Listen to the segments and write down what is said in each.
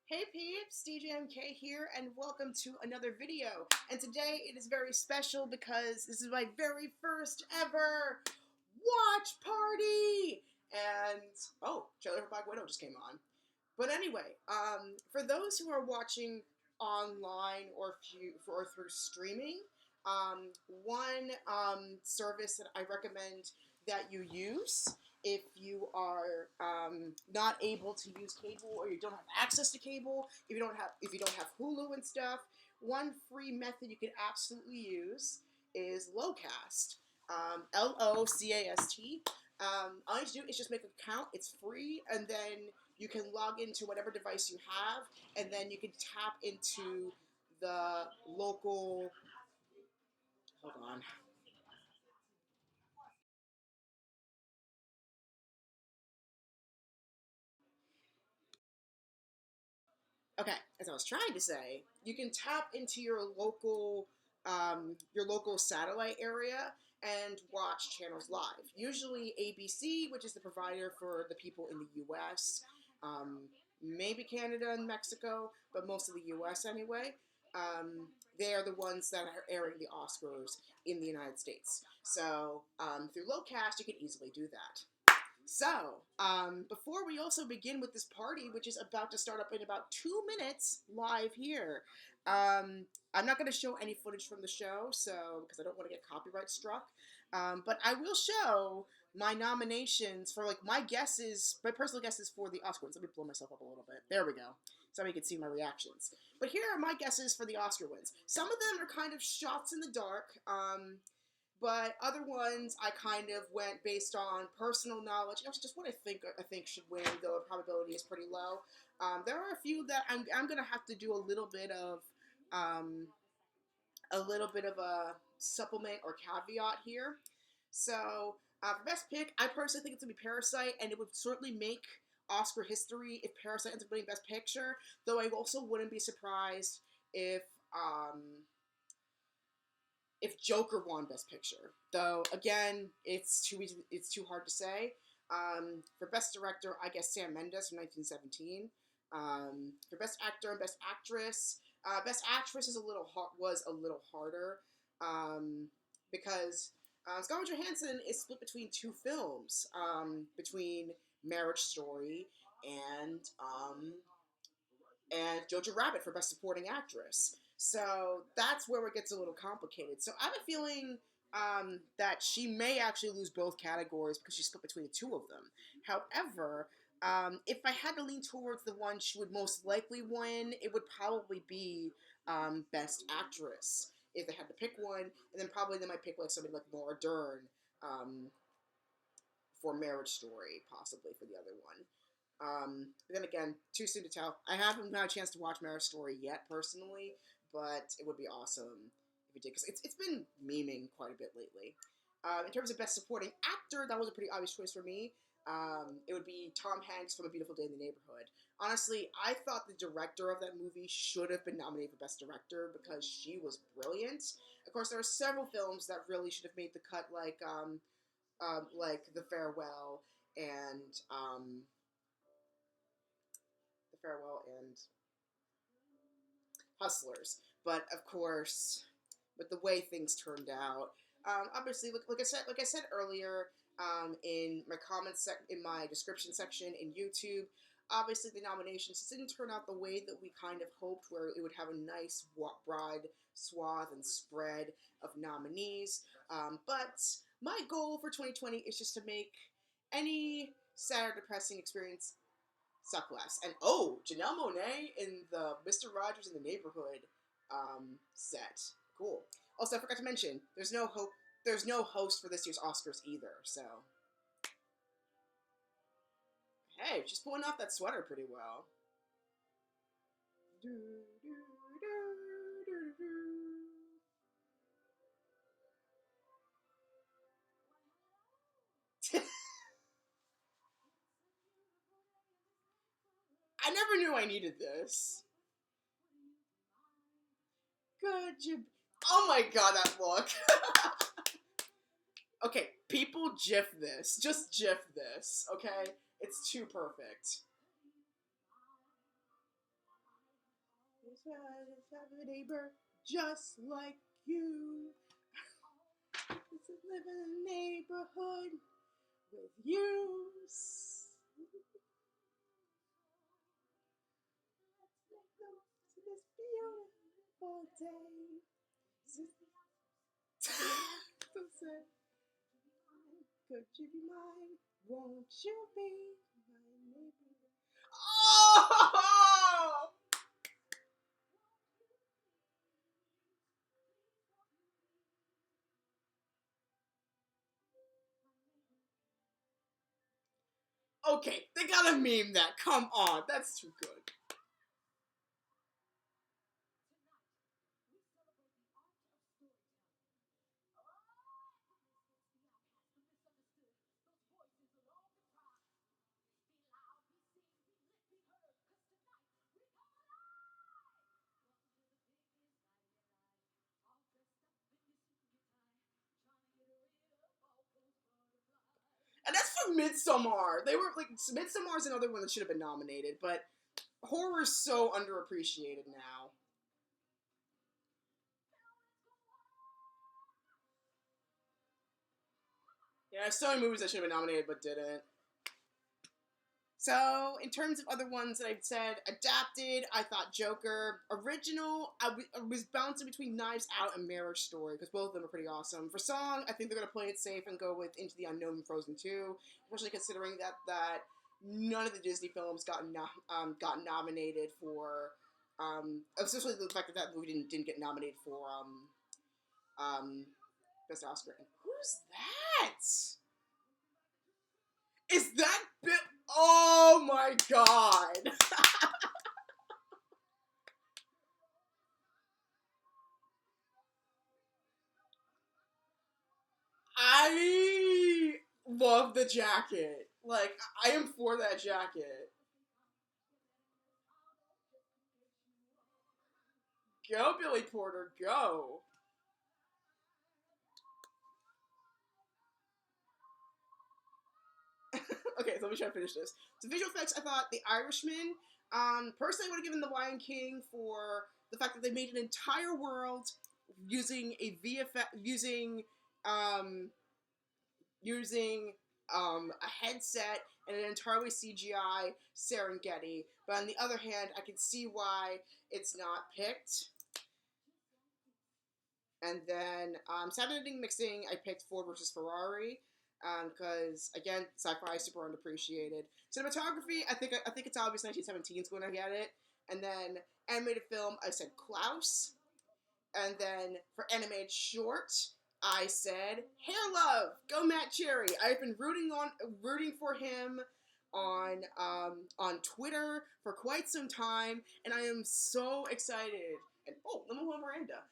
Hey peeps, DJMK here, and welcome to another video. And today it is very special because this is my very first ever watch party! And, oh, trailer for Black Widow just came on. But anyway, for those who are watching online or through streaming, one service that I recommend that you use if you are not able to use cable or you don't have access to cable, if you don't have Hulu and stuff, one free method you can absolutely use is Locast. Locast. All you have to do is just make an account. It's free, and then you can log into whatever device you have, and then you can tap into the local. Hold on. Okay, as I was trying to say, you can tap into your local satellite area and watch channels live. Usually ABC, which is the provider for the people in the U.S., maybe Canada and Mexico, but most of the U.S. anyway. They are the ones that are airing the Oscars in the United States. So through Locast, you can easily do that. So, before we also begin with this party, which is about to start up in about 2 minutes live here, I'm not going to show any footage from the show, so because I don't want to get copyright struck. But I will show my nominations for my personal guesses for the Oscar wins. Let me blow myself up a little bit. There we go. So you can see my reactions. But here are my guesses for the Oscar wins. Some of them are kind of shots in the dark. But other ones I kind of went based on personal knowledge. It's just what I think should win, though the probability is pretty low. There are a few that I'm gonna have to do a little bit of a supplement or caveat here. So for best pick, I personally think it's gonna be Parasite, and it would certainly make Oscar history if Parasite ends up winning Best Picture. Though I also wouldn't be surprised if Joker won Best Picture. Though again, it's too hard to say. For Best Director, I guess Sam Mendes from 1917. For Best Actor and Best Actress, Best Actress was a little harder because Scarlett Johansson is split between two films, between Marriage Story and Jojo Rabbit for Best Supporting Actress. So that's where it gets a little complicated. So I have a feeling that she may actually lose both categories because she's split between the two of them. However, if I had to lean towards the one she would most likely win, it would probably be Best Actress. If they had to pick one, and then probably they might pick somebody like Laura Dern for Marriage Story, possibly for the other one. But then again, too soon to tell. I haven't had a chance to watch Marriage Story yet, personally, but it would be awesome if it did, because it's been memeing quite a bit lately. In terms of Best Supporting Actor, that was a pretty obvious choice for me. It would be Tom Hanks from A Beautiful Day in the Neighborhood. Honestly, I thought the director of that movie should have been nominated for Best Director because she was brilliant. Of course, there are several films that really should have made the cut, like The Farewell and Hustlers. But of course, with the way things turned out, obviously, like I said earlier, in my in my description section in YouTube, obviously the nominations didn't turn out the way that we kind of hoped, where it would have a nice broad swath and spread of nominees. But my goal for 2020 is just to make any sad or depressing experience suck less. And Janelle Monáe in the Mr. Rogers in the Neighborhood set. Cool. Also, I forgot to mention, there's no host for this year's Oscars either, so. Hey, she's pulling off that sweater pretty well. I never knew I needed this. Good job. Oh my god, that look. Okay, people gif this. Just gif this, okay? It's too perfect. just have a neighbor just like you. Just live in a neighborhood with you. Let's make the most of this beautiful day. So sad. Could you be mine? Won't you be my neighbor? Oh! Okay, they gotta meme that. Come on, that's too good. And that's for Midsommar. They were like Midsommar's another one that should have been nominated, but horror's so underappreciated now. Yeah, so many movies that should have been nominated but didn't. So, in terms of other ones that I've said, adapted, I thought Joker. Original, I was bouncing between Knives Out and Marriage Story, because both of them are pretty awesome. For song, I think they're going to play it safe and go with Into the Unknown and Frozen 2, especially considering that none of the Disney films got nominated for, especially the fact that that movie didn't get nominated for, Best Oscar. And who's that? Is that Bill? Oh my god! I love the jacket. Like, I am for that jacket. Go, Billy Porter, go. Okay, so let me try to finish this. So visual effects, I thought The Irishman. Personally, I would have given The Lion King for the fact that they made an entire world using a VFX, um, using a headset and an entirely CGI Serengeti. But on the other hand, I can see why it's not picked. And then sound editing mixing, I picked Ford versus Ferrari because again, sci-fi is super underappreciated. Cinematography, I think it's obvious 1917 is going to get it. And then animated film, I said Klaus. And then for animated short, I said Hair Love, go Matt Cherry. I've been rooting for him on Twitter for quite some time, and I am so excited. And oh, Lin-Manuel Miranda.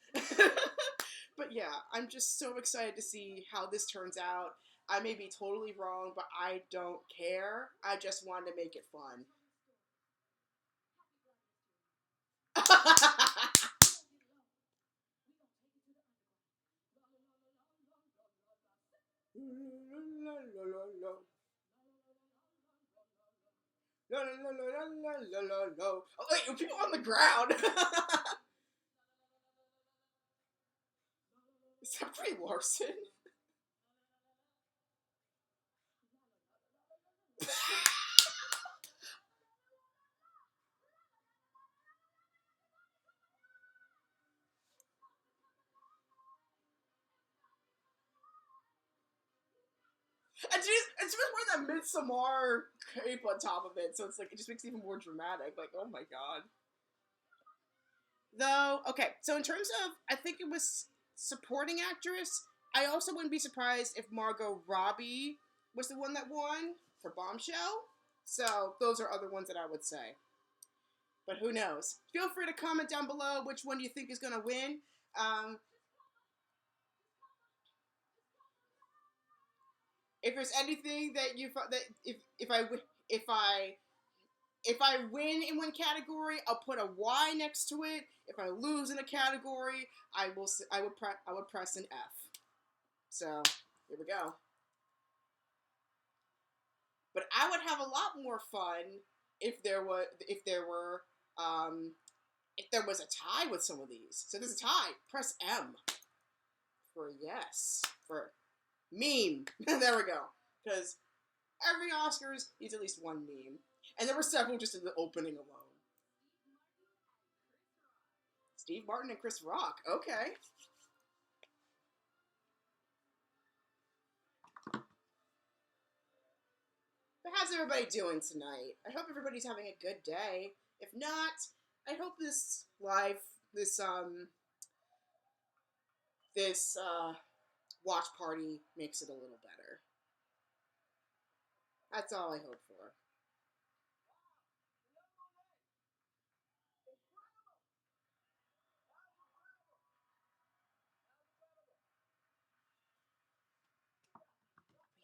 But yeah, I'm just so excited to see how this turns out. I may be totally wrong, but I don't care. I just want to make it fun. Oh, wait, people on the ground. Is that Brie Larson? And she's wearing that Midsommar cape on top of it, so it's like it just makes it even more dramatic. Like, oh my god. Though, okay, so in terms of, I think it was supporting actress. I also wouldn't be surprised if Margot Robbie was the one that won for Bombshell. So those are other ones that I would say. But who knows? Feel free to comment down below which one do you think is going to win. Um, if there's anything that you that if I if I win in one category, I'll put a Y next to it. If I lose in a category, I would press an F. So here we go. But I would have a lot more fun if there were if there was a tie with some of these. So there's a tie. Press M for yes. For meme. There we go. Because every Oscars needs at least one meme. And there were several just in the opening alone. Steve Martin and Chris Rock. Okay. But how's everybody doing tonight? I hope everybody's having a good day. If not, I hope this live, this watch party makes it a little better. That's all I hope for.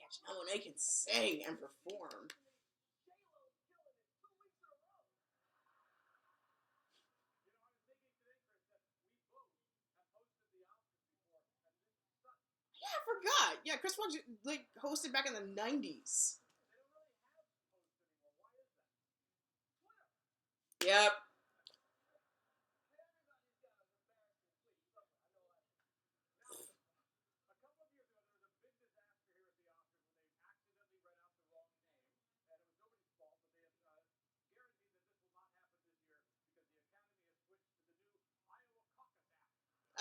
Yeah, Janelle Monáe can sing and perform. Yeah, I forgot. Yeah, Chris Rock like hosted back in the 90s. Yep.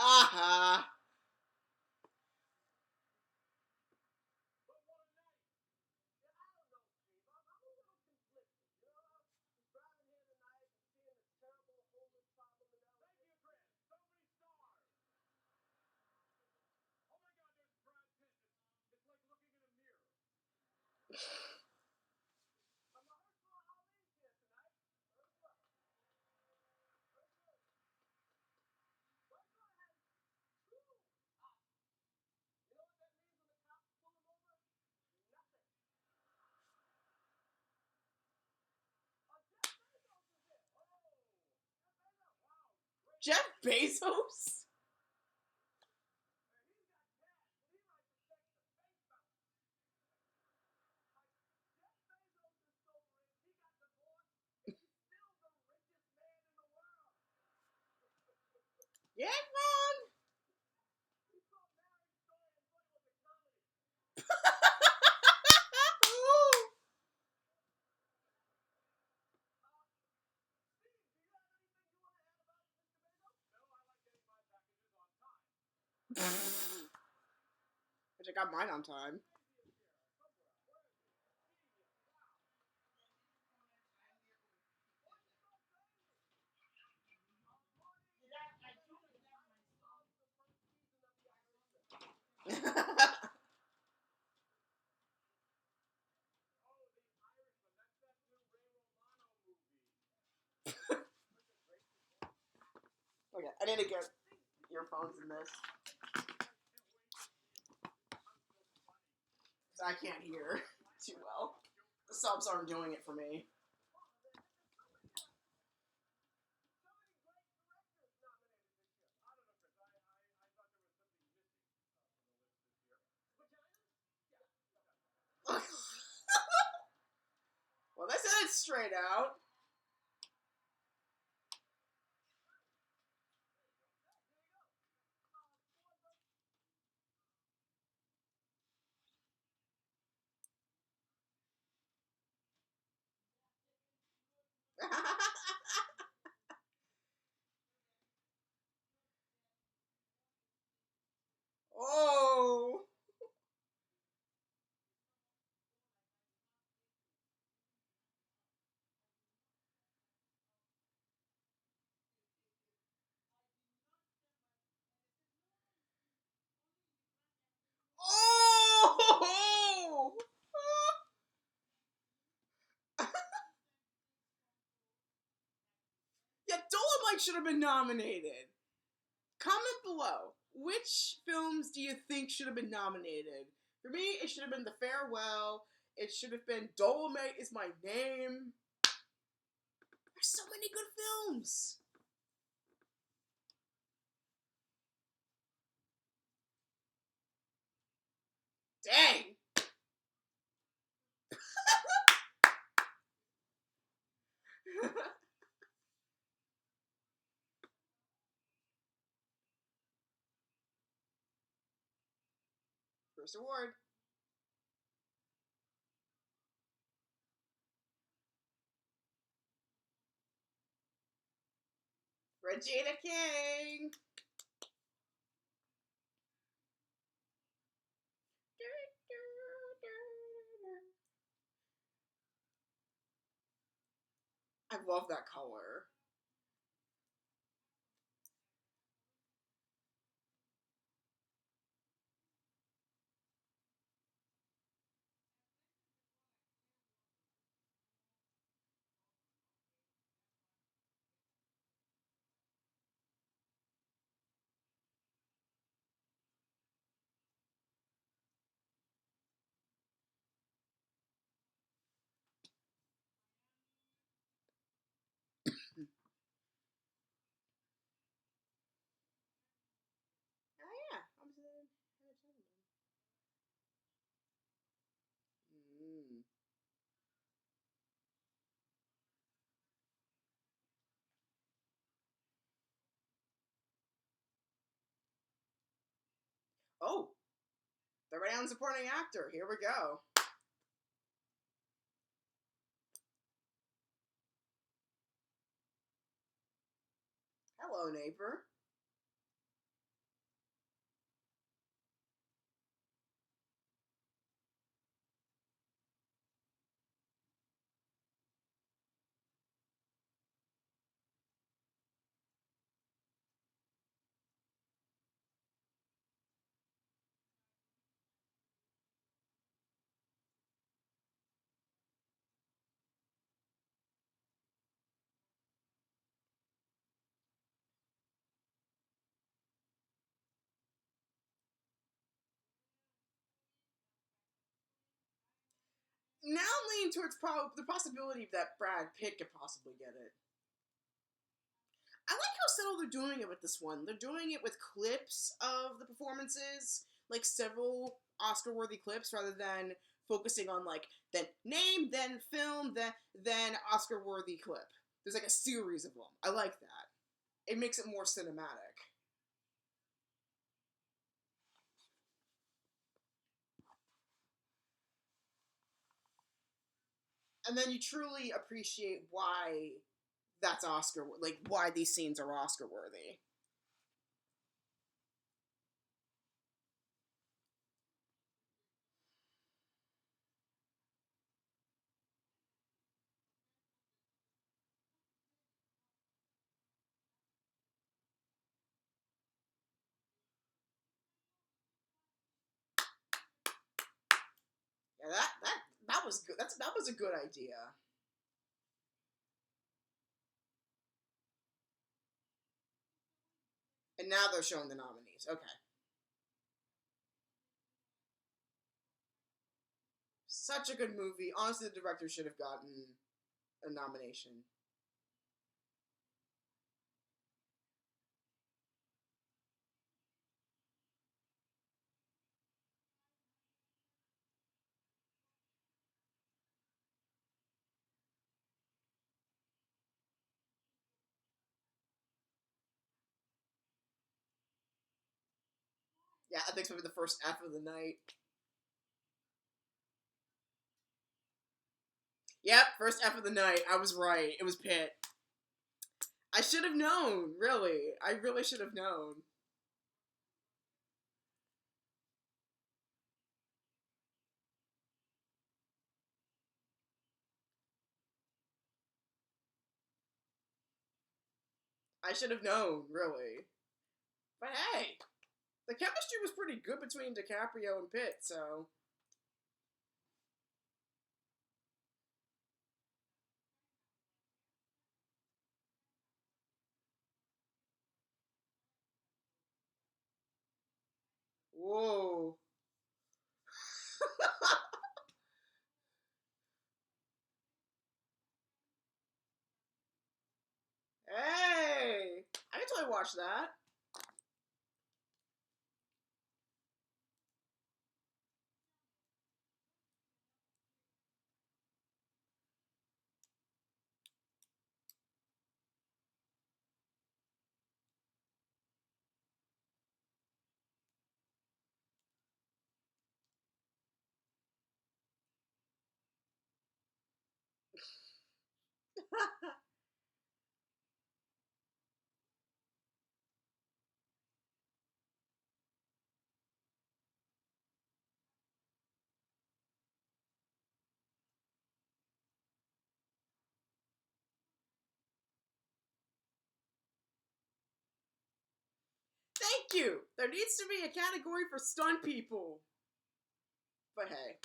Aha. Jeff Bezos? Yeah, man. Which I got mine on time. Okay, I need to get earphones in this. Because I can't hear too well. The subs aren't doing it for me. Well, they said it straight out. Oh. Oh. Yeah, Dolomite should have been nominated. Comment below. Which films do you think should have been nominated? For me, it should have been The Farewell. It should have been Dolomite is My Name. There's so many good films. Dang. First award. Regina King. I love that color. Oh yeah, I'm mm. Oh, the renowned supporting actor. Here we go. Hello, neighbor. Now I'm leaning towards the possibility that Brad Pitt could possibly get it. I like how subtle they're doing it with this one. They're doing it with clips of the performances, like several Oscar-worthy clips, rather than focusing on like then name, then film, then Oscar-worthy clip. There's like a series of them. I like that. It makes it more cinematic. And then you truly appreciate why that's Oscar, like why these scenes are Oscar worthy. Yeah, that was good. That was a good idea. And now they're showing the nominees. Okay, such a good movie. Honestly, the director should have gotten a nomination. Yeah, I think it's maybe the first F of the night. Yep, first F of the night. I was right. It was Pitt. I should have known. Really, I really should have known. I should have known. Really, but hey, the chemistry was pretty good between DiCaprio and Pitt. So whoa. Hey, I can totally watch that. Thank you. There needs to be a category for stunt people. But hey.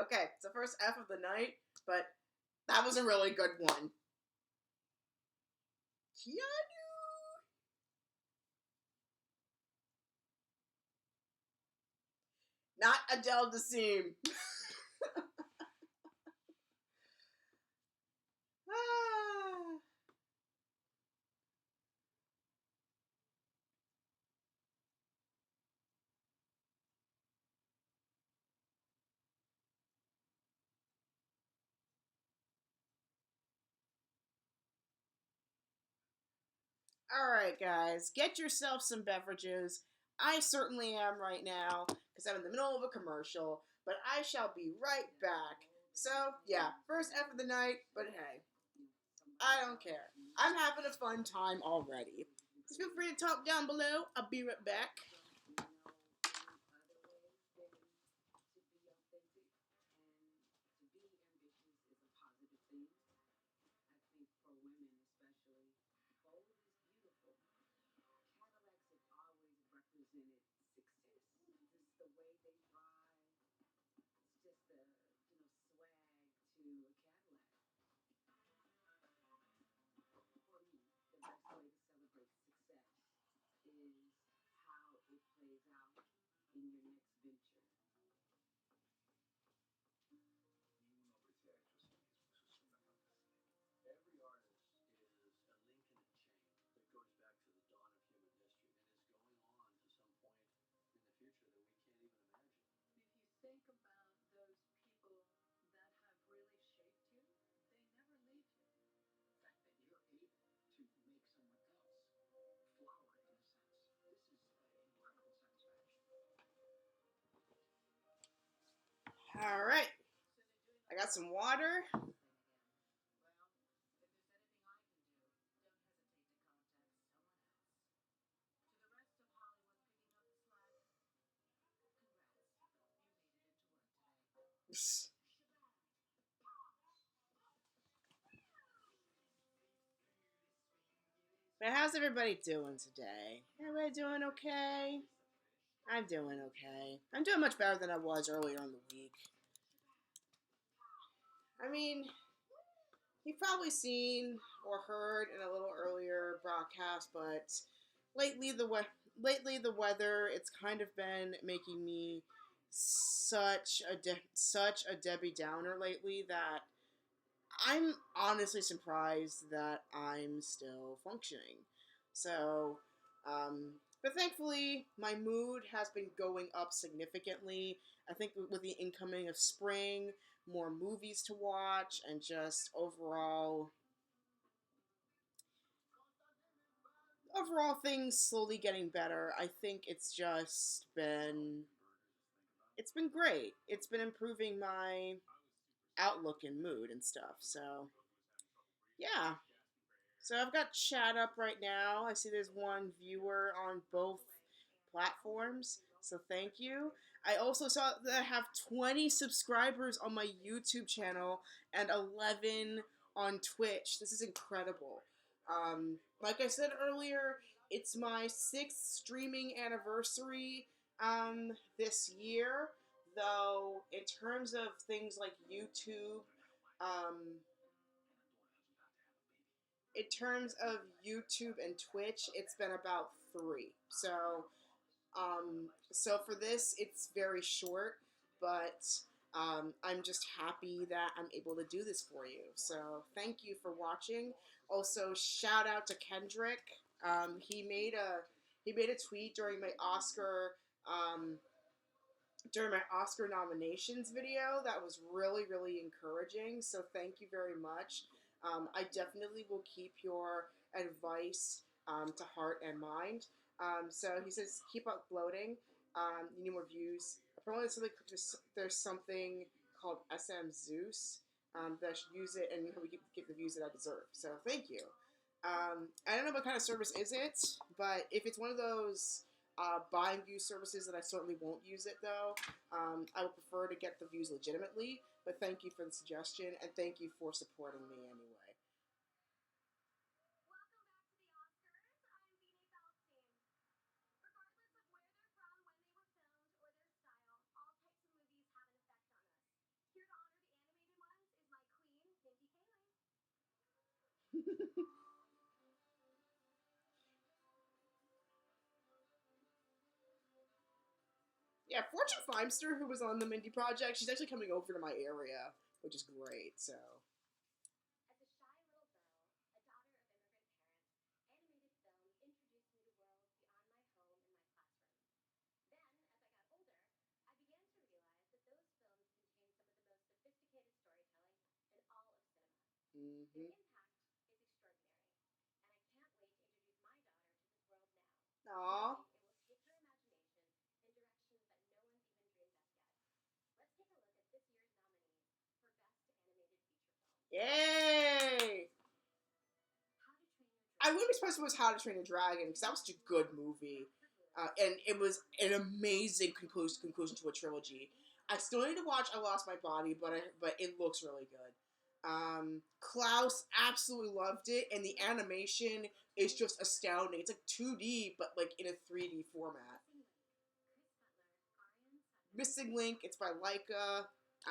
Okay, it's the first F of the night, but that was a really good one. Keanu. Not Adele Dazeem. Ah. All right, guys, get yourself some beverages. I certainly am right now because I'm in the middle of a commercial, but I shall be right back. So, yeah, first F of the night, but hey, I don't care. I'm having a fun time already. So feel free to talk down below. I'll be right back. All right, I got some water. But how's everybody doing today? Everybody doing okay? I'm doing okay. I'm doing much better than I was earlier in the week. I mean, you've probably seen or heard in a little earlier broadcast, but lately lately the weather it's kind of been making me such a Debbie Downer lately that I'm honestly surprised that I'm still functioning. So, but thankfully, my mood has been going up significantly. I think with the incoming of spring, more movies to watch, and just overall things slowly getting better. I think it's been great. It's been improving my outlook and mood and stuff. So, yeah. So I've got chat up right now. I see there's one viewer on both platforms. So thank you. I also saw that I have 20 subscribers on my YouTube channel and 11 on Twitch. This is incredible. Like I said earlier, it's my 6th streaming anniversary this year. Though, in terms of things like YouTube, um, in terms of YouTube and Twitch, it's been about 3. So for this, it's very short, but I'm just happy that I'm able to do this for you. So thank you for watching. Also, shout out to Kendrick. He made a tweet um, during my Oscar nominations video that was really, really encouraging. So thank you very much. I definitely will keep your advice to heart and mind. So he says, keep uploading. You need more views. Apparently, there's something called SM Zeus that I should use it and we get the views that I deserve. So thank you. I don't know what kind of service is it, but if it's one of those buying view services, that I certainly won't use it though. I would prefer to get the views legitimately. But thank you for the suggestion and thank you for supporting me anyway. Yeah, Fortune Feimster, who was on the Mindy Project, she's actually coming over to my area, which is great. So mm-hmm. Aw. Yay! I wouldn't be surprised if it was How to Train Your Dragon because that was such a good movie, and it was an amazing conclusion to a trilogy. I still need to watch I Lost My Body, but it looks really good. Klaus absolutely loved it, and the animation is just astounding. It's like 2D, but like in a 3D format. Missing Link, it's by Leica,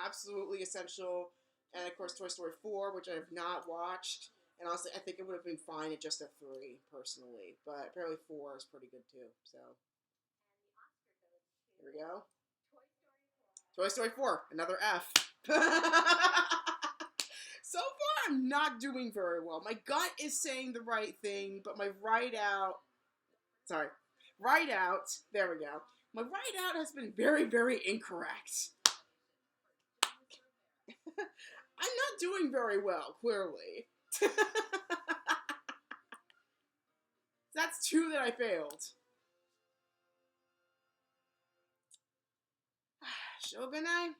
absolutely essential. And of course, Toy Story 4, which I have not watched. And honestly, I think it would have been fine at just a 3, personally. But apparently 4 is pretty good too. So, here we go. Toy Story 4, another F. So far, I'm not doing very well. My gut is saying the right thing, but my write out, sorry, write out, there we go. My write out has been very, very incorrect. I'm not doing very well, clearly. That's 2 that I failed. Shogunai?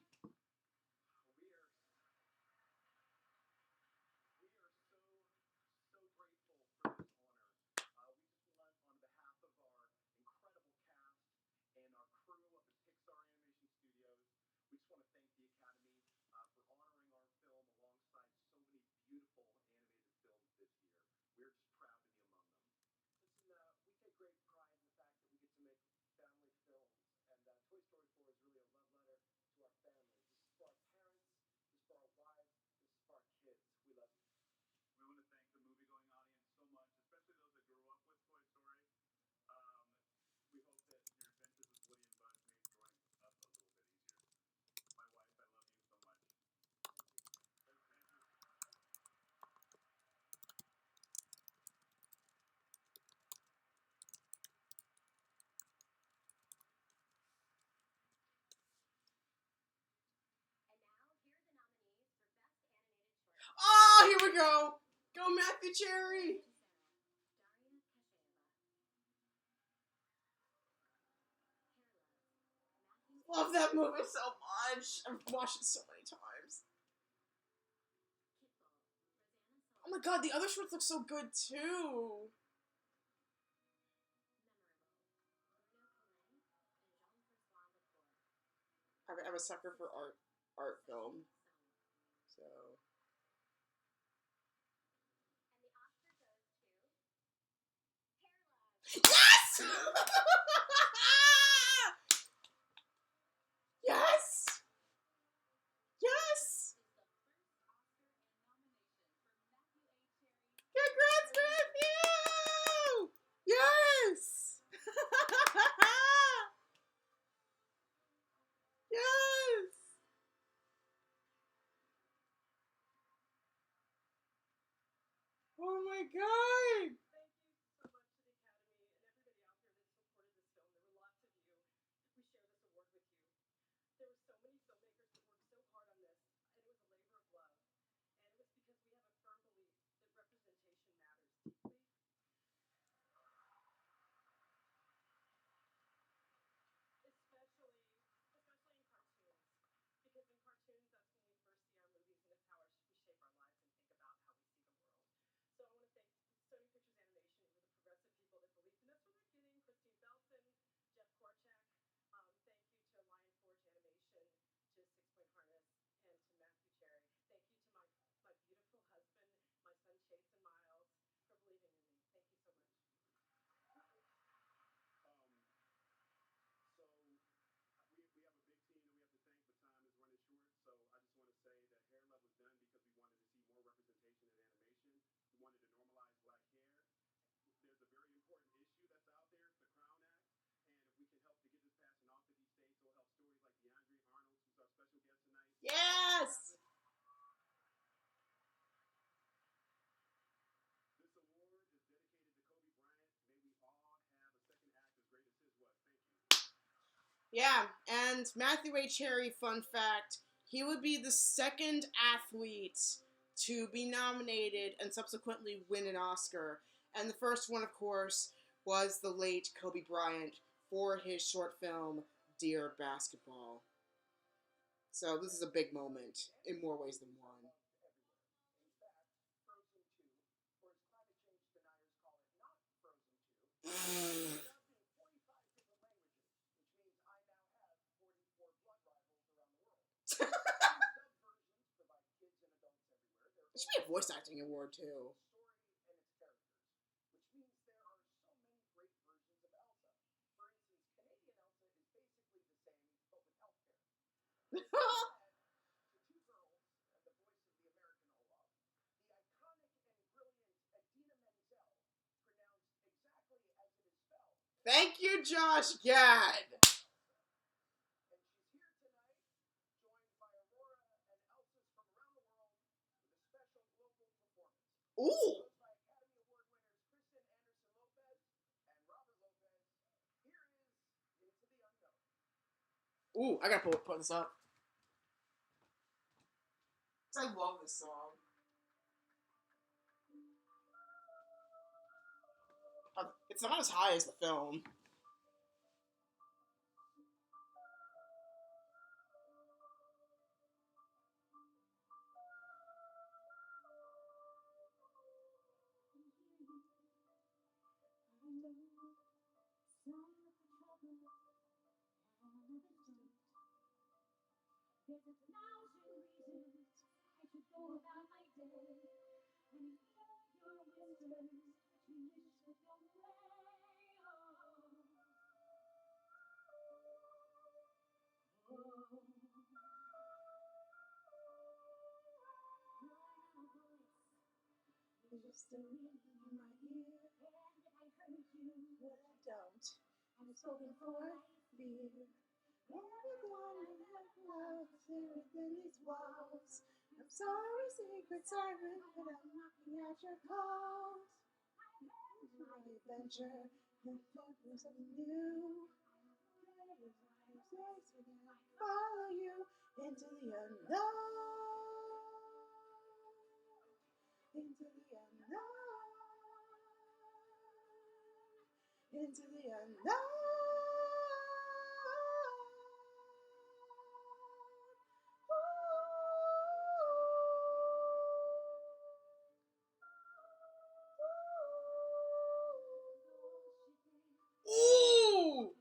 Oh, here we go. Go Matthew Cherry. Love that movie so much. I've watched it so many times. Oh my god, the other shorts look so good too. I'm a sucker for art film. So yes, yes, yes. Congrats, Matthew! Yes! Yes! Oh my god! Yes. Yeah, and Matthew A. Cherry, fun fact, he would be the second athlete to be nominated and subsequently win an Oscar. And the first one, of course, was the late Kobe Bryant for his short film, Dear Basketball. So this is a big moment in more ways than one. It should be a voice acting award, too. Thank you, Josh Gad. Ooh. Ooh, I gotta put this up. I love this song. It's not as high as the film. Just a ring in my ear, but I don't. I'm spoken for fear. Everyone I have loved is within these walls. I'm sorry, secret siren, but I'm knocking at your calls. My adventure, the purpose of new. Follow you into the unknown. Into the unknown. Into the unknown. Ooh!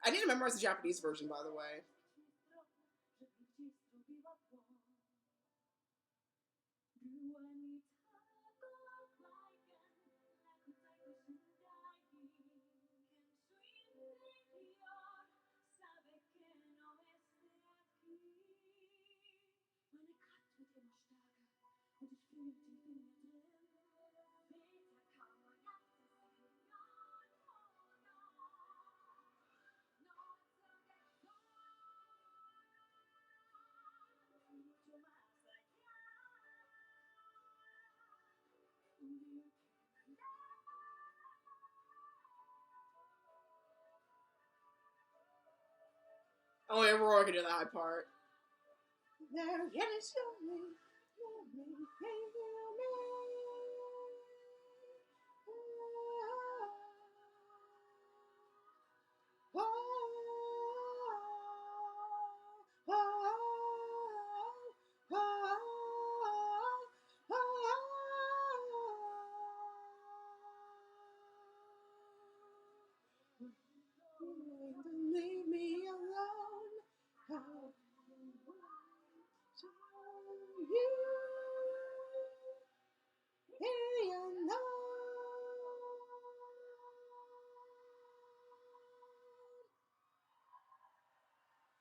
I need to memorize the Japanese version, by the way. Only Aurora can do that high part. you. Million love.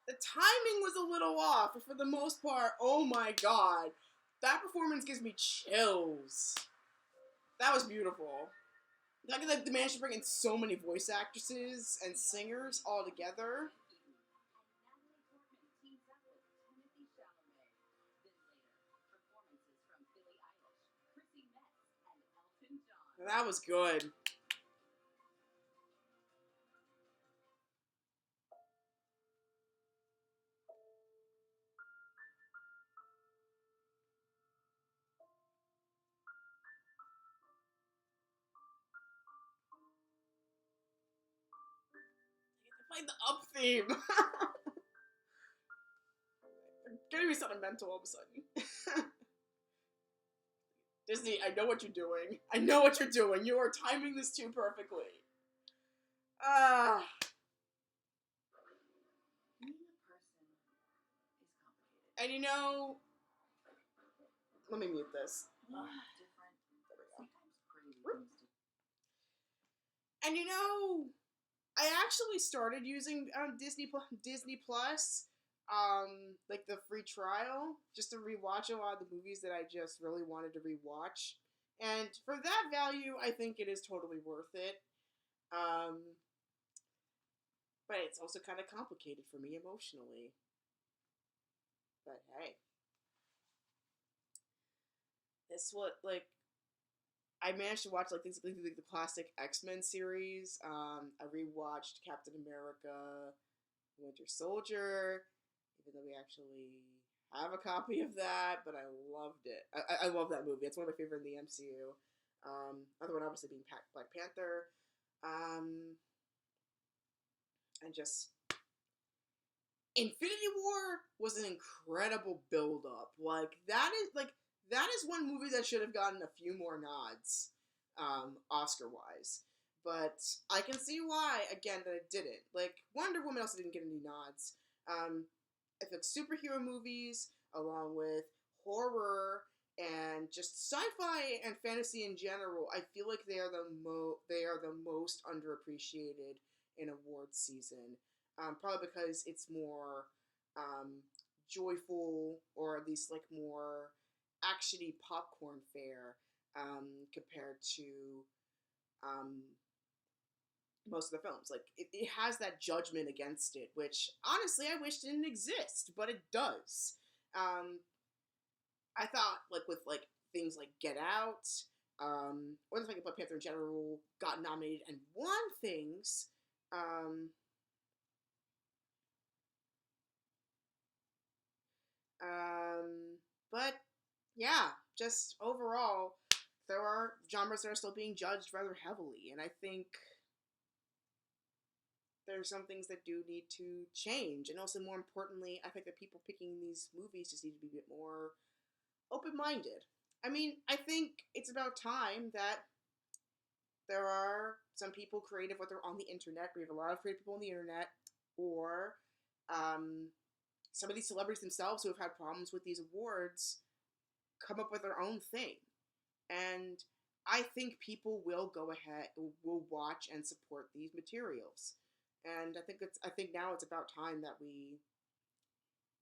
The timing was a little off, but for the most part, oh my god. That performance gives me chills. That was beautiful. Like they managed to bring in so many voice actresses and singers all together. That was good. Played the up theme. Getting me sentimental all of a sudden. Disney, I know what you're doing. I know what you're doing. You are timing this too perfectly. Ah. And you know, let me mute this. There we go. And you know, I actually started using Disney Plus, like the free trial, just to rewatch a lot of the movies that I just really wanted to rewatch. And for that value, I think it is totally worth it. But it's also kind of complicated for me emotionally. But hey, this what like I managed to watch like things like the classic X-Men series. I rewatched Captain America, Winter Soldier, even though we actually have a copy of that, but I loved it. I love that movie. It's one of my favorite in the MCU. Other one obviously being Black Panther. And just Infinity War was an incredible build-up. That is one movie that should have gotten a few more nods, Oscar-wise. But I can see why, again, that it didn't. Like, Wonder Woman also didn't get any nods. I think superhero movies, along with horror and just sci-fi and fantasy in general, I feel like they are the most underappreciated in awards season. Probably because it's more joyful, or at least like more actiony popcorn fare compared to most of the films. Like it has that judgment against it, which honestly I wish didn't exist, but it does. I thought like with like things like Get Out, or the fact that Black Panther in general got nominated and won things. But yeah, just overall, there are genres that are still being judged rather heavily, and I think there's some things that do need to change. And also, more importantly, I think that people picking these movies just need to be a bit more open-minded. I mean, I think it's about time that there are some people creative, whether on the internet, we have a lot of creative people on the internet, or some of these celebrities themselves who have had problems with these awards come up with their own thing. And I think people will go ahead, will watch and support these materials. And I think now it's about time that we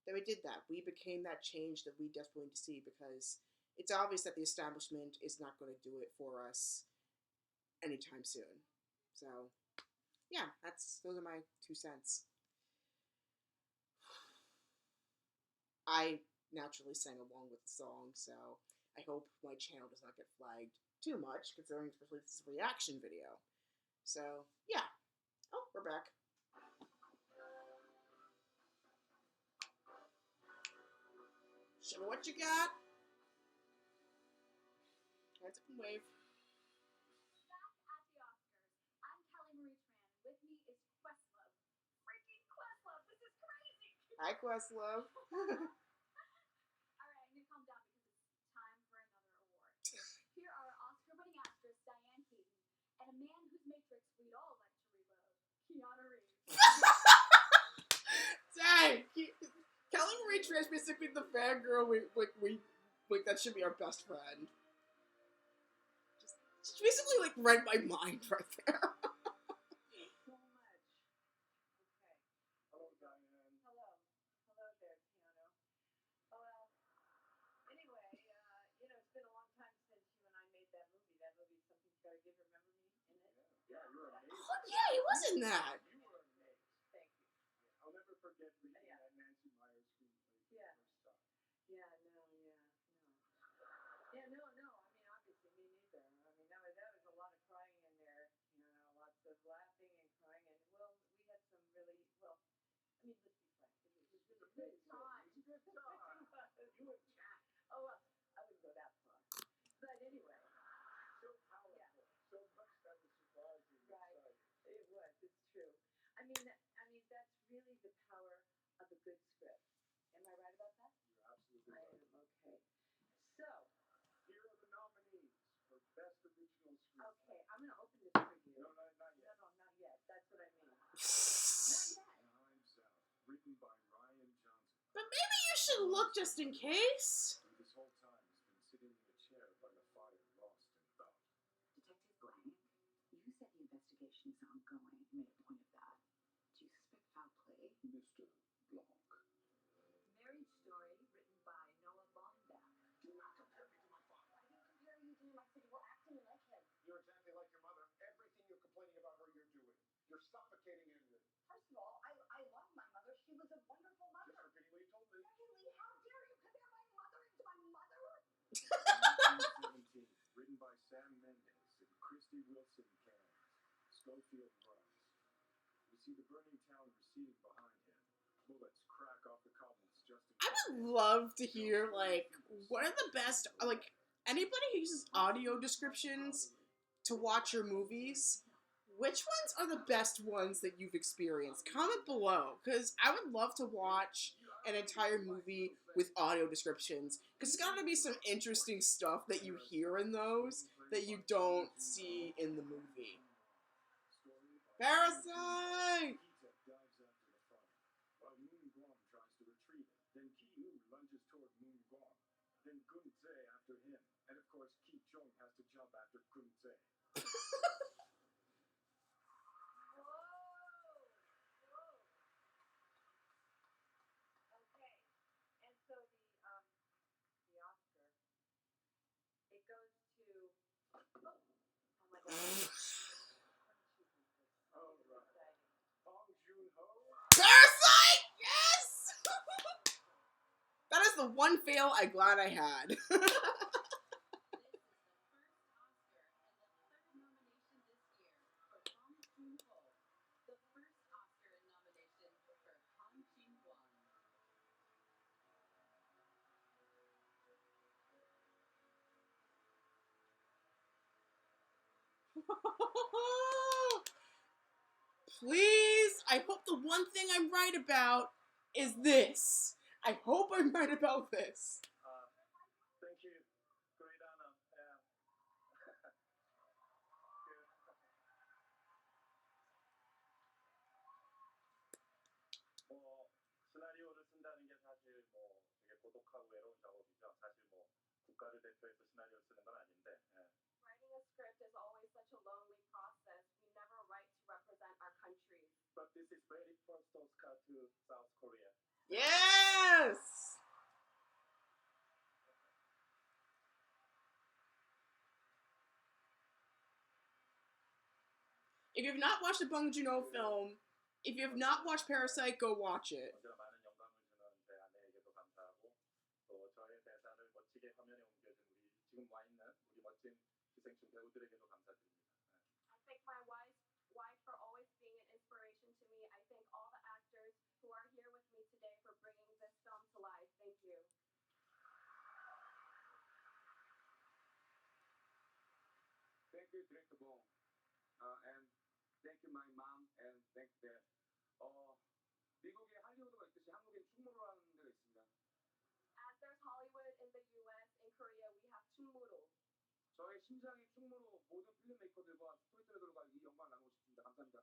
did that. We became that change that we desperately need to see, because it's obvious that the establishment is not going to do it for us anytime soon. So, yeah, those are my 2 cents. I naturally sang along with the song, so I hope my channel does not get flagged too much, considering especially this is a reaction video. So, yeah. Oh, we're back. Show me what you got. Hands up and wave. Hi, Questlove. Dang! Kelly Marie Tran basically the fangirl we Like, that should be our best friend. Just basically, like, read my mind right there. So much. Okay. Hello, Diane. Hello. Hello there, piano. Oh, well, anyway, it's been a long time since you and I made that movie. That movie, Something's Gotta Give, Remember Me, in it? Yeah, you were amazing. Oh, yeah, he was in that. You were amazing. Thank you. Yeah, I'll never forget reading that Nancy Meyer screenplay for Yeah. the first time. Yeah, no, yeah, no. Yeah, no. I mean, obviously, me neither. I mean, that was a lot of crying in there. Lots of laughing and crying, and well, we had some really well. I mean, let's be frank. It was really good time. It was a good time. You and Jack. Oh well, I wouldn't go that far. But anyway, So powerful. So much that was surprising. right. Exciting. It was. It's true. I mean, that's really the power of a good script. Am I right about that? You're absolutely I right. am. Okay. So, Here are the nominees for Best Original Screenplay. okay, I'm gonna open this for you. No, not yet. No, not yet. That's what I mean. Not yet. Time's Out, written by Ryan Johnson. But maybe you should look just in case. Who this whole time has been sitting in a chair by the fire, lost in thought. Detective Blank, you said the investigation is ongoing. You made a point of that. Do you suspect foul play? Mr. Blanc. Marriage Story, written by Noah Baumbach. Do not compare me to my father. I didn't compare you to him. I said you were acting like him. You're exactly like your mother. Everything you're complaining about her, you're doing. You're suffocating Emily. First of all, I love my mother. She was a wonderful mother. Just repeating what you told me. Riley, how dare you compare my mother to my mother? 1917, written by Sam Mendes and Christy Wilson Cairns. Schofield runs. We see the burning town receding behind him. Bullets crack off the cobbles just in I would love to hear, like, what are the best, like, anybody who uses audio descriptions to watch your movies, which ones are the best ones that you've experienced? Comment below, because I would love to watch an entire movie with audio descriptions, because there's got to be some interesting stuff that you hear in those that you don't see in the movie. Parasite! Kita dives after the fire, while Moon Guam tries to retrieve it. Then Ki Hu lunges toward Moon Guam. Then Gun Tse after him. And of course, Ki Chung has to jump after Gun Tse. Okay. And so the Oscar, it goes to. Oh my God. All right. Bong Joon-ho. Parasite! Yes! That is the one fail I'm glad I had. Please, I hope the one thing I'm right about is this. I hope I'm right about this. Thank you. Great honor. Yeah. 시나리오를 쓴다는 게 사실 되게 고독하고 외로운 작업이죠. 사실 국가를 대표해서 시나리오를 쓰는 건 아닌데. 예. Writing a script is always such a lonely process. We never write to represent our countries. But this is very first Oscar to South Korea. Yes! If you have not watched the Bong Joon-ho film, if you have not watched Parasite, go watch it. 먼저 많은 영감을 주는 제 아내에게도 감사하고 또 저의 대사를 멋지게 화면에 옮겨준 우리 지금 와 있는 우리 멋진 기생충 배우들에게도 감사드립니다. I thank my wife for always being an inspiration to me. I thank all the actors who are here with me today for bringing this film to life. Thank you. Thank you, Director Bong. And thank you, my mom, and thank dad. 미국에 할리우드가 있듯이 한국엔 충무로라는 데가 있습니다. As there's Hollywood in the U.S., in Korea, we have Chungmuro. 저의 심장이 충무로 모든 필름메이커들과 스토리텔러들과 이 영광을 나누고 싶습니다. 감사합니다.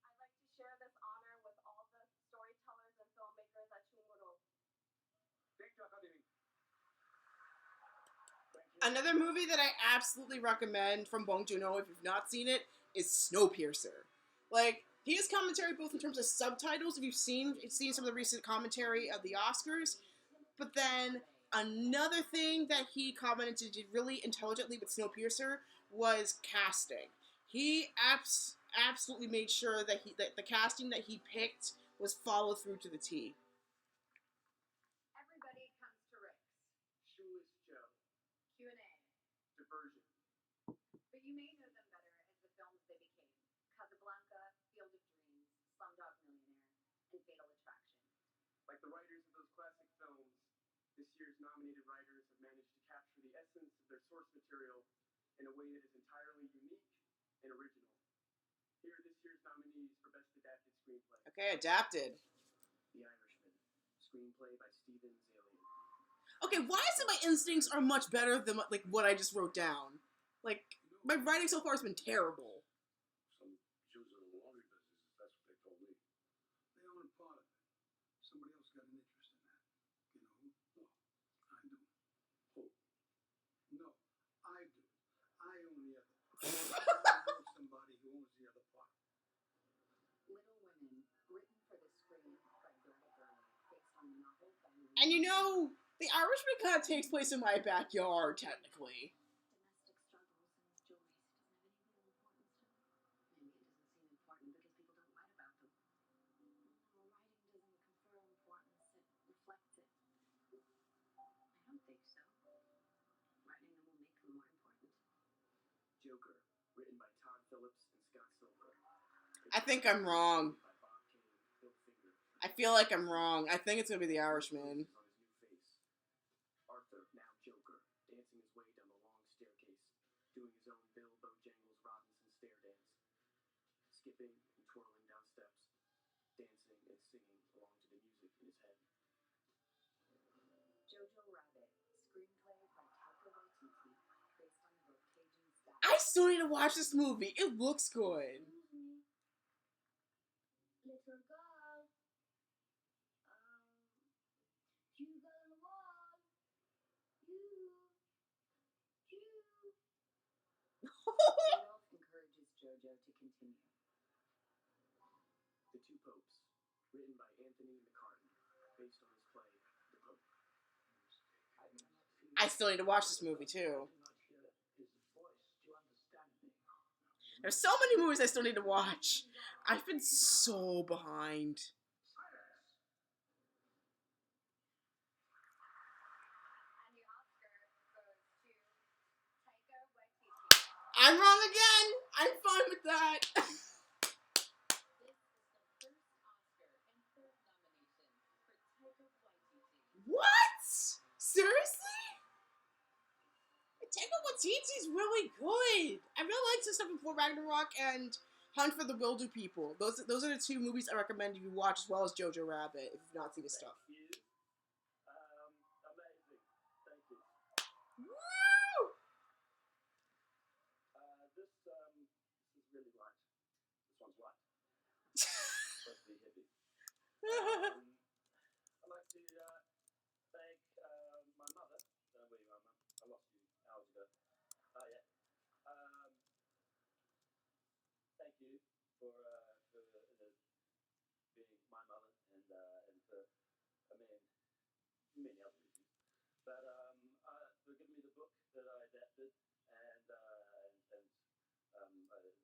I'd like to share this honor with all the storytellers and filmmakers at Chungmuro. Thank you, Academy. Another movie that I absolutely recommend from Bong Joon-ho, if you've not seen it, is Snowpiercer. Like, he has commentary both in terms of subtitles, if you've seen some of the recent commentary of the Oscars, but then another thing that he commented really intelligently with Snowpiercer was casting. He absolutely made sure that the casting that he picked was followed through to the T. Everybody comes to Rick's. Shoeless Joe. Q&A. Diversion. But you may know them better as the films they became. Casablanca, Field of Dreams, Slumdog Millionaire, and Fatal Attraction. Like the writers of those classic films, this year's nominated writers have managed to capture the essence of their source material in a way that is entirely unique and original. Here are this year's nominees for Best Adapted Screenplay. Okay, adapted. The Irishman, screenplay by Steven Zalian. Okay, why is it my instincts are much better than like what I just wrote down? Like, my writing so far has been terrible. Some Jews in the laundry business, that's what they told me. They own part of it. Somebody else got an interest in that. You know who? No, I do. Who? No, I do. I own the other. I know somebody who owns the other part. Little Women, written for the screen by Greta Gerwig, based on the novel by Louise. And you know, The Irishman kind of takes place in my backyard, technically. Domestic struggles and joys doesn't have any real importance to them. Maybe it doesn't seem important because people don't write about them. No, writing doesn't confer importance, it reflects it. I don't think so. Writing them will make them more important. Joker, written by Todd Phillips and Scott Silver. I think I'm wrong. By Bob Kane, Phil Finger. I feel like I'm wrong. I think it's gonna be The Irishman. On his new face. Arthur, now Joker, dancing his way down the long staircase, doing his own Bill Bojangles Robinson stair dance, skipping and twirling down steps, dancing and singing along to the music in his head. Jojo Rabbit, screenplay by Taika Waititi, based on the book Cajun Style. I still need to watch this movie. It looks good. Little girl. You got a wall. Rudolph encourages Jojo to continue. The Two Popes, written by Anthony McCartan, based on his play, The Pope. I still need to watch this movie too. There's so many movies I still need to watch. I've been so behind. And the Oscar goes to Taika Waititi. I'm wrong again. I'm fine with that. This is the first Oscar and third nomination for Taika Waititi. What? Seriously? Taika Waititi's really good. I really liked his stuff before Ragnarok and Hunt for the Wilder People. Those are the two movies I recommend you watch, as well as Jojo Rabbit, if you've not seen his stuff. Amazing. Thank you. Woo! This is really what? This one's what? Supposed to be hippie. I'd like to thank my mother. Where you are, Mum? I lost you hours ago. Oh, yeah. Thank you for being my mother and for many other reasons. But for giving me the book that I adapted, and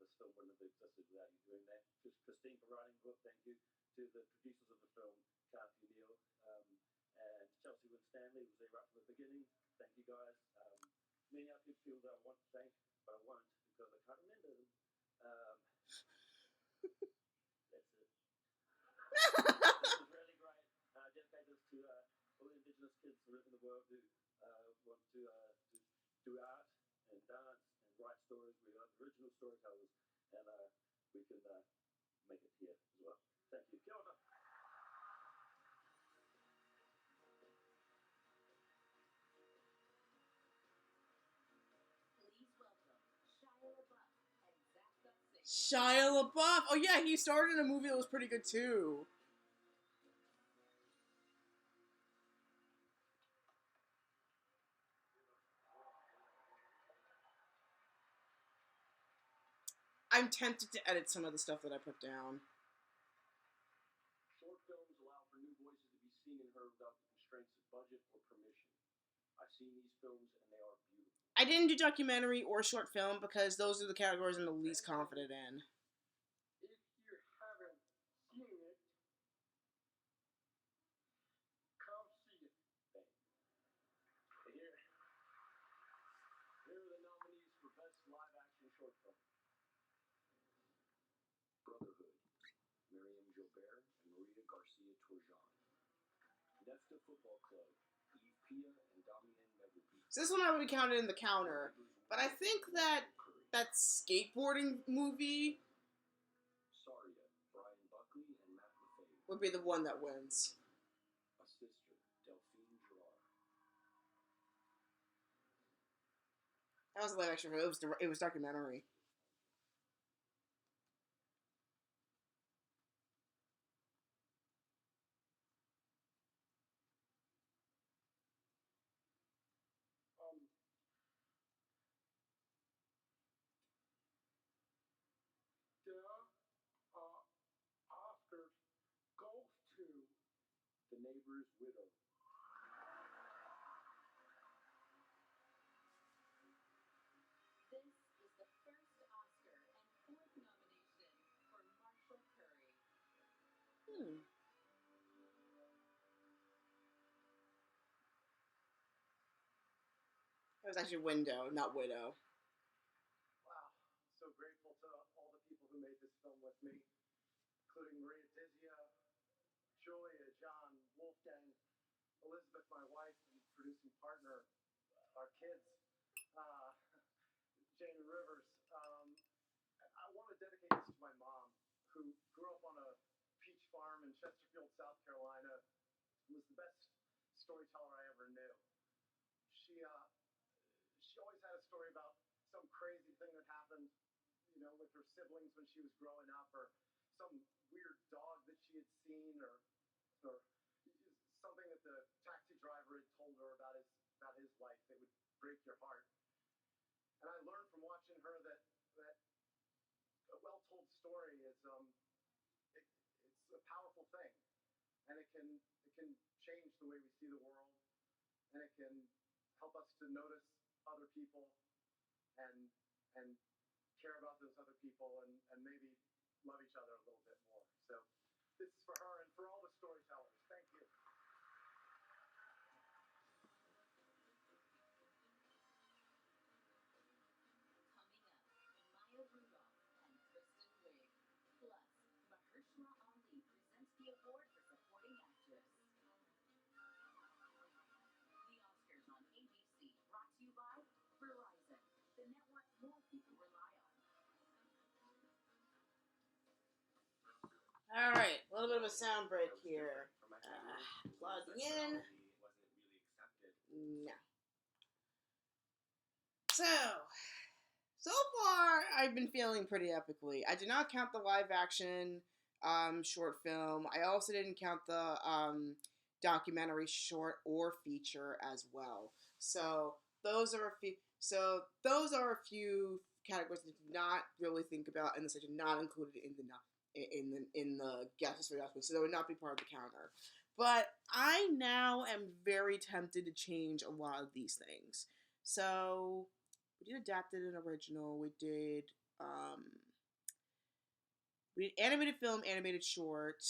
this film wouldn't have existed without you doing that. Just Christine for writing the book. Thank you to the producers of the film, Kathy Neal, and Chelsea Winstanley, who was there right from the beginning. Thank you guys. Many other people that I want to thank, but I won't because I can't remember them. That's it. This is really great. I dedicate this to all the Indigenous kids who live in the world who want to do art and dance and write stories. We are original storytellers, and we can make it here as well. Thank you. Kia ora. Please welcome Shia LaBeouf and Zach Galifianakis. Shia LaBeouf. Oh yeah, he starred in a movie that was pretty good too. I'm tempted to edit some of the stuff that I put down. Short films allow for new voices to be seen and heard without the constraints of budget or permission. I've seen these films and they are beautiful. I didn't do documentary or short film because those are the categories I'm the least confident in. If you haven't seen it, come see it. Here are the nominees for Best Live Action Short Film. Brotherhood, Miriam Joubert and Maria Garcia Turjan. Nesta Football Club, Eve Pia and Damien Megupi. So this one I would be counted in the counter, but I think that skateboarding movie Saria, Brian Buckley and Matt Lefebvre. would be the one that wins. A Sister, Delphine Gerard. That was a live action. It was documentary. Oscars goes to The Neighbor's Widow. This is the first Oscar and fourth nomination for Marshall Curry. It was actually Window, not Widow. Wow, so grateful to all the people who made this film with me, including Maria Dizia, Julia, John, Wolfgang, Elizabeth, my wife and producing partner, our kids, Jane Rivers. I want to dedicate this to my mom, who grew up on a peach farm in Chesterfield, South Carolina, was the best storyteller I ever knew. She always had a story about some crazy thing that happened, with her siblings when she was growing up, or some weird dog that she had seen, or something that the taxi driver had told her about his life that would break your heart. And I learned from watching her that a well-told story is it's a powerful thing, and it can change the way we see the world, and it can help us to notice other people and care about those other people, and maybe love each other a little bit more. So this is for her and for all the storytellers. Thank you. Coming up, Maya Rudolph and Kristen Wiig. Plus, Mahershala Ali presents the award for supporting actress. The Oscars on ABC, brought to you by Verizon, the network more people rely on. All right, a little bit of a sound break here. Plug in. No. So far, I've been feeling pretty epically. I did not count the live action short film. I also didn't count the documentary short or feature as well. So those are a few. So those are a few categories I did not really think about, and this I did not include it in the guesses for the Oscars, so they would not be part of the counter. But I now am very tempted to change a lot of these things. So we did adapted and original. We did animated film, animated short,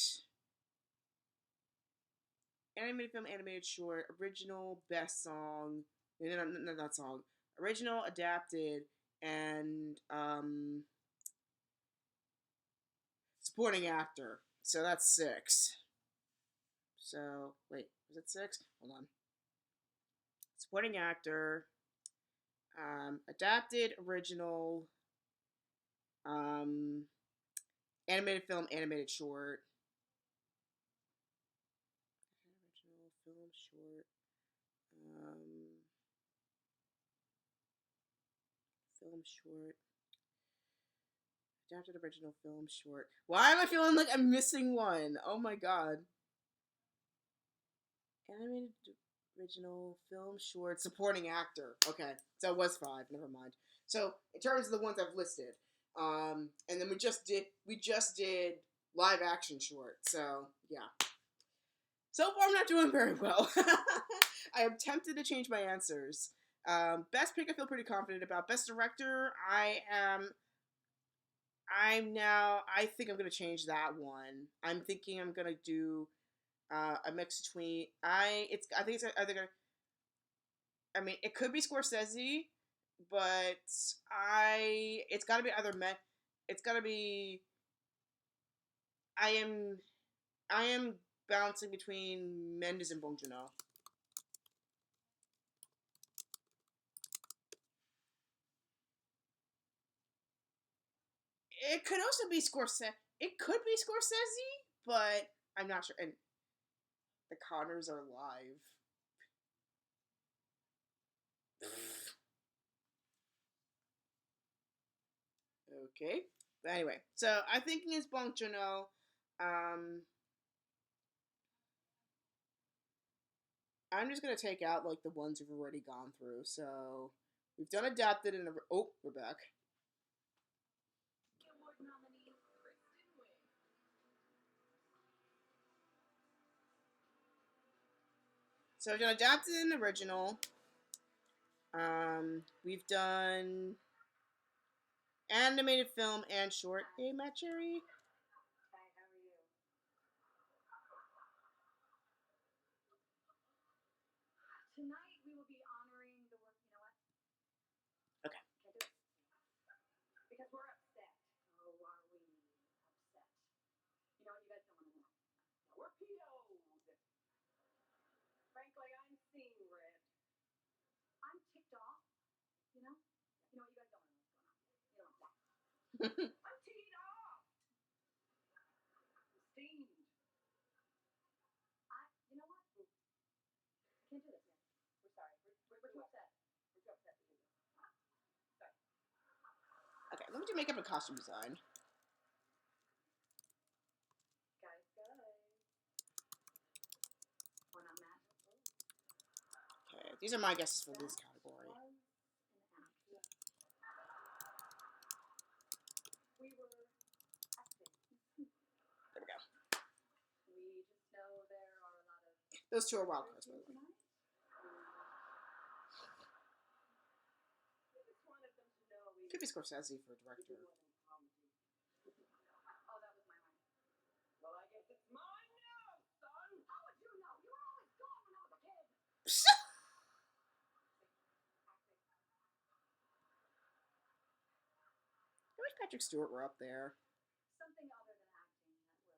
original, best song. No, not song. Original, adapted, and supporting actor. So that's 6. So wait, was it 6? Hold on. Supporting actor, adapted, original, animated film, animated short. Original film short. Film short. Adapted original film short. Why am I feeling like I'm missing one? Oh my god. Animated original film short supporting actor. Okay, so it was 5. Never mind. So in terms of the ones I've listed, And then we just did live action short. So yeah. So far, I'm not doing very well. I am tempted to change my answers. Best pick, I feel pretty confident about. Best director, I think I'm gonna change that one. I'm thinking I'm gonna do a mix between. I think it's either gonna. I mean, it could be Scorsese, but it's got to be either It's got to be. I am. I am bouncing between Mendes and Bong Joon-ho. It could also be Scorsese. It could be Scorsese, but I'm not sure. And the Connors are live. Okay. But anyway, so I'm thinking it's Bong Joon-ho. Um, I'm just gonna take out like the ones we've already gone through. So we've done adapted and oh, we're back. Award nominee Kristen Wiig. So we've done adapted and original. We've done animated film and short. Hey, Matt Cherry. Hi, how are you? Tonight we will be honoring the work. You know what? Okay. Can't do it. Because we're upset. Oh, are we upset? You know what? You guys don't want to know. We're PO'd. Frankly, I'm seeing red. I'm ticked off. You know? You know what? You guys don't want to know what's going on. You don't want that. I'm teed off. I'm steamed. You know what? I can't do this, man. We're sorry. We're too upset. We're too upset to do this. Sorry. Okay, let me do makeup and costume design. Guys. We're not mad. Okay, these are my guesses for this category. We were acting. There we go. We just know there are a lot of Those two are wild cards, by the way. tonight. I just wanted them to know we Could be Scorsese for do director. more than comedy. Oh, that was my line. Well, I guess it's mine now, son. How would you know? You were always gone when I was a kid. Acting. I wish Patrick Stewart were up there. Something other than acting that we're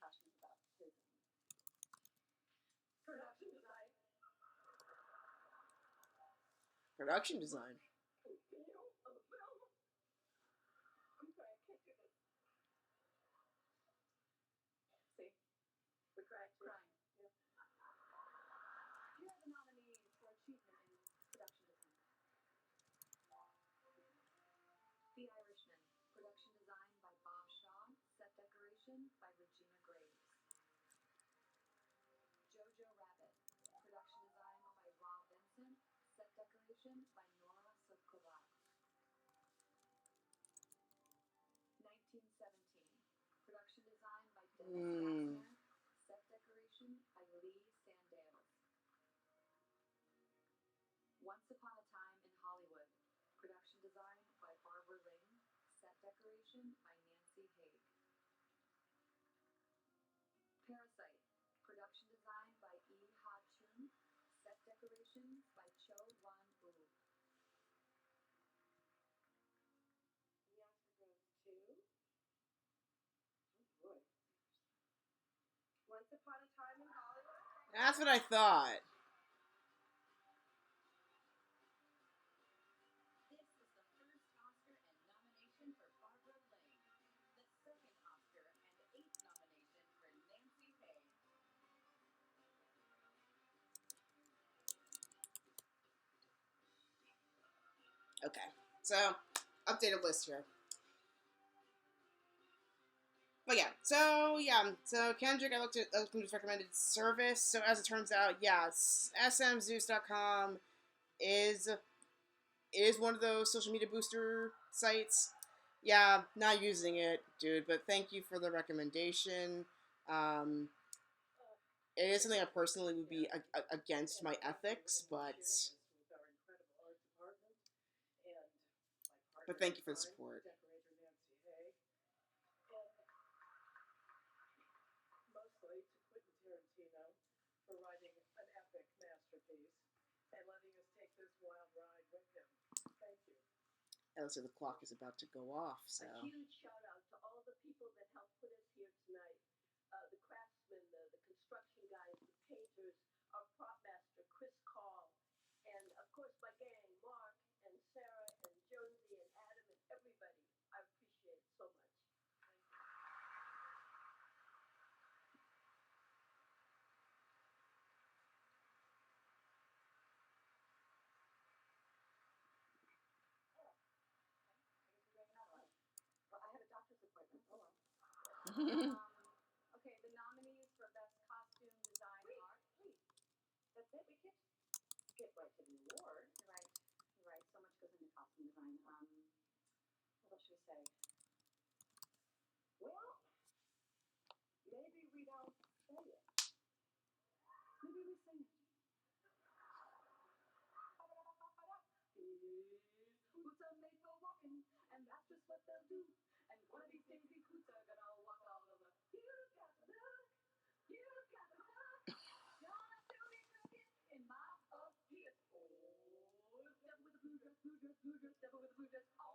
passionate about is production design. Production design. I'm sorry, I can't do this. See? We cried. Crying. Yeah. Here are the nominees for achievement in production design. The Irishman, production design by Bob Shaw, set decoration by Regina Graves. Jojo Rabbit, production design by Rob Vincent, set decoration by Nora Sokova. 1917, production design by Dennis Gassner, set decoration by Lee Sandales. Once Upon a Time in Hollywood, production design by Barbara Ling, set decoration by Nancy Haig. Parasite, production design by Yi Ha Chun, set decoration by Cho Wan Woo. The Oscar goes to. Oh boy. Once Upon a Time in Hollywood. That's what I thought. This is the first Oscar and nomination for Barbara Ling, the second Oscar and eighth nomination for Nancy Haig. Okay, so updated list here. But so Kendrick, I looked at his recommended service. So as it turns out, yes, smzeus.com is is one of those social media booster sites. Yeah, not using it, dude. But thank you for the recommendation. Um, it is something I personally would be against my ethics, but thank you for the support. Mostly to Quentin Tarantino for writing an epic masterpiece and letting us take this wild ride with him. Thank you. Looks like the clock is about to go off, so. A huge shout out to all the people that helped put us here tonight. The craftsmen, the construction guys, the painters, our prop master, Chris Call, and of course my gang, Mark and Sarah and Jonesy and Adam and everybody. I appreciate it so much. Well, I have a doctor's appointment. Oh well. Okay, the nominees for best costume design are. Wait, that's it. We can't get right to the award. You're right. You're right. So much goes into costume design. What else should we say? Well, maybe we don't say it. Maybe we sing it. Boots are made for walking, and that's just what they'll do. And one of these days, these boots are gonna walk all over. You got the look. You got the look. Gonna still be cooking in my appeal. Oh, devil with a blue dress, blue dress, blue dress, devil with a blue dress on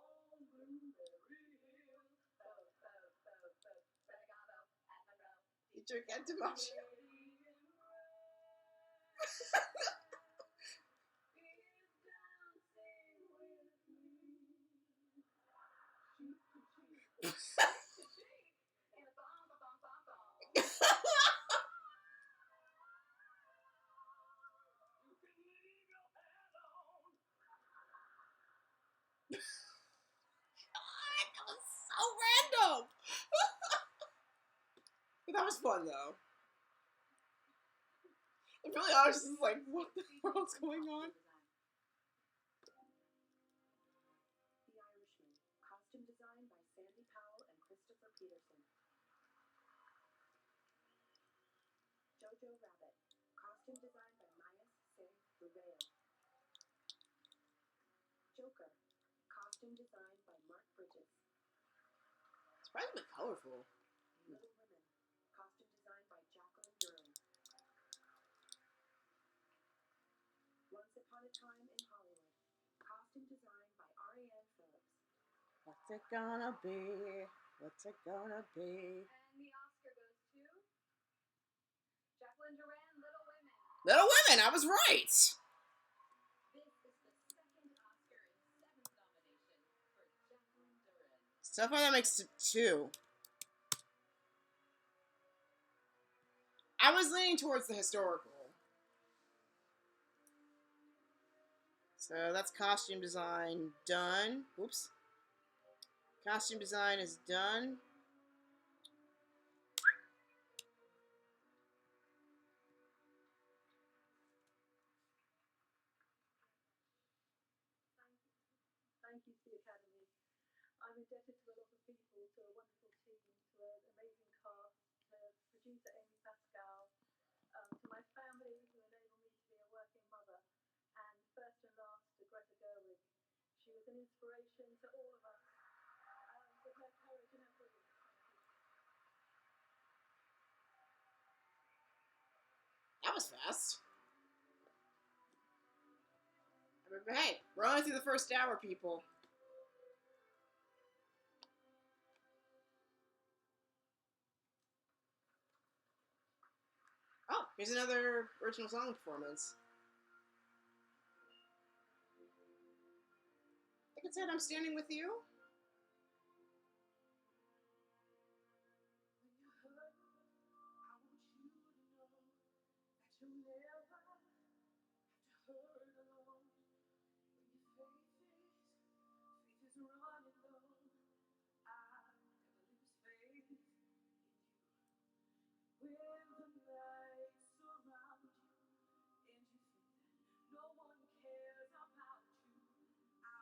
Blueberry Hill. Better got up at my row. You drink that too much. That was so random. But that was fun though. I'm really honest, this is like, what the world's going on? The Irishman, costume design by Sandy Powell and Christopher Peterson. Jojo Rabbit, costume design by Mayas Say Rubeo. Joker, costume design by Mark Bridges. Surprisingly colorful. Little Women, costume design by Jacqueline Duran. Once Upon a Time in Hollywood, costume design by Ariane Phillips. What's it gonna be? What's it gonna be? And the Oscar goes to Jacqueline Duran, Little Women. Little Women, I was right. This is the second Oscar and seventh nomination for Jacqueline Duran. So far that makes it 2. I was leaning towards the historical. So that's costume design done. Oops. Costume design is done. Thank you to the Academy. I'm indebted to a lot of people, to a wonderful team, to an amazing cast, to producer Amy Pascal, to my family who enable me to be a working mother, and first and last to Greta Gerwig. She was an inspiration to all of us with her courage and her brilliance. That was fast. Hey, we're only through the first hour, people. Oh, here's another original song performance. I think it said I'm standing with you. When you're hurt, I want you to know that you'll never have to hurt alone. When your faith is running low, I never lose faith in you. When the night surrounds you and you think that no one cares about you, I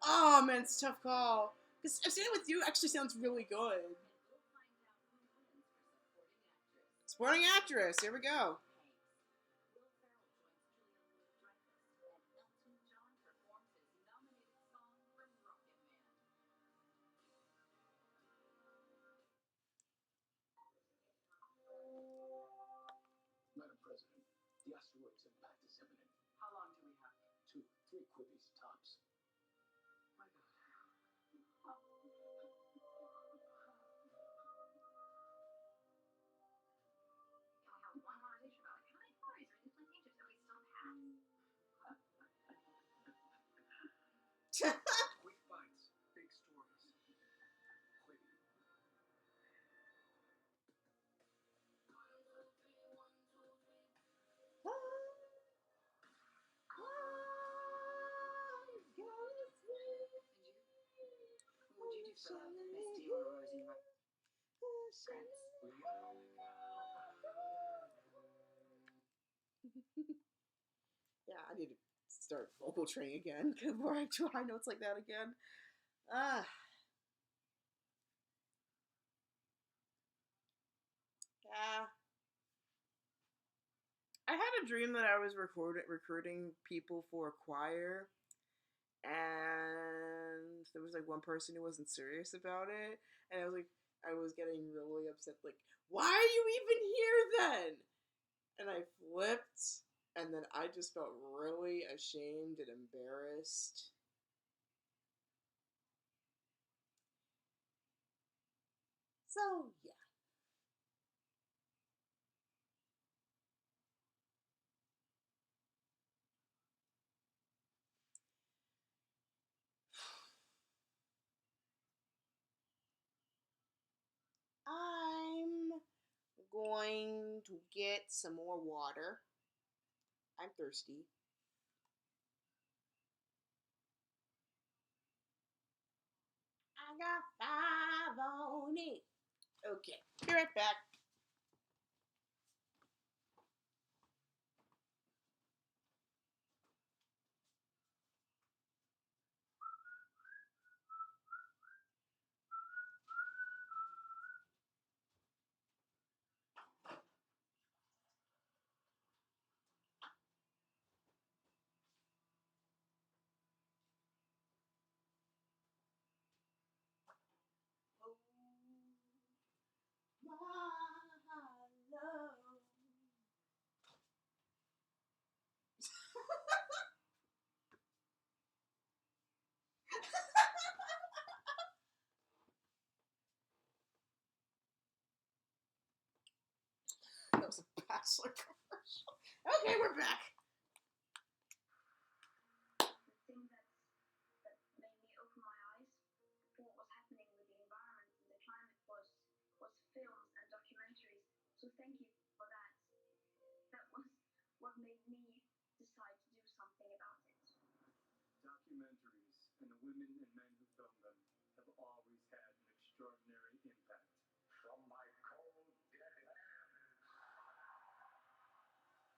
Oh man, it's a tough call. Because I've seen it with you actually sounds really good. And we'll find out who wins for Supporting supporting actress. actress. Here we go. Will Ferrell joins Julia Louis-Dreyfus, and Elton John performs his nominated song from Rocket Man. Madam President, the asteroid's impact is imminent. How long do we have? 2, 3 quibbies tops. My God. Can we have one conversation about like how many calories are in this plane Egypt that we still have? Quick bites, big stories. Quibi. What would you do for love, Misty or Rosie? Yeah, I need to start vocal training again before I try notes like that again. Ah. Yeah. I had a dream that I was recruiting people for a choir, and there was like one person who wasn't serious about it, and I was getting really upset. Like, why are you even here then? And I flipped, and then I just felt really ashamed and embarrassed. So yeah. I'm going to get some more water. I'm thirsty. I got 5 on it. Okay, be right back. Oh, my love. That was a Bachelor commercial. Okay, we're back. The thing that made me open my eyes for what was happening with the environment and the climate was films and documentaries. So thank you for that. That was what made me decide to do something about it. Documentaries and the women and men who film them have always had an extraordinary impact. From my cold, dead hand.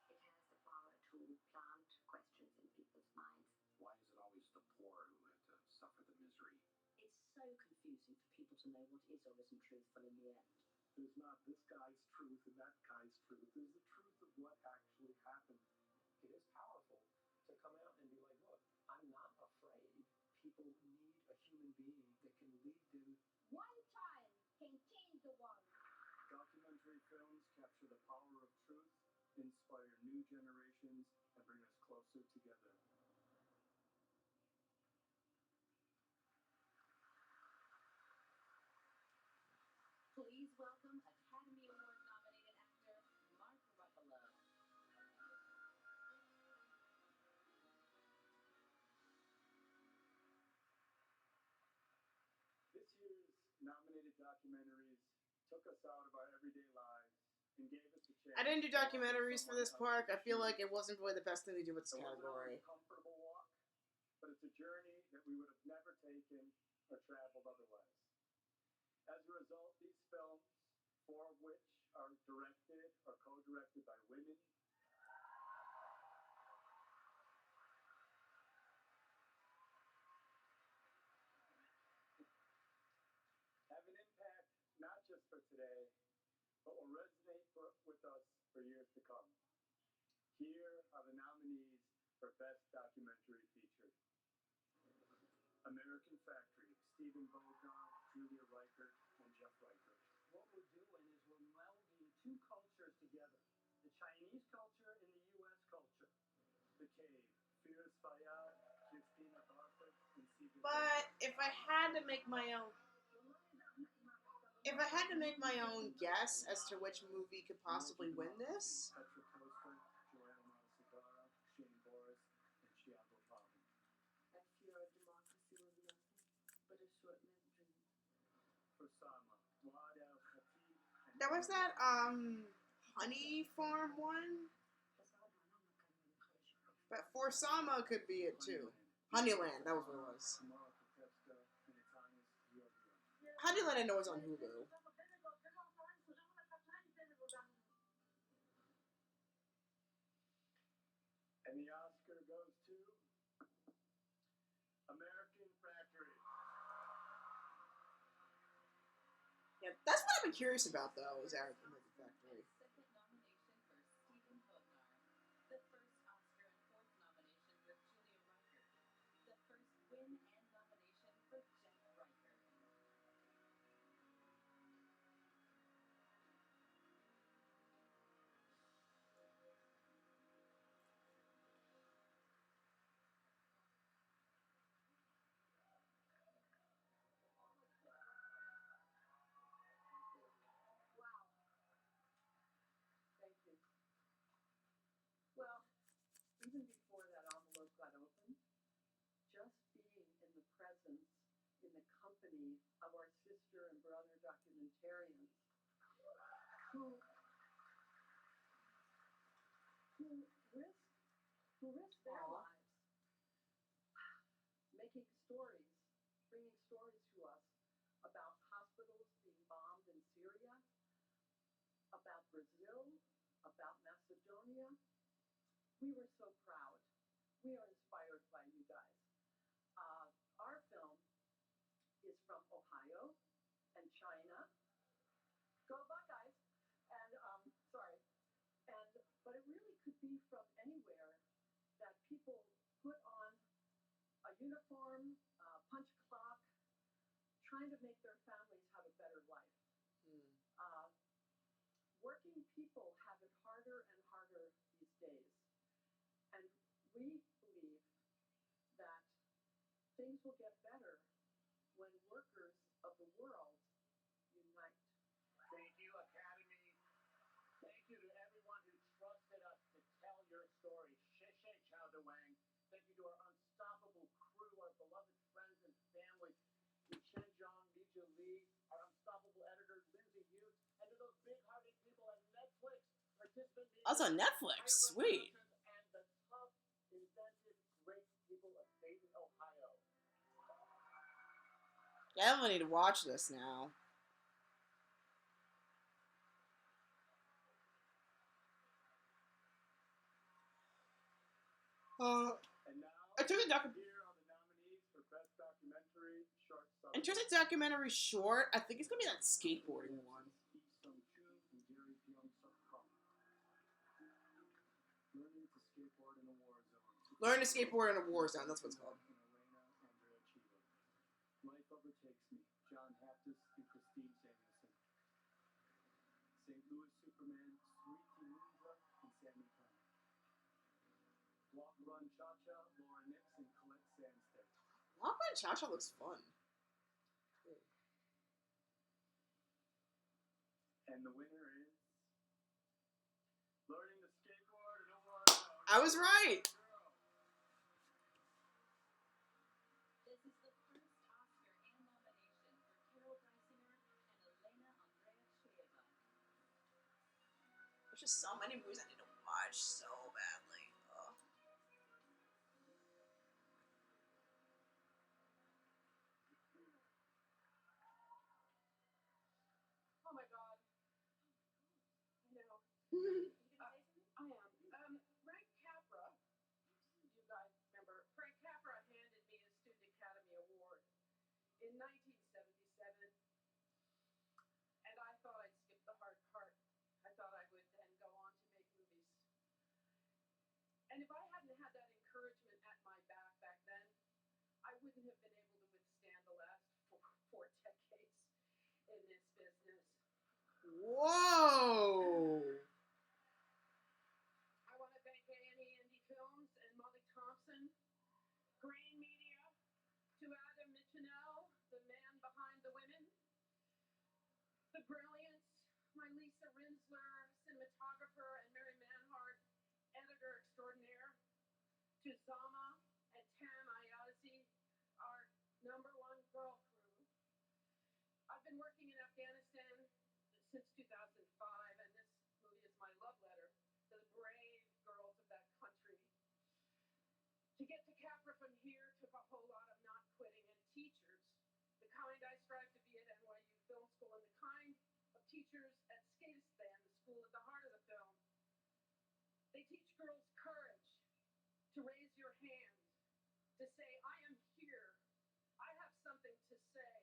It has the power to plant questions in people's minds. Why is it always the poor who have to suffer the misery? It's so confusing for people to know what is or isn't truthful in the end. There's not this guy's truth and that guy's truth. There's the truth of what actually happened. It is powerful to come out and be like, look, I'm not afraid. People need a human being that can lead them. One child can change the world. Documentary films capture the power of truth, inspire new generations, and bring us closer together. Please welcome Academy Award nominated actor Mark Ruffalo. This year's nominated documentaries took us out of our everyday lives and gave us a chance. I didn't do documentaries for this park. I feel like it wasn't really the best thing to do with this It wasn't always category. a comfortable walk, but it's a journey that we would have never taken or traveled otherwise. As a result, these films, 4 of which are directed or co-directed by women, just for today, but will resonate with us for years to come. Here are the nominees for Best Documentary Feature. American Factory, Stephen Bogart, Julia Reichert, and Jeff Reichert. What we're doing is we're melding two cultures together, the Chinese culture and the U.S. culture. The Cave, Firas Fayyad, Christina Bartlett, and Stephen But if I had to make my own, guess as to which movie could possibly win this, Petra Coaster, Joanna Montesigara, Shane Boris, and Thiago Palma. I fear our democracy was nothing but a short-lived dream. For Sama, Wad El Khatib, and there was that honey farm one, but For Sama could be it too. Honeyland, that was what it was. Tamara Kotevska, and Itanis Georgiou. Honeyland I know is on Hulu. And the Oscar goes to American Factory. Yeah, that's what I've been curious about though, is our American Factory. Second nomination for Stephen Bogart. The first Oscar and fourth nomination for Julia Reichert. The first win and nomination for Jeff Reichert. Wow. Thank you. Well, even before that envelope got opened, just being in the presence, in the company of our sister and brother documentarians who risk their Aw. lives making stories, bringing stories to us about hospitals being bombed in Syria, about Brazil, about Macedonia. We were so proud. We are inspired by you guys. Our film is from Ohio and China. Go Buckeyes! And sorry, but it really could be from anywhere that people put on a uniform, punch a clock, trying to make their families have a better life. Working people have it harder and harder these days. And we believe that things will get better when workers of the world unite. Thank you, Academy. Thank you to everyone who trusted us to tell your story. Sheshe Chowder Wang. Thank you to our unstoppable crew, our beloved friends and family, to Chen Zhang, Mija Lee, our unstoppable editor, Lindsay Hughes, and to those big-hearted people at Netflix, participant media, That's on Netflix. Sweet. and the tough, inventive, great people of Dayton, Ohio. Yeah, I definitely need to watch this now. And now, I took a here are the nominees for Best Documentary Short Subject. in terms of documentary short, I think it's gonna be that skateboarding one. Lee Sung-choo and Gary Byung-suk Kong. Learning to skateboard in a war zone. Learn to skateboard in a war zone. That's what it's called. And Elena Andrea Chiva. Life Overtakes Me. John Haptis and Christine Samuelson. St. Louis Superman. Sweetie Mundra and Sammy Khan. Walk Run Cha Cha. Laura Nix and Colette Sandstead. Walk on Cha-Cha looks fun. And the winner is Learning to Skateboard in a War Zone. I was right. This is the first Oscar and nomination for Carol Geisinger and Elena Andrea Chieva. There's just so many movies I need to watch so badly. Ugh. Oh my God. I know. I am. Frank Capra, you guys remember, Frank Capra handed me a Student Academy Award in 1977, and I have been able to withstand the last 4 decades in this business. Whoa! I want to thank A&E Indie Films and Molly Thompson, Grain Media, to Adam Michinell, the man behind the women, the brilliance, my Lisa Rinsler, cinematographer, and Mary Manhart, editor extraordinaire, to Zama and Tam Ayazi, our #1 girl crew. I've been working in Afghanistan since 2005, and this movie is my love letter to the brave girls of that country. To get to Capra from here took a whole lot of not quitting, and teachers, the kind I strive to be at NYU Film School, and the kind of teachers at Skatistan, the school at the heart of the film. They teach girls courage, to raise your hand, to say, I am here, I have something to say,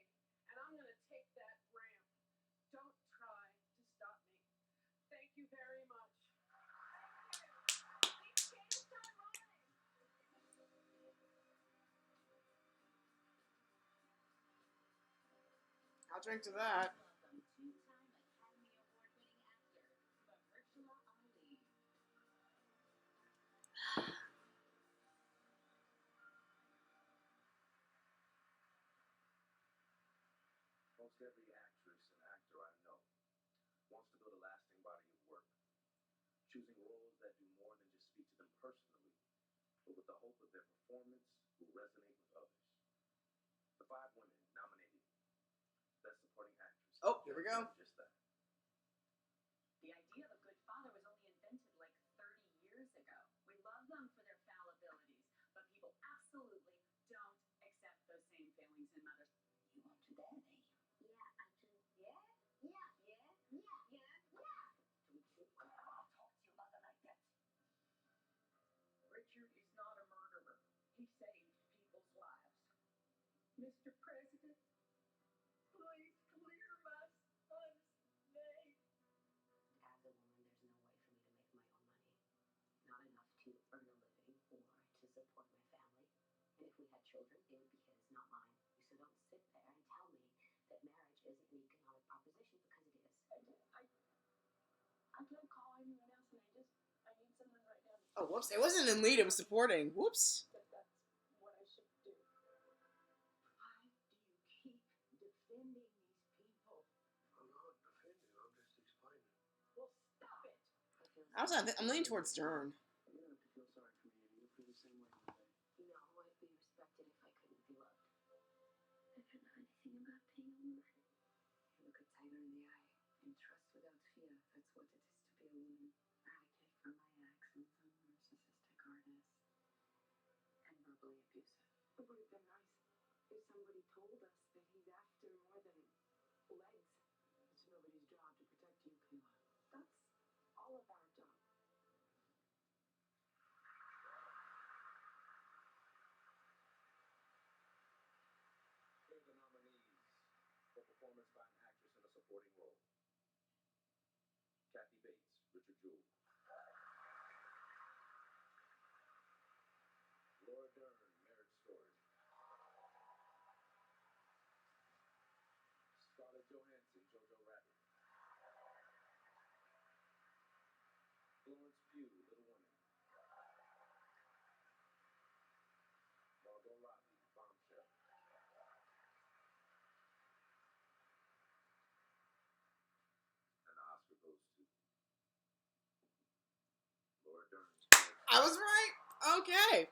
and I'm going to take that ramp. Don't try to stop me. Thank you very much. I'll drink to that. Welcome two-time Academy Award-winning actor, Mahershala Ali. Most every actress and actor I know wants to build a lasting body of work, choosing roles that do more than just speak to them personally, but with the hope that their performance will resonate with others. The 5 women nominated Best Supporting Actress. Oh, here we go. Just that. The idea of a good father was only invented like 30 years ago. We love them for their fallibilities, but people absolutely don't accept those same failings in mothers. You want to daddy? Yeah, I do. Yeah? Yeah. Yeah? Yeah. Yeah? Yeah. Don't you I'll talk to your mother like that. Richard is not a murderer. He saved people's lives. Mr. President, please clear my son's name. As a woman, there's no way for me to make my own money. Not enough to earn a living or to support my family. And if we had children, it would be his, not mine. So don't sit there and tell me that marriage isn't an economic proposition, because it is. I can't call anyone else, and I need someone right now. Oh, whoops. It wasn't in lead, it was supporting. Whoops. That's what I should do. Why do you keep defending these people? I'm not defending, I'm just explaining. Well, stop it. I'm leaning towards Stern. You don't have to feel sorry for me, and you'll feel the same way one day. No, I'd be respected if I couldn't be loved. I don't know anything about pain or money. You look a tiger in the eye and trust without fear. That's what it is to be a woman. Advocate for my accent. I'm a narcissistic artist. And verbally abusive. It would have been nice if somebody told us that he's after more than legs. It's nobody's job to protect you, Kayla. That's all of our job. Here are the nominees for performance by an actress in a supporting role. Kathy Bates, Richard Jewell. Laura Dern, Marriage Story. Scarlett Johansson, Jojo Rabbit. Florence Pugh, Little Women. Margot Robbie, Bombshell. And the Oscar goes to Laura Dern's Marriage I was right. Okay.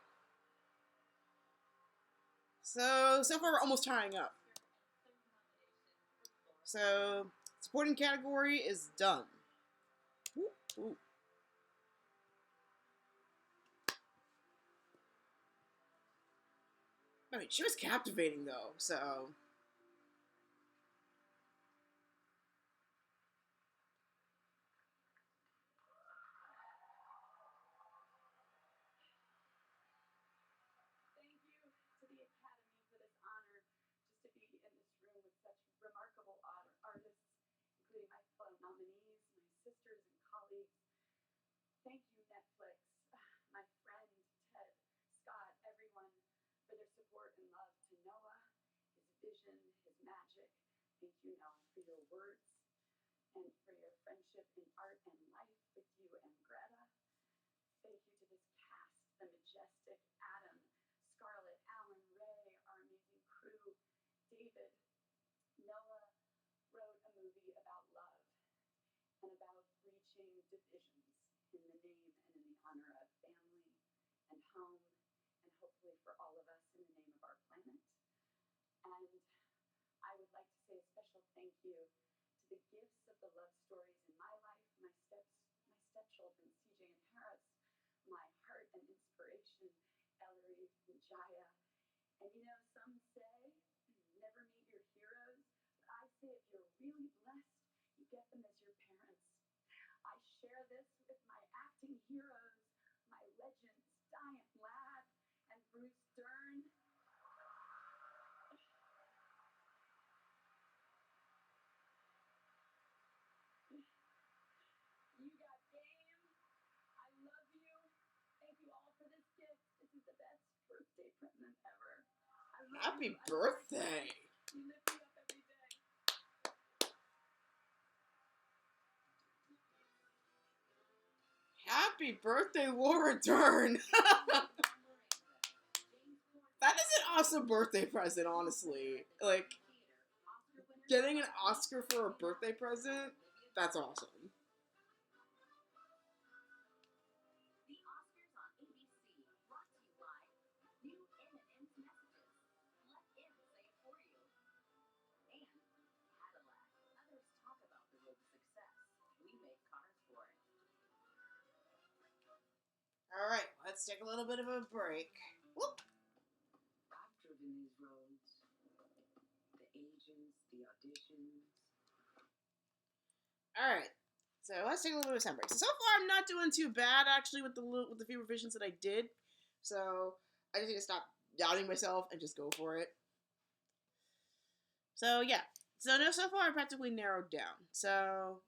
So far we're almost tying up. So, supporting category is done. Ooh, ooh. I mean, she was captivating though, so. Thank you to the Academy for this honor, just to be in this room with such remarkable artists, including my fellow nominees, my sisters and colleagues. Thank you, Netflix, my friend, Ted, Scott, everyone, for their support and love to vision, his magic. Thank you, Noah, for your words and for your friendship in art and life with you and Greta. Thank you to this cast, the majestic Adam, Scarlett, Alan, Ray, our amazing crew, David. Noah wrote a movie about love and about breaching divisions in the name and in the honor of family and home, and hopefully for all of us in the name of our planet. And I would like to say a special thank you to the gifts of the love stories in my life, my stepchildren, CJ and Harris, my heart and inspiration, Ellery and Jaya. And you know, some say never meet your heroes, but I say if you're really blessed, you get them as your parents. I share this with my acting heroes, my legends, Diane Ladd and Bruce Dern. You got game. I love you. Thank you all for this gift. This is the best birthday present ever. I love Happy you. birthday! You lift me up every day. Happy birthday, Laura Dern! That is an awesome birthday present, honestly. Like, getting an Oscar for a birthday present, that's awesome. The Oscars on ABC, brought to you by new M&M's messages. Let M say it for you. And Cadillac. Others talk about the road to success. We make cars for it. Alright, let's take a little bit of a break. Whoop. I've driven these roads. The agents, the auditions. Alright, so let's take a little bit of a time break. So far, I'm not doing too bad, actually, with the few revisions that I did. So, I just need to stop doubting myself and just go for it. So, yeah. So, no, so far, I'm practically narrowed down. So,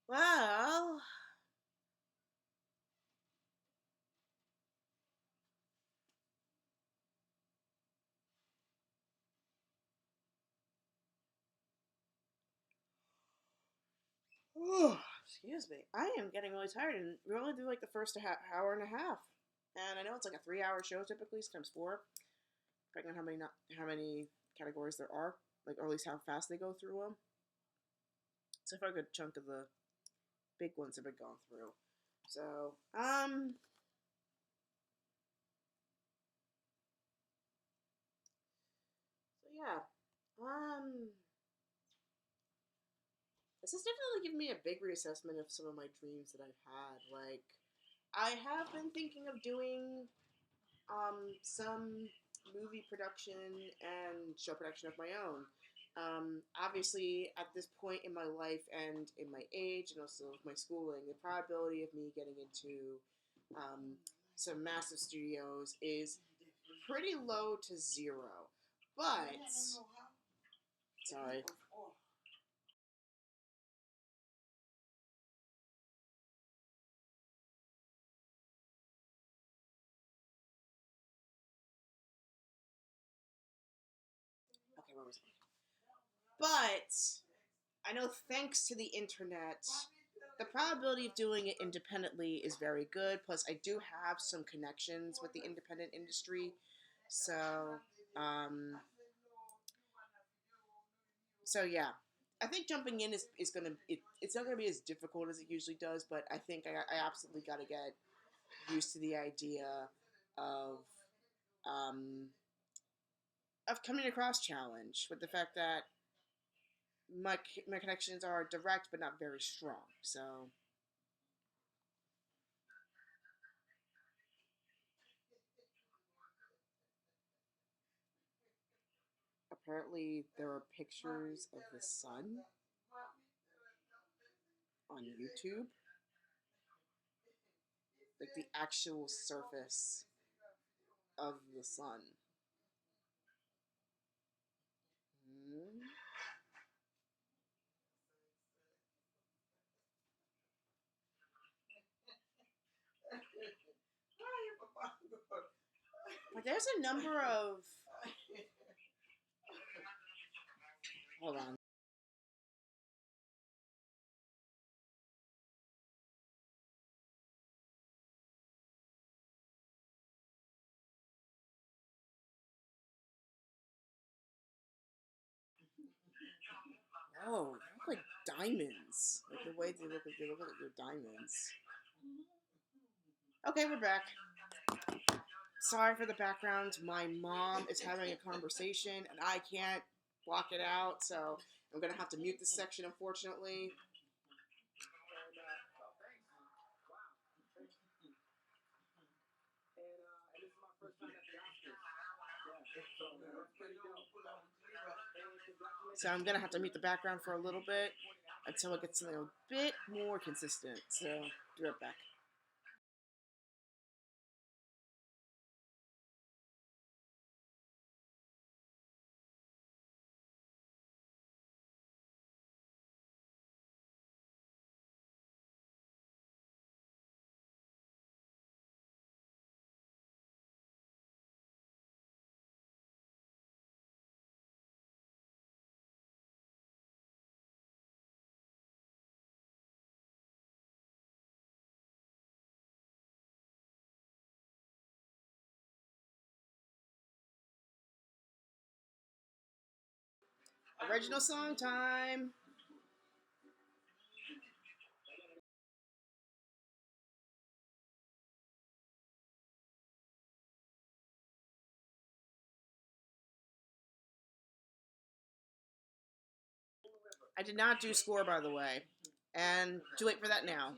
well... excuse me. I am getting really tired, and we only do like the first hour and a half. And I know it's like a 3-hour show typically, sometimes 4, depending on how many categories there are, like or at least how fast they go through them. So far, a good chunk of the big ones have been gone through. So, yeah, this has definitely given me a big reassessment of some of my dreams that I've had. Like, I have been thinking of doing some movie production and show production of my own. Obviously, at this point in my life and in my age, and also my schooling, the probability of me getting into some massive studios is pretty low to 0. But sorry. Okay, where was I? But I know thanks to the internet, the probability of doing it independently is very good. Plus, I do have some connections with the independent industry. So, yeah. I think jumping in is gonna it's not gonna be as difficult as it usually does, but I think I absolutely got to get used to the idea of um, coming across challenge with the fact that my connections are direct but not very strong. So apparently there are pictures of the sun on YouTube, like the actual surface of the sun. Hmm? But there's a number of. Hold on. Oh, they look like diamonds. Like the way they look like they're diamonds. Okay, we're back. Sorry for the background. My mom is having a conversation and I can't block it out, so I'm gonna have to mute this section, unfortunately. And this is my first time at the Oscars. Yeah, so that's pretty dope. So I'm gonna have to mute the background for a little bit until it gets a little bit more consistent. So be right back. Original song time. I did not do score, by the way, and too late for that now.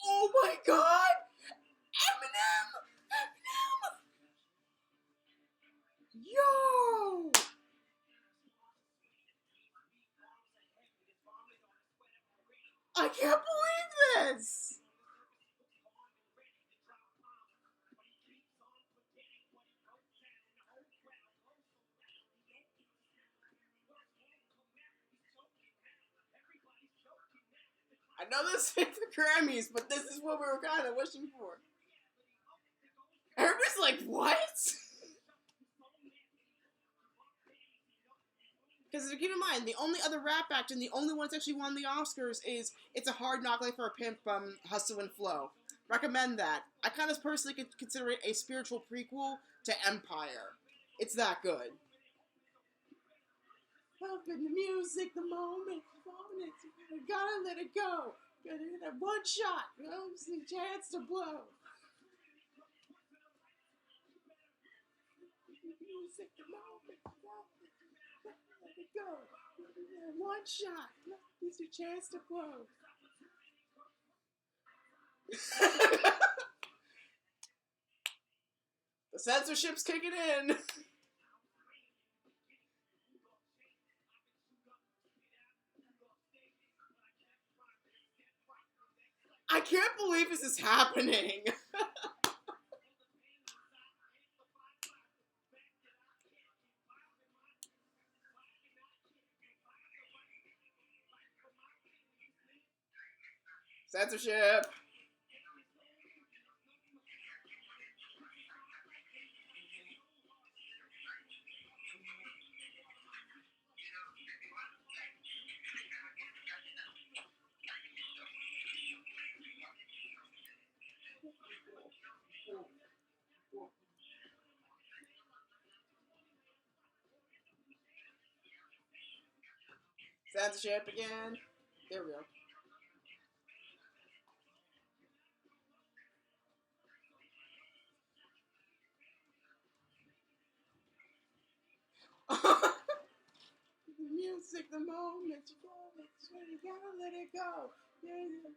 Oh my god! Eminem! Eminem! Yo! I can't believe this! I know this ain't the Grammys, but this is what we were kind of wishing for. Everybody's like, what? Because keep in mind, the only other rap act and the only one that's actually won the Oscars is It's a Hard Knock Life for a Pimp from Hustle and Flow. Recommend that. I kind of personally consider it a spiritual prequel to Empire. It's that good. Up in the music, the moment, you gotta let it go. Gotta hit that one shot, it's a chance to blow. Music, the moment, let it go. One shot, it's a chance to blow. The censorship's kicking in. I can't believe this is happening. Censorship. Censorship again. There we go. The music, the moment, you gotta let it go.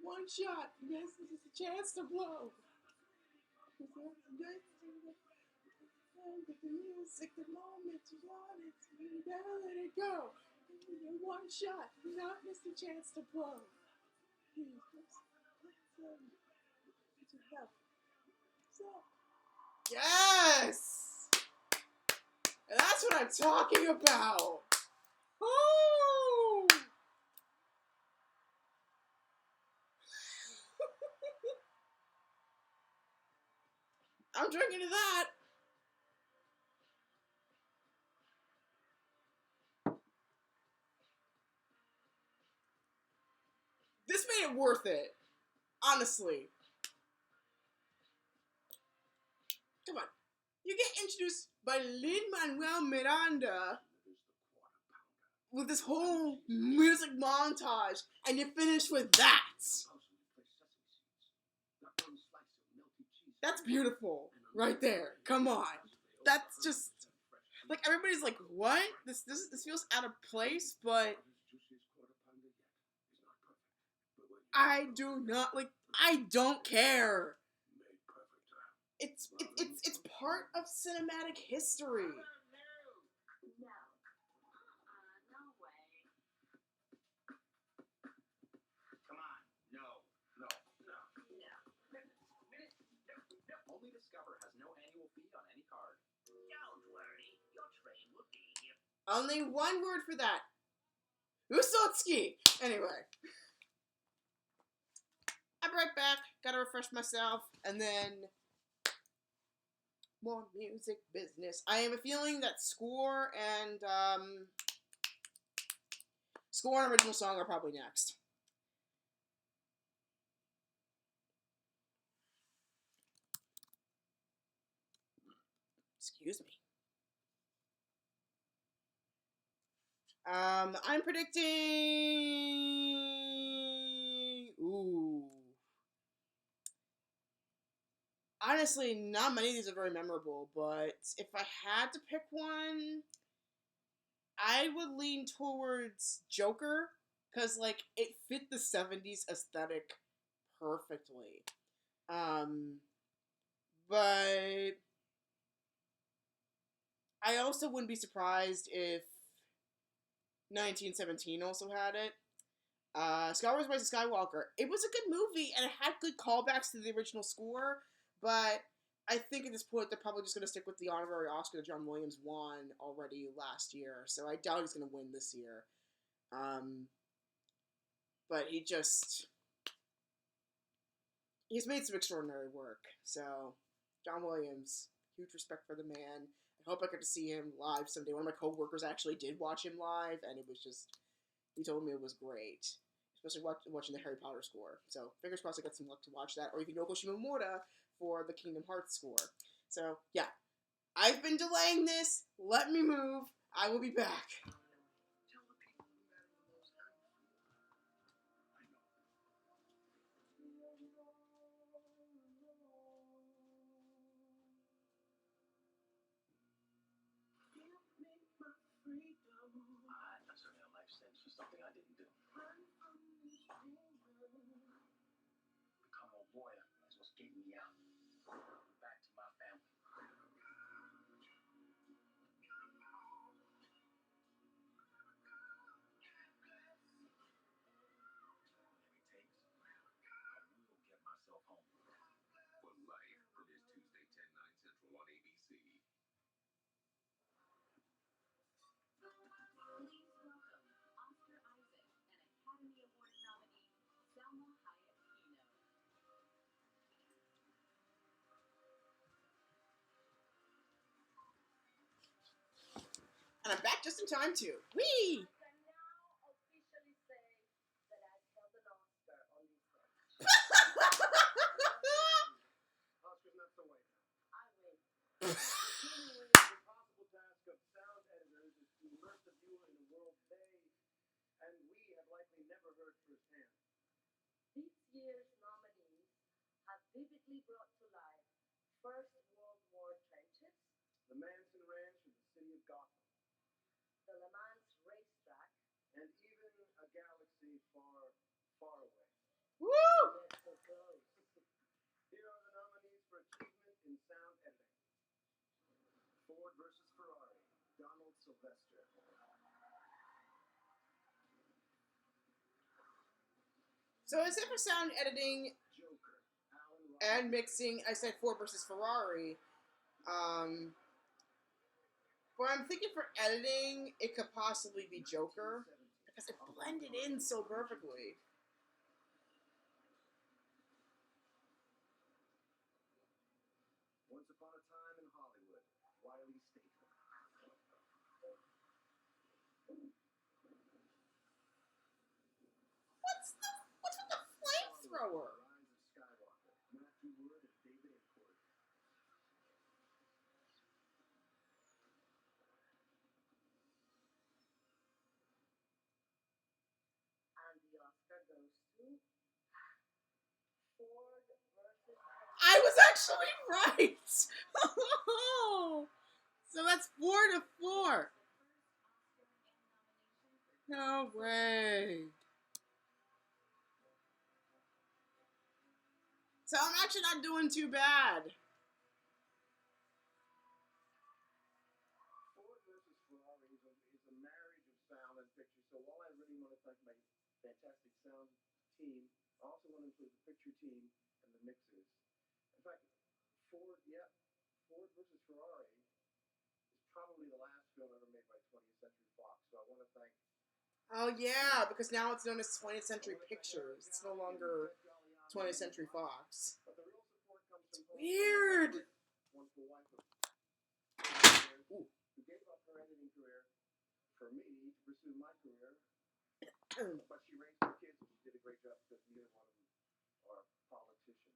One shot, this is a chance to blow. The music, the moment, you gotta let it go. One shot, not miss the chance to blow. Yes! And that's what I'm talking about. Oh! I'm drinking to that. This made it worth it. Honestly. Come on. You get introduced by Lin-Manuel Miranda with this whole music montage, and you finish with that. That's beautiful. Right there. Come on. That's just... Like, everybody's like, what? This feels out of place, but... I do not, like, I don't care. It's part of cinematic history. No. No way. Come on. No. Only Discover has no annual fee on any card. Don't worry, your train will be here. Only one word for that. Usotski! Anyway. I'll be right back. Gotta refresh myself. And then... more music business. I have a feeling that score and original song are probably next. Excuse me. I'm predicting... Ooh. Honestly, not many of these are very memorable, but if I had to pick one, I would lean towards Joker, because, like, it fit the 70s aesthetic perfectly. But I also wouldn't be surprised if 1917 also had it. Star Wars Rise of Skywalker. It was a good movie and it had good callbacks to the original score, but I think at this point they're probably just going to stick with the honorary Oscar that John Williams won already last year, so I doubt he's going to win this year. But he's made some extraordinary work. So, John Williams, huge respect for the man. I hope I get to see him live someday. One of my coworkers actually did watch him live, and it was just, he told me it was great. Especially watching the Harry Potter score. So, fingers crossed I get some luck to watch that. Or even Yoko Shimomura for the Kingdom Hearts score. So, yeah. I've been delaying this. Let me move. I will be back. Tell the people who matter the most how you feel. I know. Give me my freedom. I'm serving a life sentence for something I didn't do. Run from this demon. Become a lawyer is what's getting me out. Back to my family. Whatever it takes, I will get myself home. For Life premieres Tuesday, 10, 9 Central on ABC. Please welcome Oscar Isaac and Academy Award nominee Selma Hayek-Pino. And I'm back just in time too. Whee! I can now officially say that I've held an Oscar on this stage. Oscar's not so white now. I win. The seemingly impossible task of sound editors is to immerse the viewer in a world they and we have likely never heard firsthand. This year's nominees have vividly brought to life First World War trenches, The Manson Ranch in the city of Gotham, the Le Mans racetrack, and even a galaxy far, far away. Woo! and yet so close. Here are the nominees for achievement in sound editing. Ford versus Ferrari, Donald Sylvester. So except for sound editing Joker, Alan Rickman. and mixing, I said Ford versus Ferrari. But I'm thinking for editing, it could possibly be Joker because it blended in so perfectly. Once Upon a Time in Hollywood, Wiley Stateman. What's with the flamethrower? Rise of Skywalker, Matthew Wood and David Acorn. And the Oscar goes to Ford versus I was actually right. So that's 4-4. No way. So I'm actually not doing too bad. Ford versus Ferrari is a marriage of sound and picture. So while I really want to thank my fantastic sound team, I also want to include the picture team and the mixers. In fact, Ford versus Ferrari is probably the last film ever made by 20th Century Fox. So I want to thank. Oh yeah, because now it's known as 20th Century Pictures. It's no longer 20th Century Fox. But the real support comes from Weird. wonderful wife of Ooh. who gave up her editing career for me to pursue my career. But she raised her kids and she did a great job because neither one of them are politicians.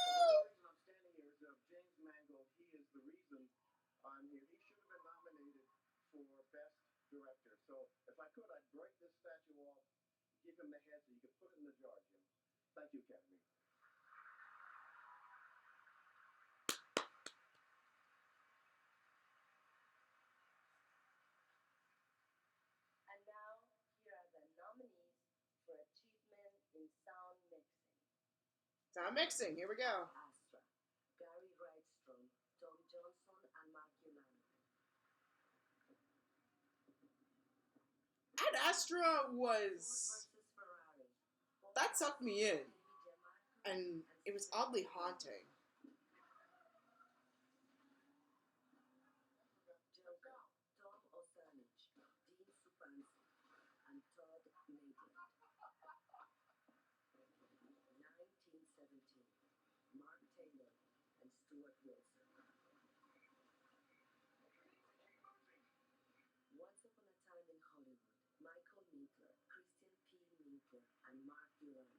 The real reason I'm standing here is James Mangold. He is the reason I'm here. He should have been nominated for Best Director. So if I could, I'd break this statue off, give him the head so you could put it in the jar, Jim. Thank you, Academy. And now, here are the nominees for Achievement Sound mixing. Here we go. Astra, Gary Rydstrom, Tom Johnson, and Mark Ulan. Ad Astra Ford was versus Ferrari. that sucked me in, Media Marco and it was oddly haunting. Joker, Tom Osanich, Dean Supansi, and Todd Maitland. 1917, Mark Taylor and Stuart Wilson. Once Upon a Time in Hollywood, Michael Meekler, Christian P. Meekler, and Mark Ulan.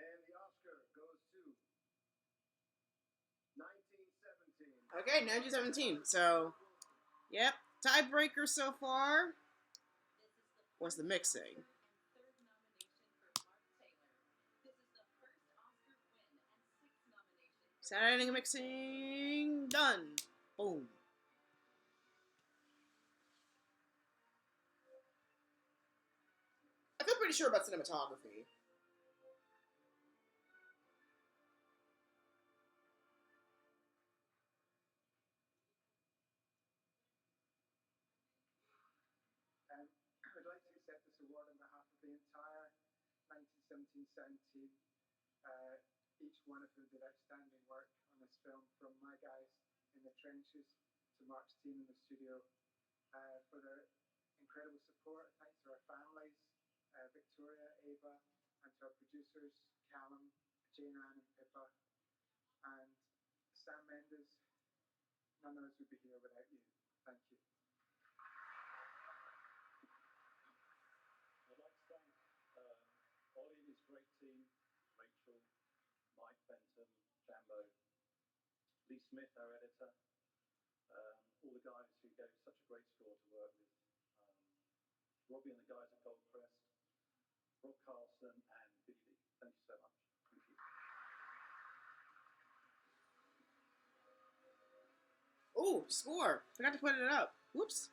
And the Oscar goes to 1917. Okay, 1917. So, yep, tiebreaker so far was the mixing. Saturday Night Mixing done. Boom. I feel pretty sure about cinematography. I'd like to accept this award on behalf of the entire 1917 team. Each one of whom did outstanding work on this film, from my guys in the trenches to Mark's team in the studio, for their incredible support. Thanks to our families, Victoria, Ava, and to our producers, Callum, Jane Ann, and Pippa, and Sam Mendes. None of us would be here without you. Thank you. I'd like to thank Ollie and his great team, Rachel, Mike Bentham, Jambo, Lee Smith, our editor, all the guys who gave such a great score to work with, Robbie and the guys at Goldcrest, Rob Carlson, and Billy Lee. Thank you so much. Thank you. Ooh, score. Forgot to put it up. Whoops.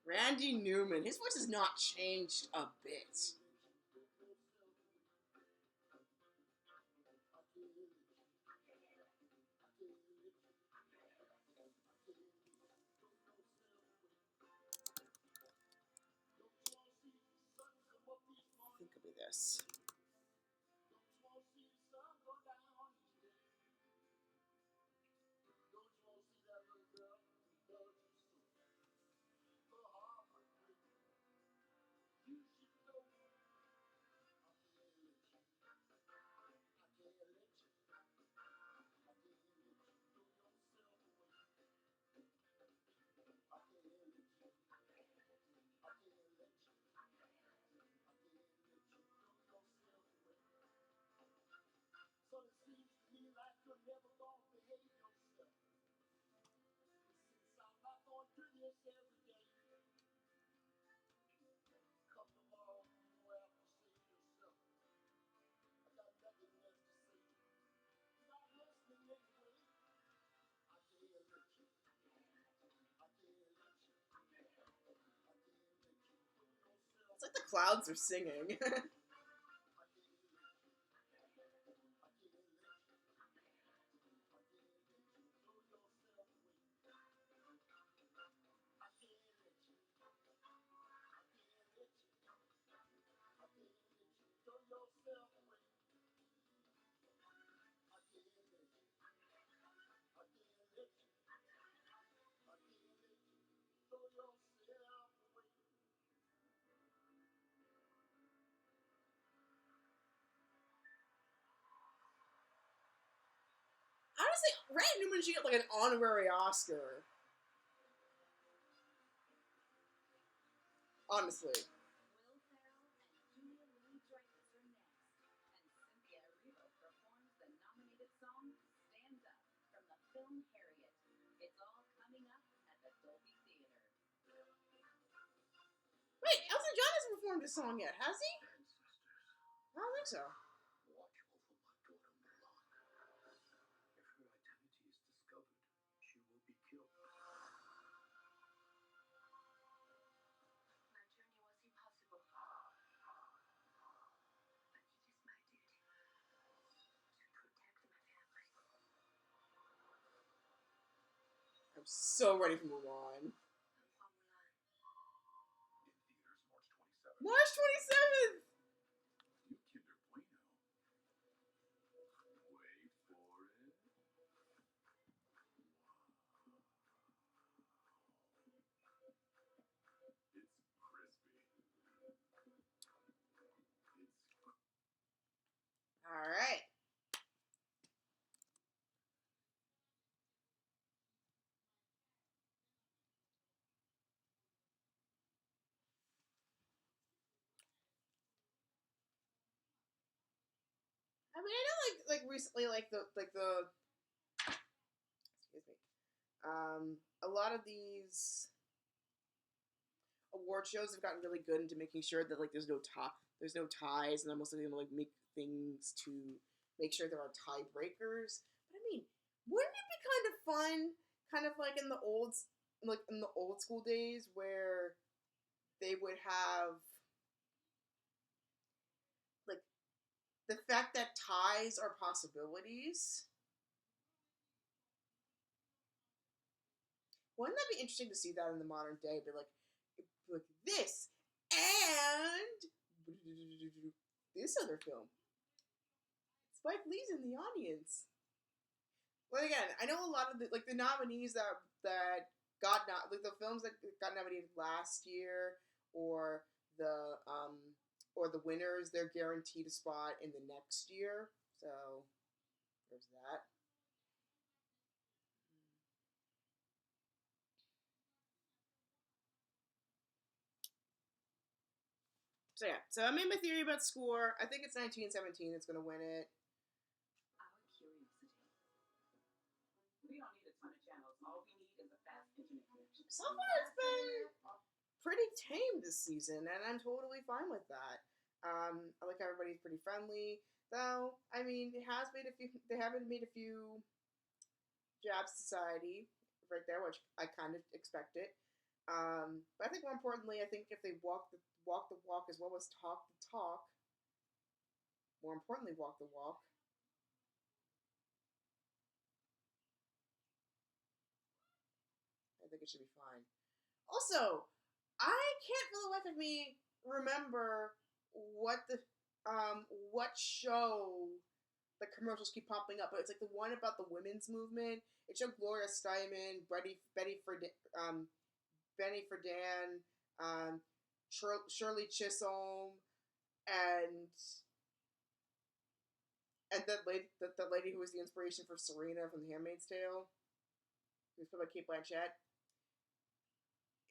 Randy Newman. His voice has not changed a bit. I think it'll be this. So it seems to me like you're never gonna behave yourself. Since I'm not gonna do this every day, come tomorrow, you will have to say to yourself, I got nothing left to say. You're not listening anyway. I can't let you. I can't let you. I can't let you do yourself. It's like the clouds are singing. Honestly, Randy Newman should get like an honorary Oscar. Honestly. Will Ferrell and Julia Louis-Dreyfus are next, and Cynthia Erivo performs the nominated song "Stand Up" from the film Harriet. It's all coming up at the Dolby Theater. performed this song yet, has he? I don't think so. Watch over my daughter Milan. If her identity is discovered, she will be killed. My journey was impossible. But it is my duty to protect my family. I'm so ready for Mulan. In theaters March 27th. March 27th! You Kinder Bueno. Wait for it. It's crispy. All right. I mean, I know, like recently, like the excuse me, a lot of these award shows have gotten really good into making sure that like there's no ties, and almost like, like make things to make sure there are tiebreakers. But I mean, wouldn't it be kind of fun, kind of like in the old school days where they would have like the fact that ties are possibilities. Wouldn't that be interesting to see that in the modern day? Be like this and this other film. Spike Lee's in the audience. Well, again, I know a lot of the nominees that got like the films that got nominated last year, or the winners, they're guaranteed a spot in the next year. So there's that. So yeah, so I made my theory about score. I think it's 1917 that's going to win it. Our curiosity. We don't need a ton of channels. All we need is a fast internet connection. So far, it's been pretty tame this season, and I'm totally fine with that. I like how everybody's pretty friendly, though. I mean, it has made a few. They haven't made a few jabs to society right there, which I kind of expected. But I think more importantly, I think if they walk the walk as well as talk the talk, more importantly, walk the walk. I think it should be fine. Also, I can't for the life of me remember what show the commercials keep popping up, but it's like the one about the women's movement. It showed Gloria Steinem, Benny Friedan, Shirley Chisholm, and the lady who was the inspiration for Serena from The Handmaid's Tale, who's played by Kate Blanchett.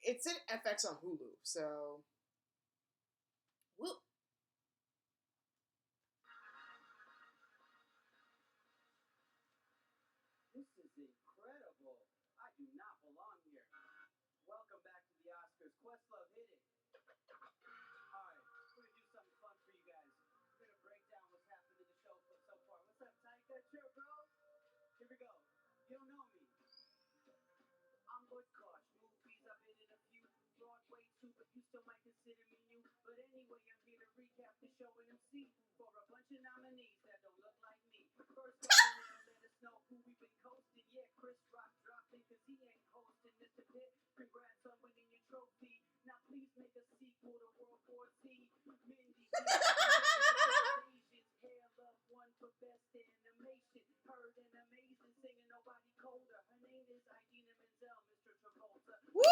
It's in FX on Hulu, so whoop. This is incredible. I do not belong here. Welcome back to the Oscars. Questlove, hit it. Alright, we're gonna do something fun for you guys. We're gonna break down what's happened in the show so far. What's up, Taika? Chill, bro. Here we go. You don't know me. I'm Woodcock. Movies, I've been in a few. Broadway too, but you still might consider me new. But anyway, I'm here to recap the show and MC for a bunch of nominees that don't look like me. First up, let us know who we've been coasting. Yeah, Chris Rock dropped in cause he ain't hosting. Mr. Pitt, congrats on winning your trophy. Now please make a sequel to World War Z. Mindy, Asians, hair love one for best animation. Heard an amazing singing, nobody colder. Her name is Idina Menzel, Mr. Travolta. Woo!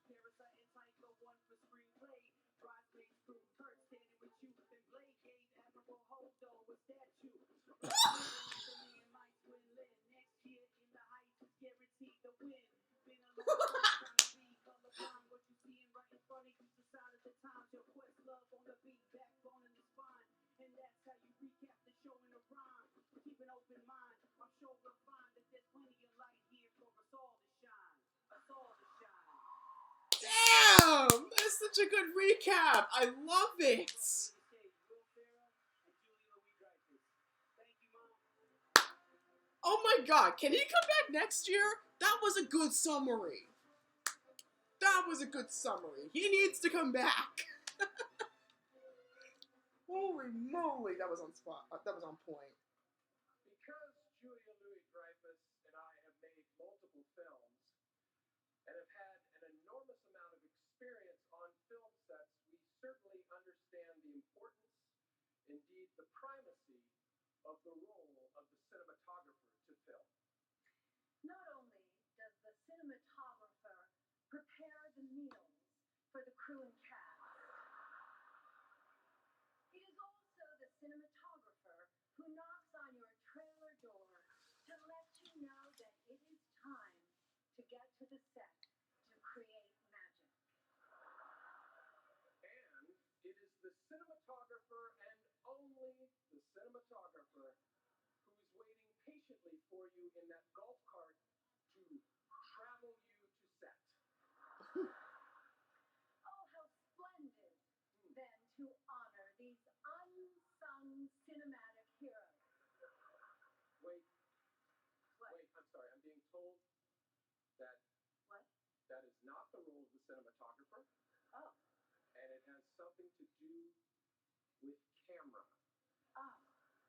Parasite and Psycho, one for screenplay. Bridesmaids, Fruit, Hurt, Standing With You, and Blade gave Admiral Holdo a statue. Next year in the Heights, guaranteed to win. Been a long time trying to be colorblind. What you seeing right in front of you, the sign of the times. Your Questlove on the beat, backbone in the spine. And that's how you recap the show in a rhyme. Keep an open mind. I'm sure we'll find that there's plenty of light here for us all to shine. Us all to shine. Damn! That's such a good recap. I love it. Oh my god, can he come back next year? That was a good summary. That was a good summary. He needs to come back. Holy moly, that was on spot. That was on point. Because Julia Louis-Dreyfus and I have made multiple films and have had an enormous amount of experience on film sets, we certainly understand the importance, indeed the primacy, of the role of the cinematographer to film. Not only does the cinematographer prepare the meals for the crew and cast, he is also the cinematographer who knocks on your trailer door to let you know that it is time to get to the set to create magic. And it is the cinematographer and only the cinematographer who is waiting patiently for you in that golf cart to travel you to set. Oh, how splendid, then, to honor these unsung cinematic heroes. Wait, What? wait, I'm sorry. I'm being told that What? that is not the role of the cinematographer, Oh. and it has something to do with camera. Ah.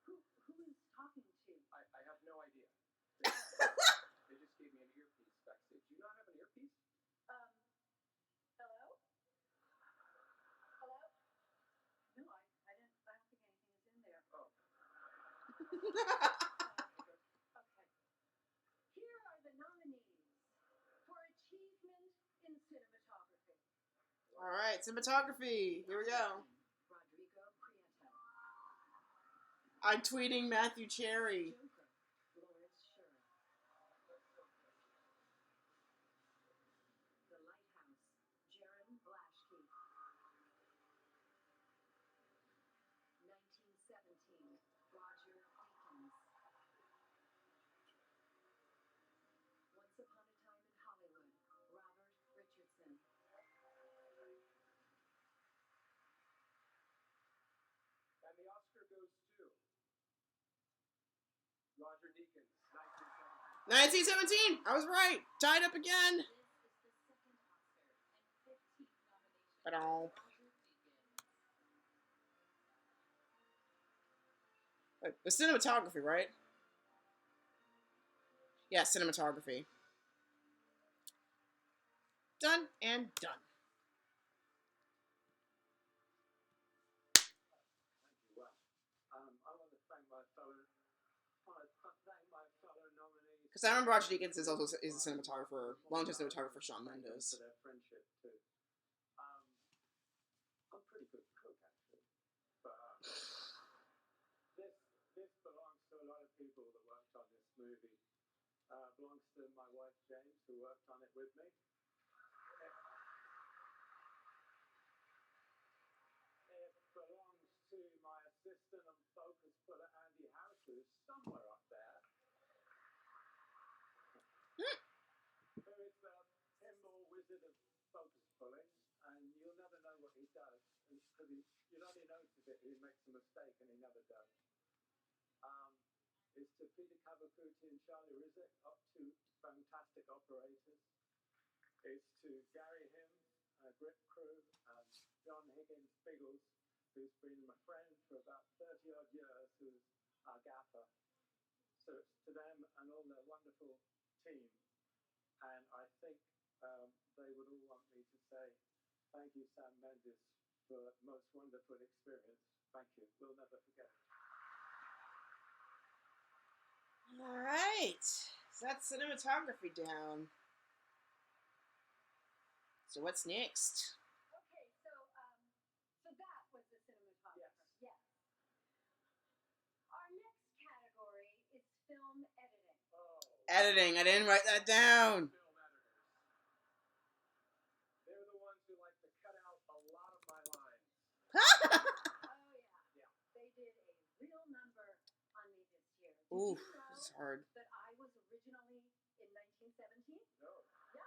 Who is talking to? I have no idea. They just gave me an earpiece backstage. Do you not have an earpiece? Hello? Hello? No, I don't think anything is in there. Oh. Okay. Here are the nominees for achievement in cinematography. All right, cinematography. Here we go. Rodrigo Prieto. I'm tweeting Matthew Cherry. Joker, Lawrence Sher. The Lighthouse, Jaron Blashke. 1917, Roger Deakins. Once Upon a Time in Hollywood, Robert Richardson. And the Oscar goes to Roger Deakins, 1917. 1917. I was right. Tied up again. This is the second Oscar and 15th nomination Ba-dum. for Roger Deakins. The cinematography, right? Yeah, cinematography. Done and done. Thank you. Well, I want to thank my fellow nominees. Because I remember Roger Deakins is a cinematographer, longtime cinematographer for Shawn Mendes. For their friendship too. I'm pretty good cook actually, but this belongs to a lot of people that worked on this movie. Belongs to my wife James, who worked on it with me. It belongs to my assistant and focus puller Andy Harris, who is somewhere up there. Who is the pinball wizard of focus pulling, and you'll never know what he does because you'll only notice it if he makes a mistake, and he never does. Is to Peter Cavacuti and Charlie Rizek, up two fantastic operators. Is to Gary Hims, Grip Crew, and John Higgins Biggles, who's been my friend for about 30 odd years, who's our gaffer. So it's to them and all their wonderful team. And I think they would all want me to say thank you, Sam Mendes, for the most wonderful experience. Thank you. We'll never forget it. All right. So that's cinematography down. So what's next? Okay, so that was the cinematographer. Yes. Our next category is film editing. Oh. Editing. I didn't write that down. Film editors. They're the ones who like to cut out a lot of my lines. Oh yeah. Yeah. They did a real number on me this year. Did Ooh, you know it's hard. that I was originally in 1917? No. Yeah.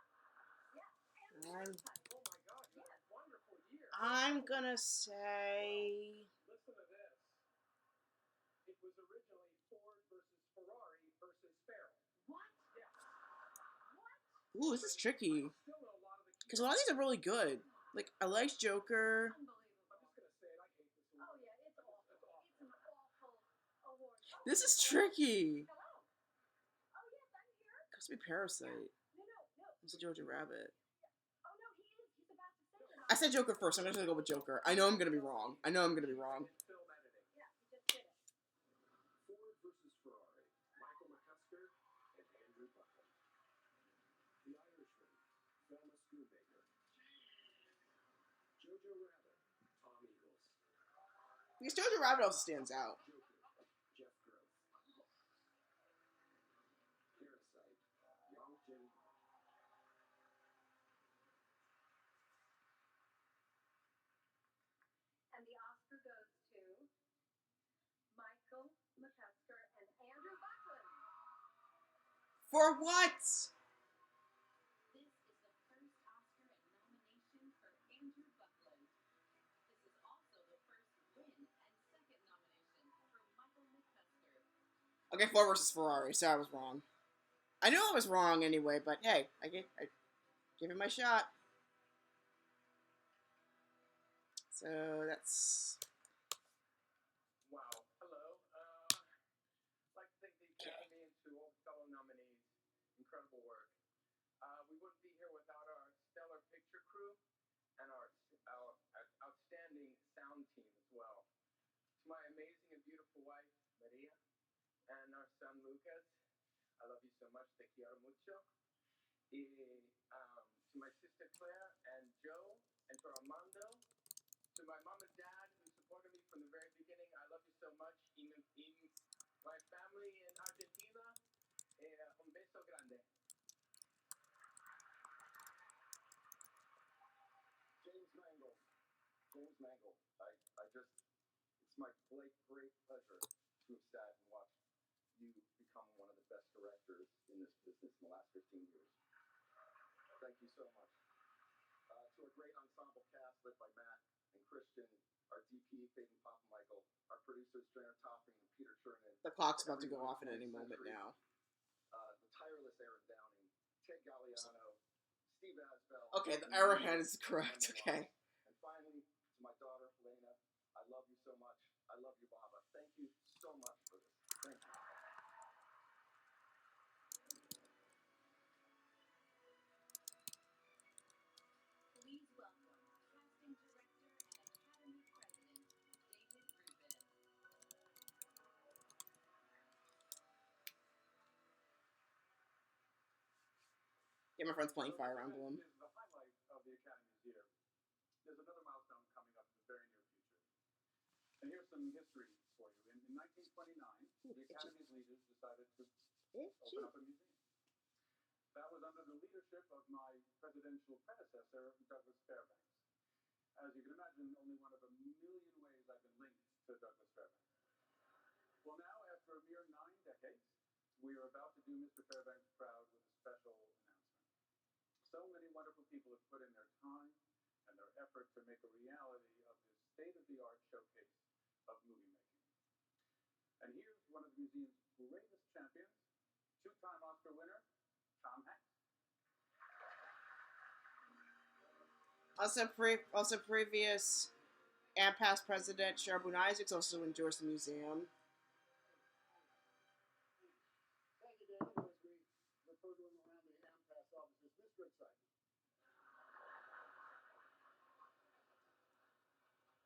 And Um, Parasite. Oh my God, you're Yes. wonderful. I'm gonna say. Listen to this. It was originally Ford versus Ferrari versus Ferrell. What? Yes. What? Ooh, this is tricky. Still know a lot of the key. Because a lot of these are really good. Like, I liked Joker. I'm Unbelievable. just gonna say it. I hate this award. Oh yeah, it's awful. It's awful. It's an awful award. Oh, This is hello. tricky. Hello. Oh yes, I'm here. Could be Parasite. No, no, no. It's a Jojo Rabbit. Oh no, he is. He's about to say it. I said Joker first. I'm gonna go with Joker. I know I'm gonna be wrong. I know I'm gonna be wrong. In film editing. Yeah, he just did it. Ford versus Ferrari. Michael McCusker and Andrew Buckland. The Irishman. Thelma Schoonmaker. Jojo Rabbit. Tom Eagles. Because Jojo Rabbit also stands out. Joker. Jeff Gross. Parasite. Yang Jin. And the Oscar goes to Michael McCusker and Andrew Buckland. For what? This is the first Oscar nomination for Andrew Buckland. This is also the first win and second nomination for Michael McCusker. Okay, Ford versus Ferrari. So I was wrong. I knew I was wrong anyway, but hey, I gave it my shot. So that's. Wow. Hello. I'd like to thank the Academy and to all fellow nominees. Incredible work. We wouldn't be here without our stellar picture crew and our outstanding sound team as well. To my amazing and beautiful wife, Maria, and our son, Lucas, I love you so much. Te quiero mucho. To my sister, Claire, and Joe, and to Armando, to my mom and dad who supported me from the very beginning, I love you so much. My family in Argentina, un beso grande. James Mangold. James Mangold. It's my great pleasure to have sat and watched you become one of the best directors in this business in the last 15 years. Thank you so much. To a great ensemble cast led by Matt and Christian, our DP, Faden Papa Michael, our producers, Jenner Topping and Peter Chernin. The clock's about to go off in any moment now. The tireless Aaron Downing, Ted Galliano, Steve Asbell. Okay, the arrowhead is correct. Okay. And finally, to my daughter, Helena, I love you so much. I love you, Baba. Thank you so much for this. Thank you. Please welcome casting director and Academy President David Rubin. Yeah, my friend's playing Fire Emblem. Is the highlight of the Academy's year. There's another milestone coming up in the very near future. And here's some history for you. In 1929, the Academy's leaders decided to open up a museum. That was under the leadership of my presidential predecessor, Douglas Fairbanks. As you can imagine, only one of a million ways I've been linked to Douglas Fairbanks. Well, now, after a mere 9 decades, we are about to do Mr. Fairbanks proud with a special announcement. So many wonderful people have put in their time and their effort to make a reality of this state-of-the-art showcase of movie making. And here's one of the museum's greatest champions, 2-time Oscar winner, Tom Hanks. Also previous and past president Charbon Isaacs also endorsed the museum. Thank you, David. As we refer to him around the AMPAS offices, Mr. Excitement.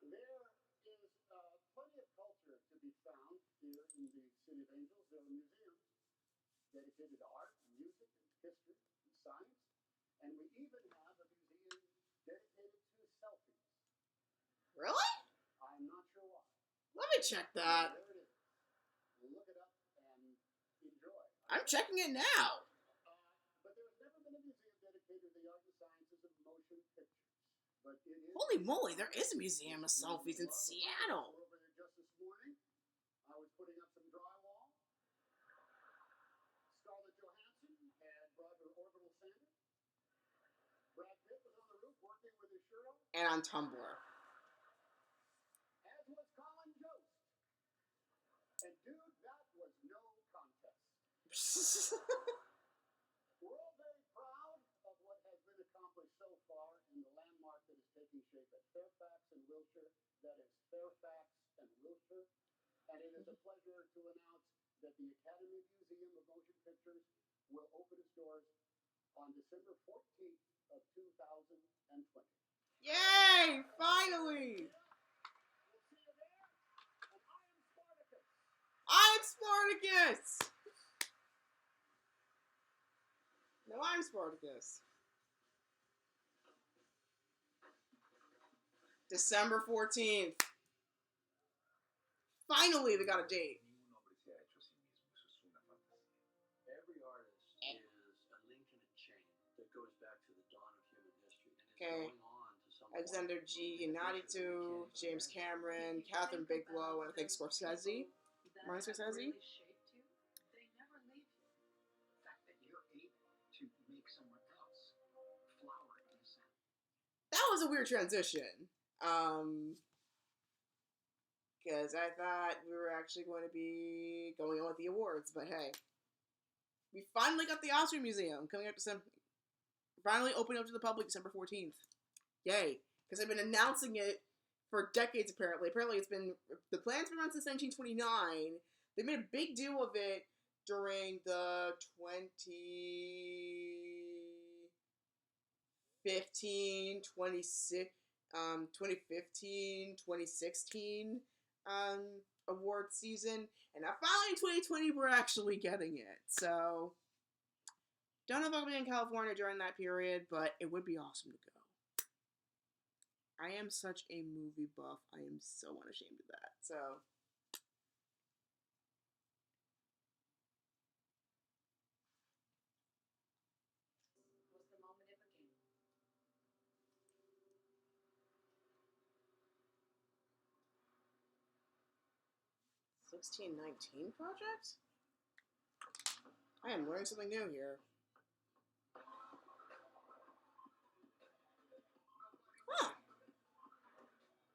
There is plenty of culture to be found here in the City of Angels. There are museums dedicated to art, and music, and history, and science. And we even have a museum dedicated to selfies. Really? I'm not sure why. Let me check that. There it is. Look it up and enjoy. I'm checking it now. But there's never been a museum dedicated to the art and sciences of motion pictures. But it is. Holy moly, there is a museum of selfies in Seattle. Over there just this morning, I was putting up some drywall. Scarlett Johansson had brought her orbital sander. Brad Pitt was on the roof working with his shirt off. And on Tumblr. And dude, that was no contest. We're all very proud of what has been accomplished so far in the landmark that is taking shape at Fairfax and Wilshire. That is Fairfax and Wilshire. And it is a pleasure to announce that the Academy Museum of Motion Pictures will open its doors on December 14th of 2020. Yay! Finally! We'll see you there. And I am Spartacus. I'm Spartacus! No, I'm Spartacus. December 14th. Finally, they got a date. Every artist is a link in a chain that goes back to the dawn of human history, and it's Okay. going on to some Alexander G. Inarritu, James Cameron, Catherine Bigelow, and I think Scorsese. Martin Scorsese? Really shaped you. They never leave you. The fact that you're able to make someone else flower in a sense. That was a weird transition. Because I thought we were actually going to be going on with the awards, but hey. We finally got the Oscar Museum coming up December. Finally opening up to the public December 14th. Yay. Because I've been announcing it for decades, apparently. Apparently, it's been. The plan's been around since 1929. They made a big deal of it during the 2015, 2016 award season. And now finally in 2020, we're actually getting it. So, don't know if I'll be in California during that period, but it would be awesome to go. I am such a movie buff. I am so unashamed of that. So, Was the moment it became. 1619 project? I am learning something new here. Huh.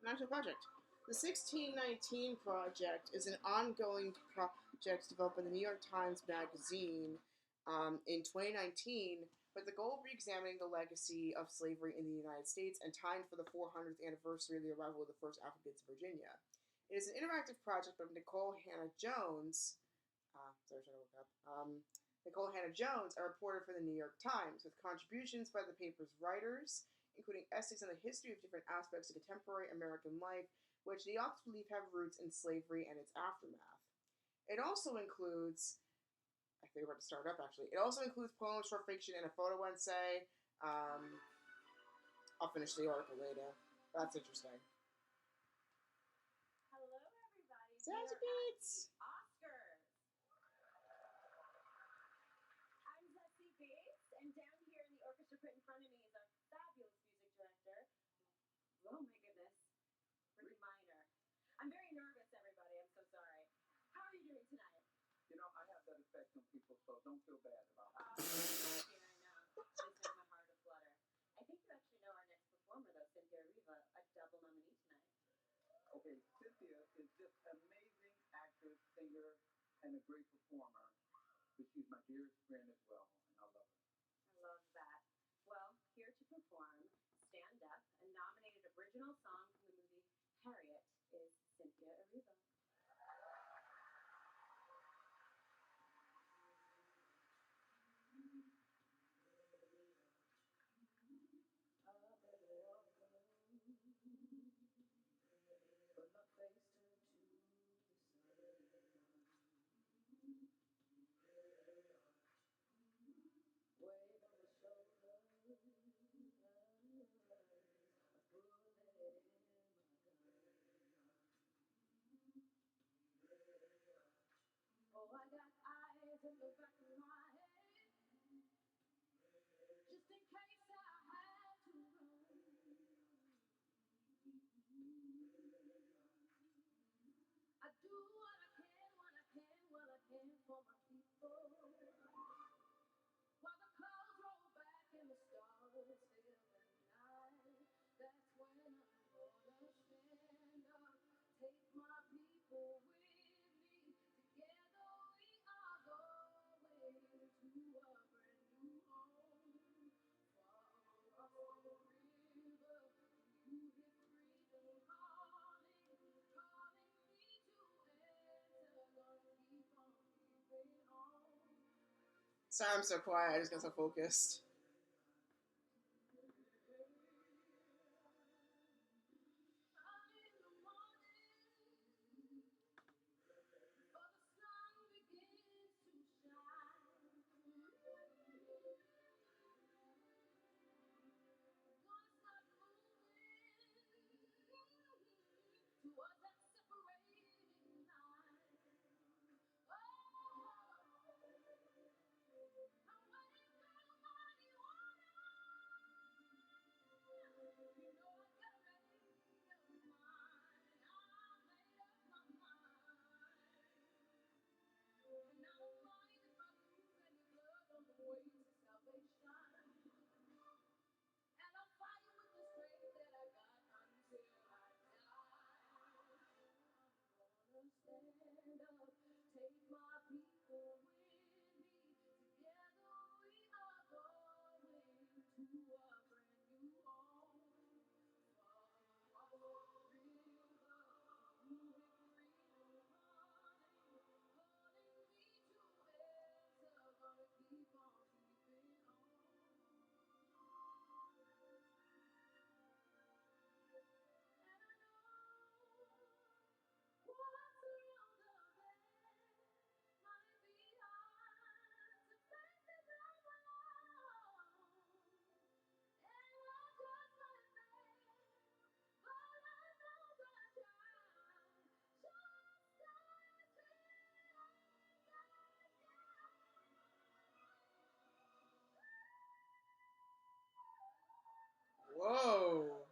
An actual project. The 1619 project is an ongoing project developed by the New York Times Magazine in 2019 with the goal of re-examining the legacy of slavery in the United States and timed for the 400th anniversary of the arrival of the first Africans in Virginia. It is an interactive project by Nicole Hannah-Jones. Nicole Hannah-Jones, a reporter for the New York Times, with contributions by the paper's writers, including essays on the history of different aspects of contemporary American life, which the authors believe have roots in slavery and its aftermath. It also includes, I think we're about to start up actually, it also includes poems, short fiction, and a photo essay. I'll finish the article later. That's interesting. Hello, everybody. Sassy We are at Beats! the Oscars. I'm Sassy Beats, and down here in the orchestra pit in front of me is our fabulous music director. Oh my goodness, Ricky Minor. I'm very nervous, everybody. I'm so sorry. How are you doing tonight? You know, I have that effect on people, so don't feel bad about it. Thank you. I know. This makes my heart aflutter. I think you actually know our next performer, though, Cynthia Erivo, a double nominee tonight. Okay, Cynthia is just an amazing actress, singer, and a great performer. But she's my dearest friend as well, and I love her. I love that. Well, here to perform Stand Up, a nominated original song from the movie Harriet, is Cynthia Erivo. But my face turned to the sun. Weight on my shoulder. I put that in my gun. Oh, I got eyes in the back of my head, just in case I had to run. I do what I can when I can, what I can for my people. While the clouds roll back and the stars fill the night, that's when I'm gonna stand up, take my people with me, Sorry, I'm so quiet. I just got so focused. Whoa.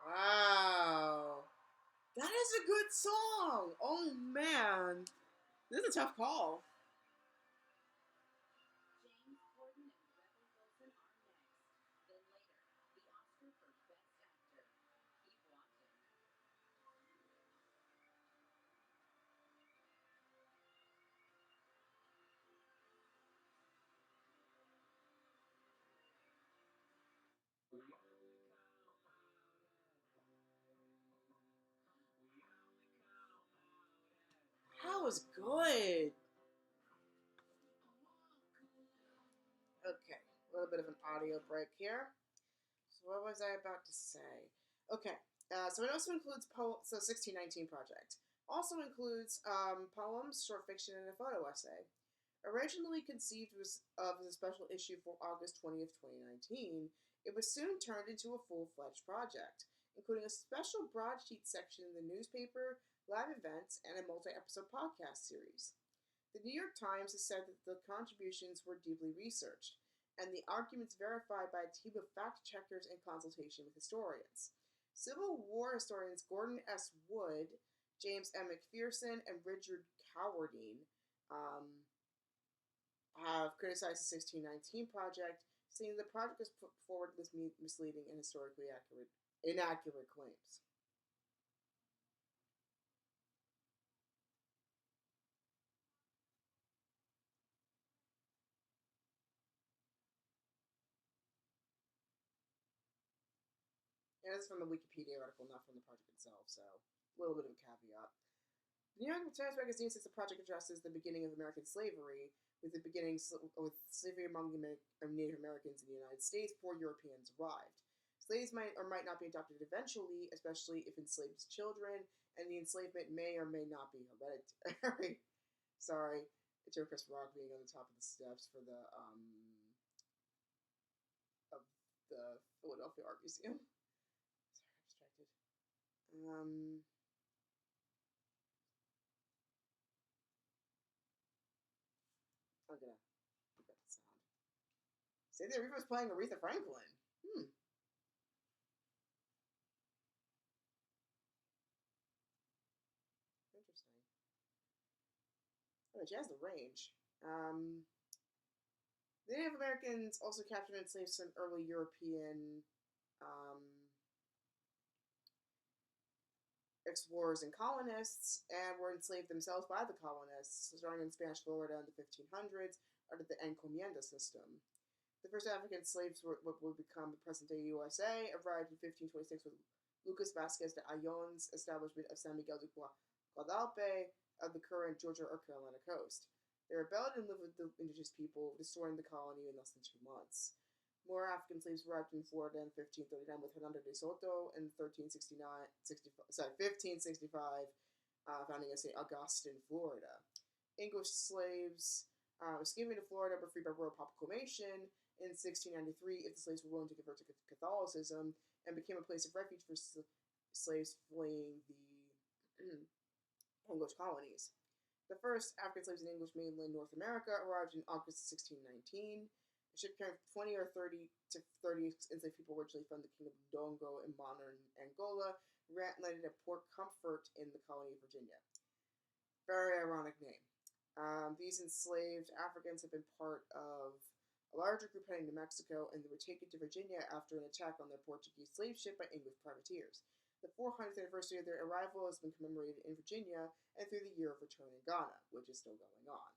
Wow. That is a good song. Oh man. This is a tough call. That was good. Okay, a little bit of an audio break here. So what was I about to say? Okay, so it also includes so 1619 project also includes poems, short fiction, and a photo essay. Originally conceived as a special issue for August 20th, 2019, it was soon turned into a full-fledged project, including a special broadsheet section in the newspaper, live events, and a multi-episode podcast series. The New York Times has said that the contributions were deeply researched, and the arguments verified by a team of fact checkers in consultation with historians. Civil War historians Gordon S. Wood, James M. McPherson, and Richard Cowardine um, have criticized the 1619 project, saying the project has put forward misleading and historically inaccurate claims. And this is from the Wikipedia article, not from the project itself, so a little bit of a caveat. The New York Times Magazine says the project addresses the beginning of American slavery, with the beginning with slavery among the Native Americans in the United States before Europeans arrived. Slaves might or might not be adopted eventually, especially if enslaved children, and the enslavement may or may not be hereditary. Sorry, it's your Chris Rock being on the top of the steps for the of the Philadelphia Art Museum. Sorry, I'm distracted. I'm gonna keep that sound. Say the Aretha was playing Aretha Franklin. Interesting. Oh, she has the range. The Native Americans also captured and enslaved some early European um, explorers and colonists, and were enslaved themselves by the colonists, starting in Spanish Florida in the 1500s under the encomienda system. The first African slaves were what would become the present-day USA arrived in 1526 with Lucas Vasquez de Ayllon's establishment of San Miguel de Guadalupe of the current Georgia or Carolina coast. They rebelled and lived with the indigenous people, destroying the colony in less than 2 months. More African slaves arrived in Florida in 1539 with Hernando de Soto in 1565, founding in St. Augustine, Florida. English slaves escaping to Florida were freed by royal proclamation in 1693 if the slaves were willing to convert to Catholicism, and became a place of refuge for slaves fleeing the English colonies. The first African slaves in English mainland North America arrived in August 1619. A ship carrying 20 or 30 to 30 enslaved people originally from the Kingdom of Dongo in modern Angola landed at Port Comfort in the colony of Virginia. Very ironic name. These enslaved Africans have been part of a larger group heading to Mexico, and they were taken to Virginia after an attack on their Portuguese slave ship by English privateers. The 400th anniversary of their arrival has been commemorated in Virginia and through the Year of Return in Ghana, which is still going on.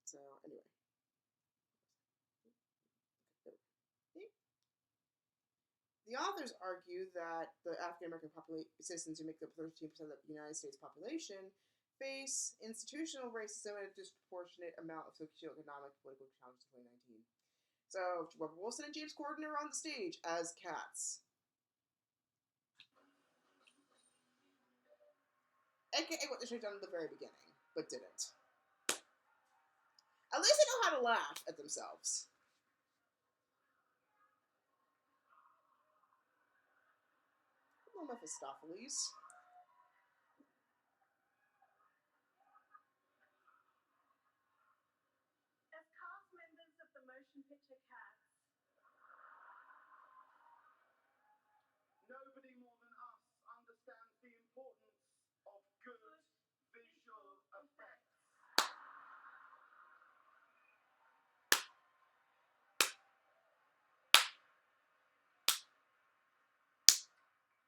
So, anyway. The authors argue that the African American citizens who make up 13% of the United States population face institutional racism and a disproportionate amount of socioeconomic political challenges in 2019. So, Robert Wilson and James Corden are on the stage as cats. AKA what they should have done at the very beginning, but didn't. At least they know how to laugh at themselves. Hello, Mephistopheles. As cast members of the motion picture Cats, Nobody more than us understands the importance of good visual effects.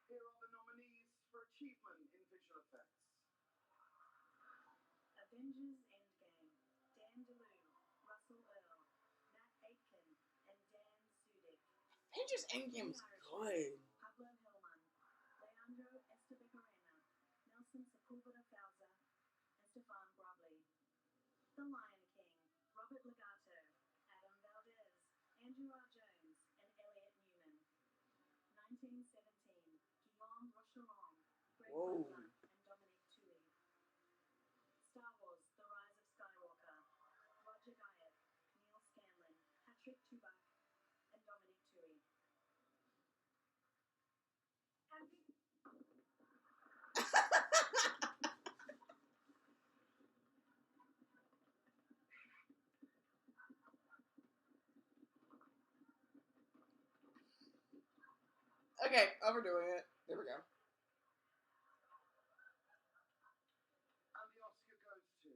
Here are the nominees for achievement in visual effects. Avengers Endgame, Dan DeLue, Russell Earl, Matt Aitken, and Dan Sudik. Avengers Endgame is good. Pablo Hellman, Leandro Estebecarena, Nelson Sepulveda Fauza, and Stefan Bromley. The Lion King, Robert Legato, Adam Valdez, Andrew R. Jones, and Elliot Newman. 1917, Guillaume Rocheron, Greg Whoa. Butler, and Dominic Tui. Star Wars, The Rise of Skywalker, Roger Guyatt, Neil Scanlon, Patrick Tubac, and Dominic Tui. Okay, overdoing it. There we go. And the Oscar goes to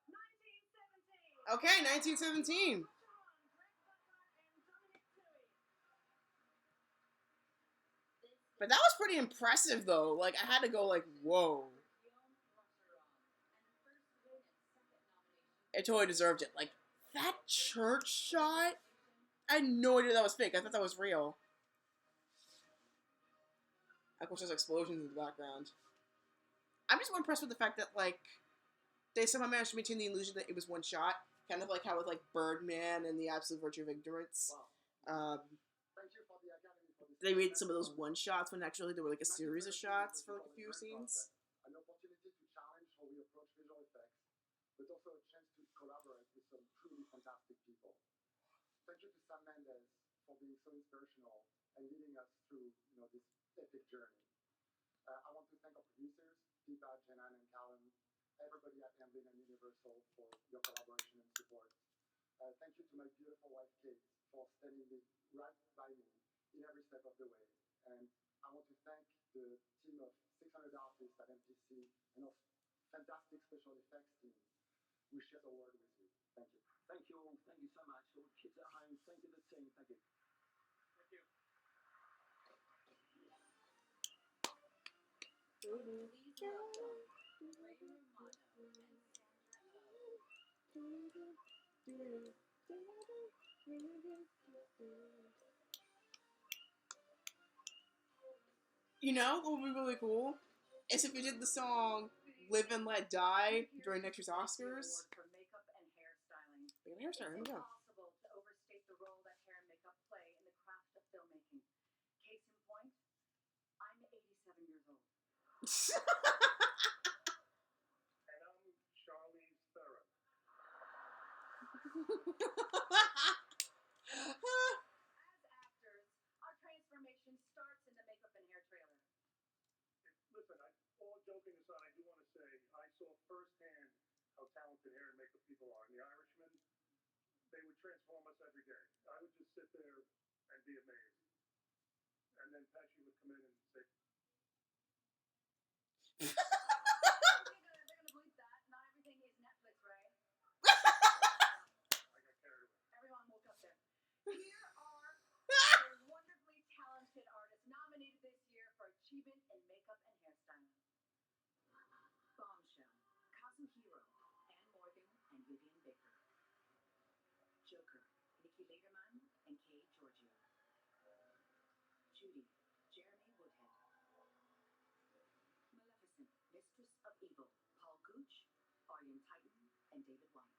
1917. Okay, 1917. But that was pretty impressive, though. Like, I had to go, like, whoa. It totally deserved it. Like, that church shot? I had no idea that was fake. I thought that was real. Of course, there's explosions in the background. I'm just more impressed with the fact that, like, they somehow managed to maintain the illusion that it was one shot. Kind of like how with, like, Birdman and The Absolute Virtue of Ignorance. Thank you for the Academy for this. They made some of those one shots when actually there were, like, a series of shots for, like, a few scenes. An opportunity to challenge how we approach visual effects, but also a chance to collaborate Mendes for being so inspirational and leading us through this epic journey. I want to thank our producers, Deepa, Jenan, and Callum, everybody at Amblin and Universal for your collaboration and support. Thank you to my beautiful wife Kate for standing right by me in every step of the way. And I want to thank the team of 600 artists at MPC and our fantastic special effects team who shares a word with you. Thank you. Thank you all. Thank you so much. All kids at home, thank you to the team. Thank you. Thank you. Please welcome Ray Romano and Sandra Oh. You know what would be really cool is if you did the song "Live and Let Die" during next year's Oscars. For makeup and hairstyling. Big hairstyle, It's yeah. impossible to overstate the role that hair and makeup play in the craft of filmmaking. Case in point, I'm 87 years old. And I'm Charlize Theron. As actors, our transformation starts in the makeup and hair trailer. Listen, all joking aside, I do want to say I saw firsthand how talented hair and makeup people are. And the Irishman, they would transform us every day. I would just sit there and be amazed. And then Pesci would come in and say, They're gonna bleep that. Not everything is Netflix, right? I got carried away. Everyone woke up there. Here are the wonderfully talented artists nominated this year for achievement in makeup and hairstyling. Bombshell, Kazuhiro, Anne Morgan, and Vivian Baker. Joker, Nikki Lederman and Kay Giorgio. Judy, Jeremy Woodhead. Maleficent, Mistress of Evil, Paul Gooch, Aryan Titan, and David White.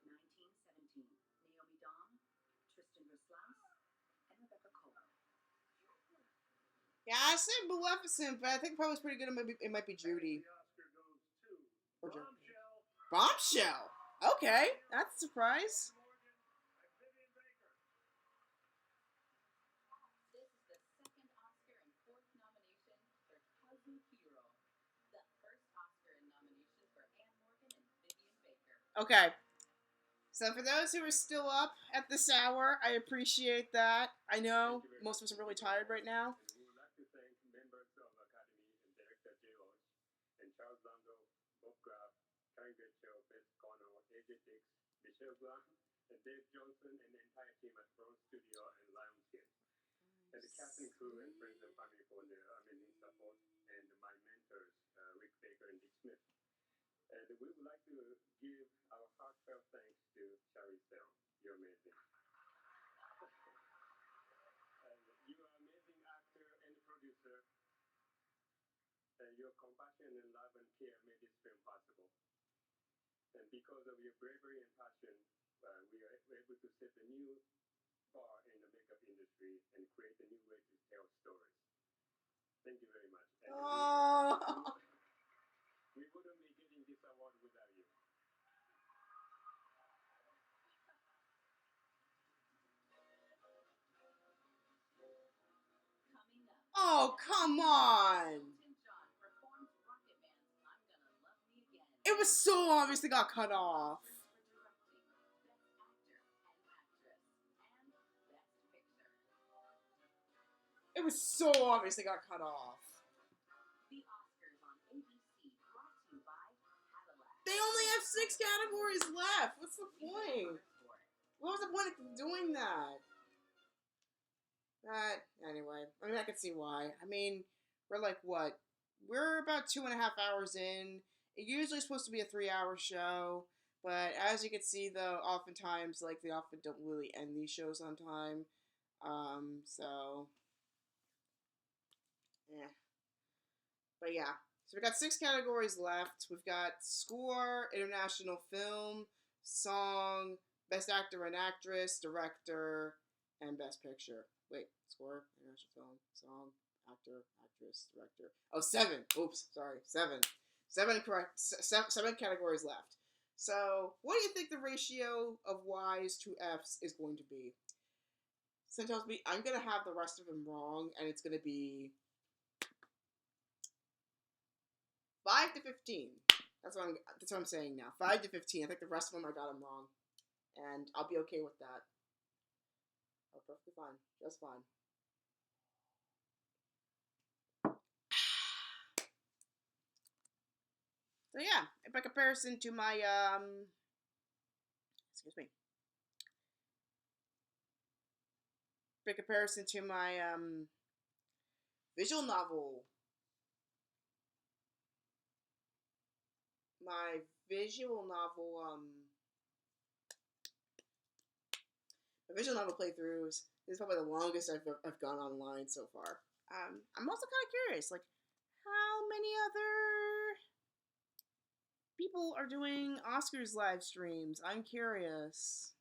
1917, Naomi Dawn, Tristan Ruslaus, and Rebecca Cole. Yeah, I said Maleficent, but I think probably was pretty good. It might be Judy. The Oscar goes to Or Joker. Bombshell. Bombshell. Okay, that's a surprise. Morgan and Vivian Baker. This is the second Oscar and fourth nomination for Kazuhiro. The first Oscar and nomination for Anne Morgan and Vivian Baker. Okay. So for those who are still up at this hour, I appreciate that. I know most of us are really tired right now. And we would like to thank members of Academy and Director Jay Roach and Charles Lando, Bob Graff, Karen Getchell, Beth Connor, AJ Dix, Michelle Graham, and Dave Johnson, and the entire team at Front Studio and Lionsgate. And the cast and crew and friends and family for their amazing support, and my mentors, Rick Baker and Dick Smith. And we would like to give our heartfelt thanks to Charlize Theron. You're amazing. And you are an amazing actor and producer. And your compassion and love and care made this film possible. And because of your bravery and passion, we are able to set a new bar in the makeup industry and create a new way to tell stories. Thank you very much. And Oh. we wouldn't be getting this award without you. Coming up. Oh, come on. Elton John performs Rocket Man's I'm Gonna Love Me Again. It was so obvious they got cut off. For directing, Best Actor and Actress, and Best Picture. It was so obvious they got cut off. The Oscars on ABC, brought to you by Cadillac. They only have 6 categories left. What's the point? What was the point of doing that? Anyway, I mean, I can see why. I mean, we're like, what? We're about 2.5 hours in. It usually is supposed to be a 3-hour show, but as you can see, though, oftentimes, like, they often don't really end these shows on time. So, yeah. But yeah, so we got 6 categories left. We've got score, international film, song, best actor and actress, director, and best picture. Wait, score, international film, song, actor, actress, director. Oh, 7. Oops, sorry, 7. 7 correct. 7 categories left. So, what do you think the ratio of Y's to F's is going to be? Someone tells me I'm gonna have the rest of them wrong, and it's gonna be 5 to 15. That's what I'm saying now. 5 to 15. I think the rest of them I got them wrong, and I'll be okay with that. Oh, perfectly fine, just fine. So yeah, by comparison to my excuse me, by comparison to my visual novel, my visual novel my visual novel playthroughs. This is probably the longest I've gone online so far. I'm also kind of curious, like how many other people are doing Oscars live streams. I'm curious.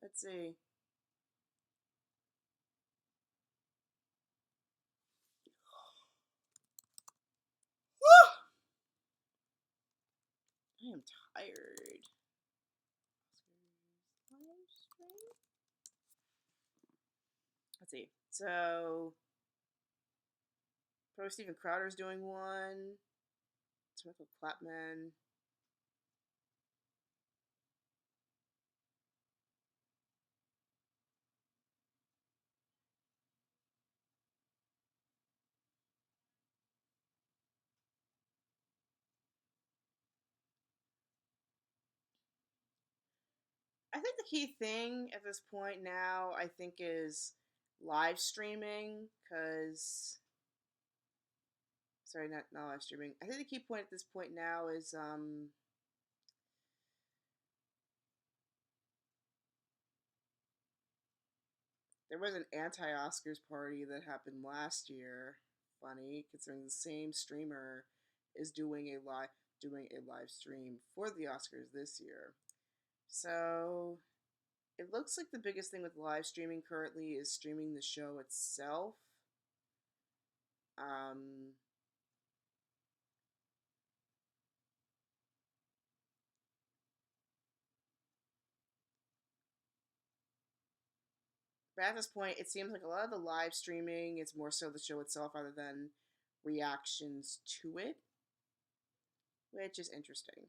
Let's see. Woo! I am tired. Oscars live stream. Let's see. So, Pro Steven Crowder's doing one. Michael Clapman. I think the key thing at this point now, I think, is live streaming, because sorry, not live streaming. I think the key point at this point now is there was an anti-Oscars party that happened last year. Funny, considering the same streamer is doing a live stream for the Oscars this year. So it looks like the biggest thing with live streaming currently is streaming the show itself. But at this point, it seems like a lot of the live streaming is more so the show itself rather than reactions to it, which is interesting.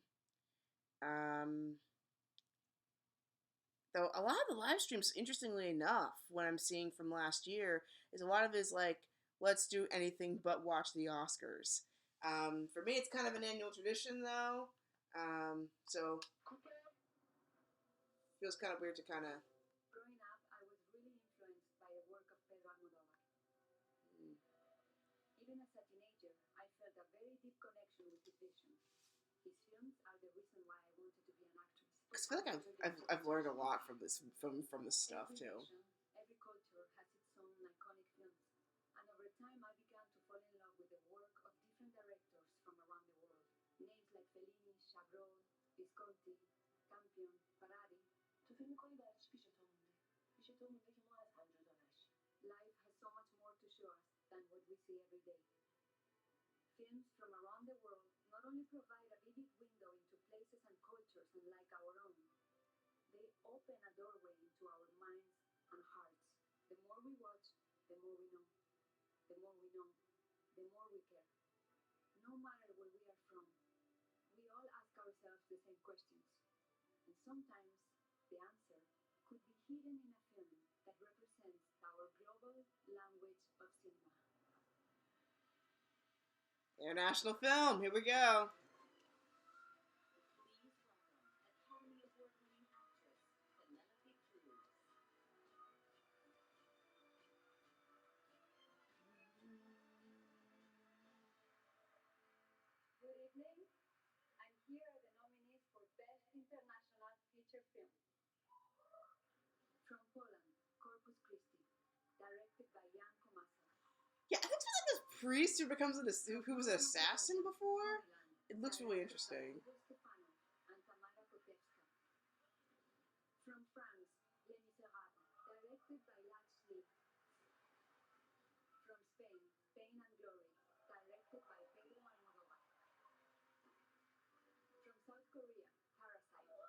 Though a lot of the live streams, interestingly enough, what I'm seeing from last year is a lot of it is like, let's do anything but watch the Oscars. For me, it's kind of an annual tradition, though. So feels kind of weird to kind of. Growing up, I was really influenced by the work of Pedro Almodovar. Even as a teenager, I felt a very deep connection with his vision. His films are the reason why I wanted to be an actress. I feel like I've learned a lot from this stuff Every too. nation, every culture has its own iconic films, and over time I began to fall in love with the work of different directors from around the world. Names like Fellini, Chabrol, Visconti, Campion, Ferrari. تو فکر می‌کنی برایش پیش تو مونده؟ پیش تو مونده که ما از هم جدا نشیم. Life has so much more to show us than what we see every day. Films from around the world not only provide a vivid window into places and cultures unlike our own, they open a doorway into our minds and hearts. The more we watch, the more we know. The more we know, the more we care. No matter where we are from, we all ask ourselves the same questions. And sometimes the answer could be hidden in a film that represents our global language of cinema. International film. Here we go. Please welcome Academy Award-winning actress Penelope Cruz. Good evening, and here are the nominees for Best International Feature Film. From Poland, Corpus Christi, directed by Jan Komasa. Yeah, I think it's like this priest who becomes who was an assassin before. It looks really interesting. And Tamara Kotevska. From France, Les Miserables, directed by Lars Lee. From Spain, Pain and Glory, directed by Pedro Almodovar. From South Korea, Parasite,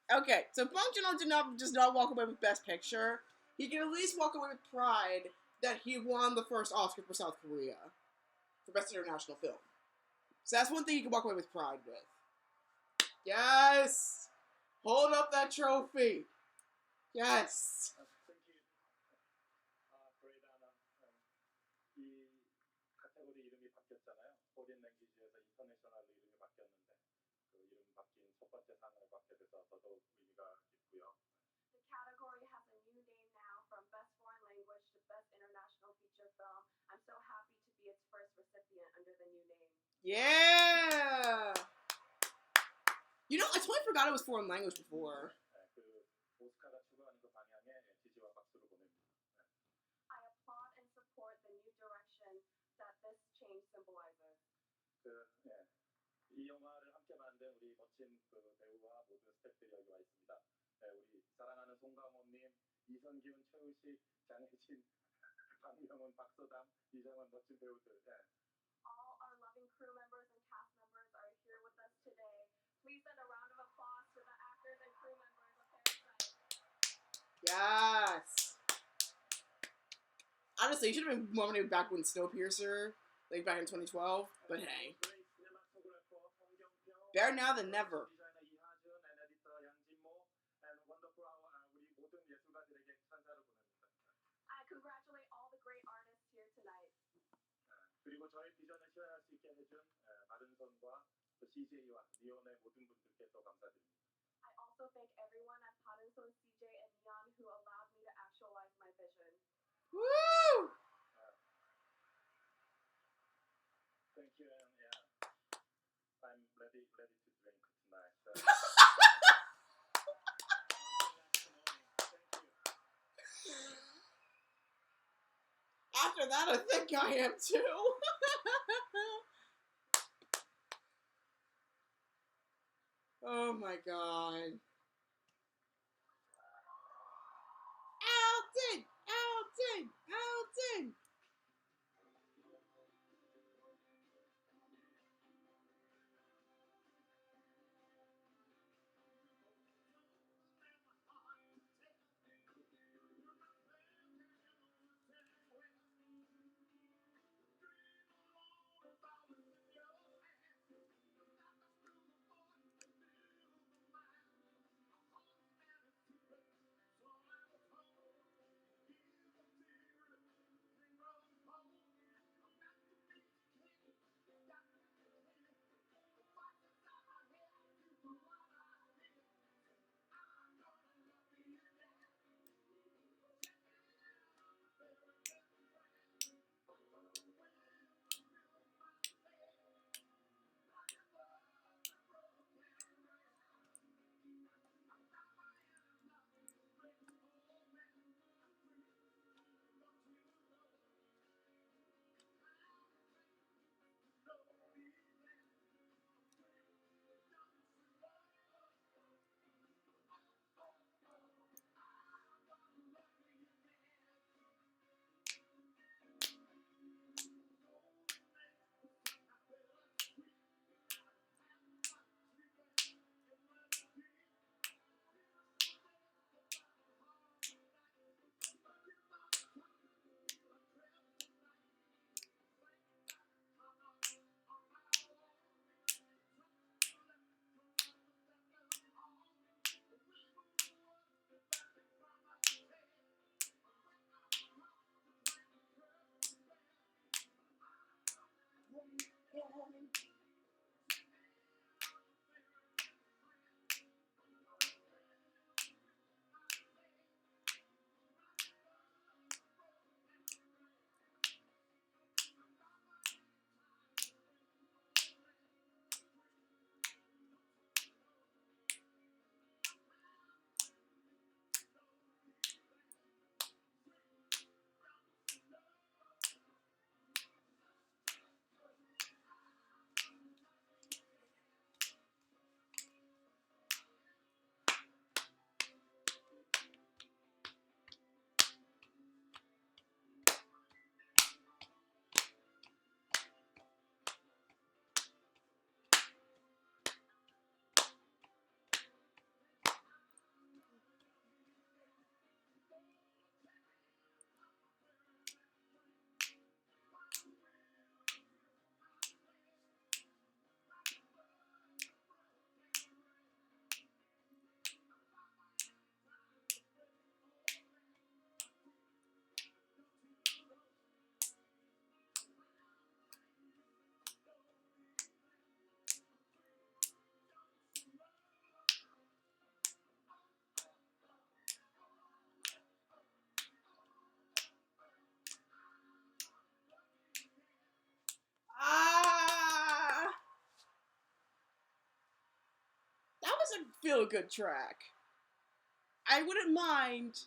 Okay, so Bong Joon-ho does not walk away with Best Picture. He can at least walk away with pride that he won the first Oscar for South Korea for Best International Film. So that's one thing you can walk away with pride with. Yes! Hold up that trophy! Yes! Thank you. great honor. 이 카테고리 이름이 바뀌었잖아요. 포린 랭귀지에서 인터내셔널로 이름이 바뀌었는데 그 이름 바뀐 첫 번째 상을 받게 돼서 더더욱 의미가 깊고요. The category has a new name now from Best Foreign Language to Best International Feature Film. I'm so happy to be its first recipient under the new name. Yeah! You know, I totally forgot it was foreign language before. 그 오스카가 추구하는 그 방향에 지지와 박수를 보냅니다. I applaud and support the new direction that this change symbolizes. 이 영화를 함께 만든 우리 멋진 그 배우와 모든 스태프들이 여기 와 있습니다. 우리 사랑하는 송강호님, 이선기훈, 최우식, 장혜진, 박명훈, 박서담, 이정원 멋진 배우들. All our loving crew members and cast members are here with us today. Please send a round of applause to the actors and crew members of Parasite. Yes! Honestly, you should have been nominated back when Snowpiercer, like back in 2012, but hey. Better now than never. I congratulate all the great artists here tonight. 그리고 저의 비전을 실현할 수 있게 해준 바른손과 CJ와 니온의 모든 분들께 또 감사드립니다. I also thank everyone at Parinson, CJ, and Neon who allowed me to actualize my vision. Woo! Thank you, and yeah, I'm ready to drink tonight. So. After that, I think I am too. Oh my god. Alton! Alton! Alton! was a feel-good track. I wouldn't mind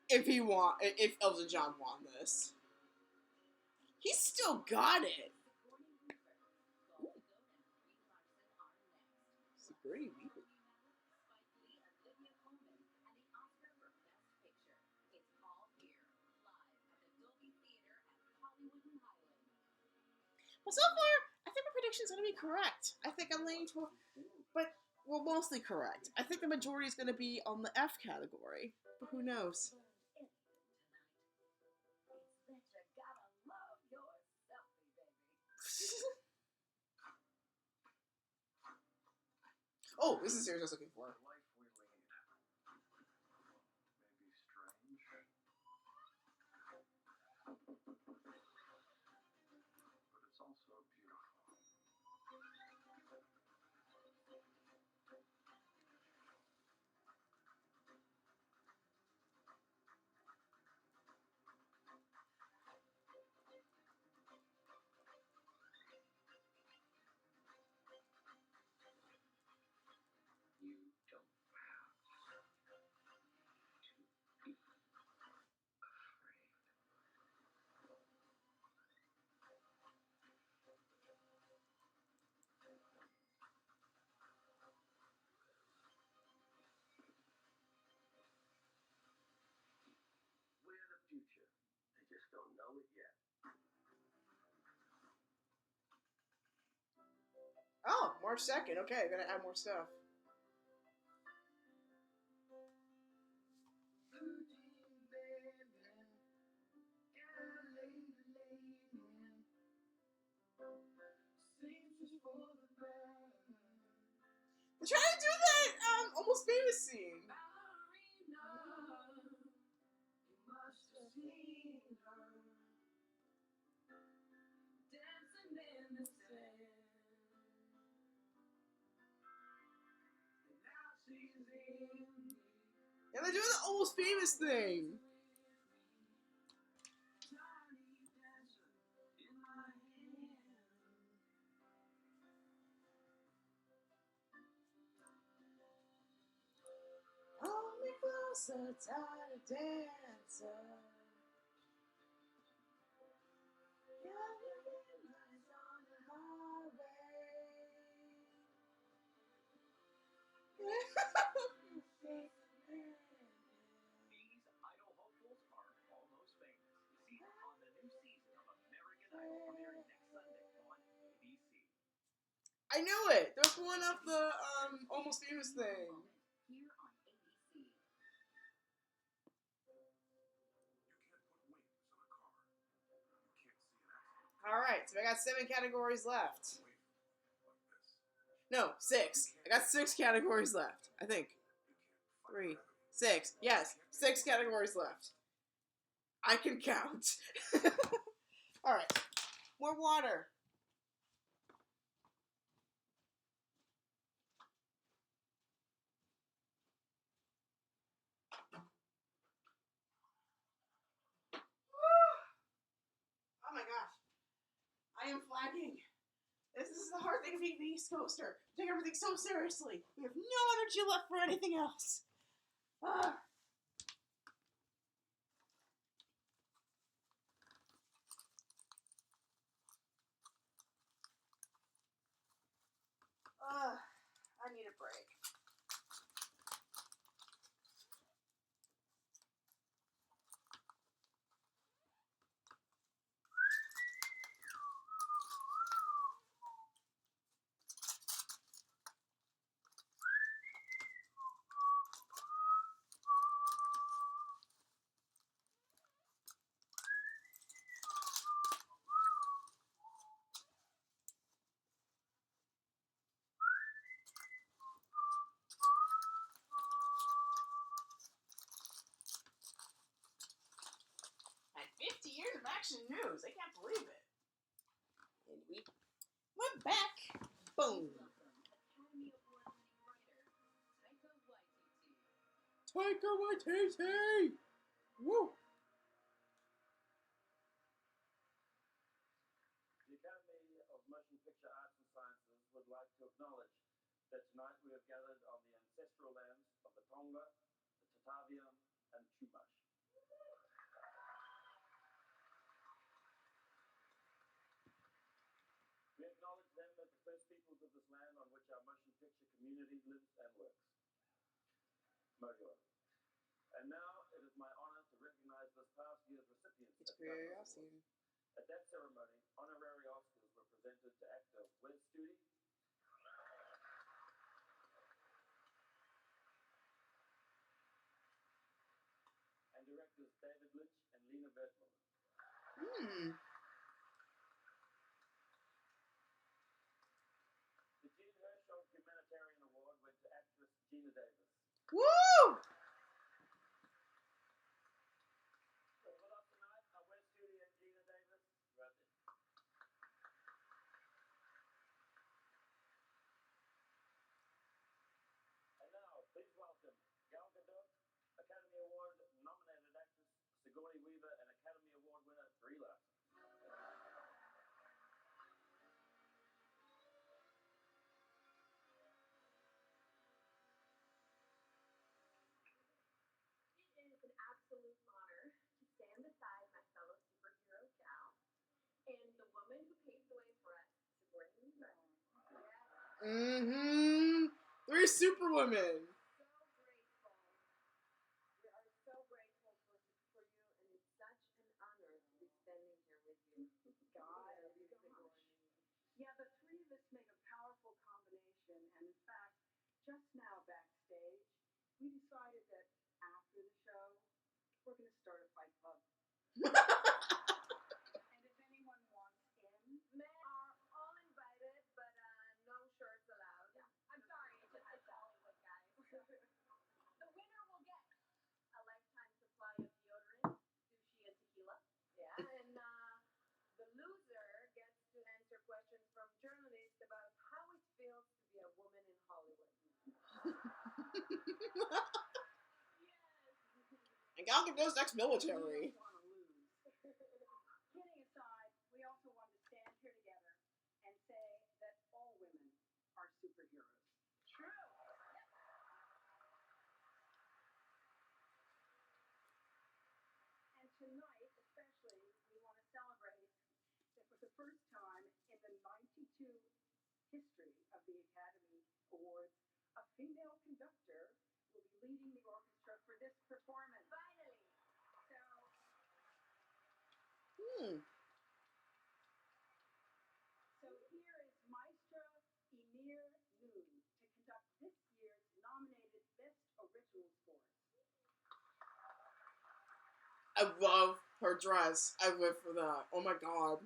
if Elton John won this. He's still got it. Sigourney Weaver. Well, so far, I think my prediction's going to be correct. I think I'm leaning toward, but well, mostly correct. I think the majority is going to be on the F category, but who knows? Oh, this is the series I was looking for. The life we lead may be strange, but it's also beautiful. You don't have to be afraid. We're the future. They just don't know it yet. Oh, March 2nd. Okay, gonna add more stuff. They're trying to do that Almost Famous scene. Yeah, they're doing the Almost Famous thing. Hold me closer, tiny dancer. Got your midnight on the highway. These idol hopefuls are almost famous. See them on the new season of American Idol premiering next Sunday on ABC. I knew it. They're pulling up the Almost Famous thing. Here on ABC. You can't put wings on a car. You can't see an accident. All right, so I got 7 categories left. Wave like this. No, 6. I got 6 categories left. I think You can't 3, fight gravity. 6. Yes, 6 categories left. I can count. All right, more water. Oh my gosh, I am flagging. This is the hard thing of being the East Coaster. We take everything so seriously. We have no energy left for anything else. Ah. I need a break. And 50 years of action news. I can't believe it. And we're back. Boom. Academy Award-winning writer Taika Waititi. Taika Waititi. Woo. The Academy of Motion Picture Arts and Sciences would like to acknowledge that tonight have gathered on the ancestral lands of the Tonga, the Tataviam, and Chumash. We acknowledge them as the first peoples of this land on which our motion picture community lives and works. Moriwa. And now it is my honor to recognize this past year's recipients It's of Cameras curiosity. Awards. At that ceremony, honorary Oscars were presented to actor Wes Studi, and directors David Lynch and Lena Wertmuller. Hmm. The Jean Hersholt Humanitarian Award went to actress Gina Davis. Woo! With us tonight are Wes Studi and Gina Davis. Right there. And now, please welcome Gal Gadot, Academy Award nominated actress Sigourney Weaver, and Academy Award winner Brie Larson. It is an absolute honor to stand beside my fellow superhero gal and the woman who paved the way for us, Sigourney Weaver. Yes. Mm-hmm. Three superwomen. So grateful. We are so grateful for you, and it's such an honor to be standing here with you. Golly, Yes, Sigourney. gosh. Yeah, the three of us make a powerful combination, and in fact, just now backstage, we decided that after the show, we're going to start a fight club. And if anyone wants in, Men are all invited, but no shirts allowed. Yeah. I'm sorry, it's Hollywood, guys. The winner will get a lifetime supply of deodorant, sushi, and tequila. Yeah, and the loser gets to answer questions from journalists about how it feels to be a woman in Hollywood. Yes. And Gal Gadot's ex-military. we don't want to lose. Kidding aside, we also want to stand here together and say that all women are superheroes. True. And tonight, especially, we want to celebrate that for the first time in the 92 history of the Academy Awards, a female conductor will be leading the orchestra for this performance. Finally. So, Hmm. so here is Maestra Emir Noon to conduct this year's nominated Best Original Scores. I love her dress. I live for that. Oh my god.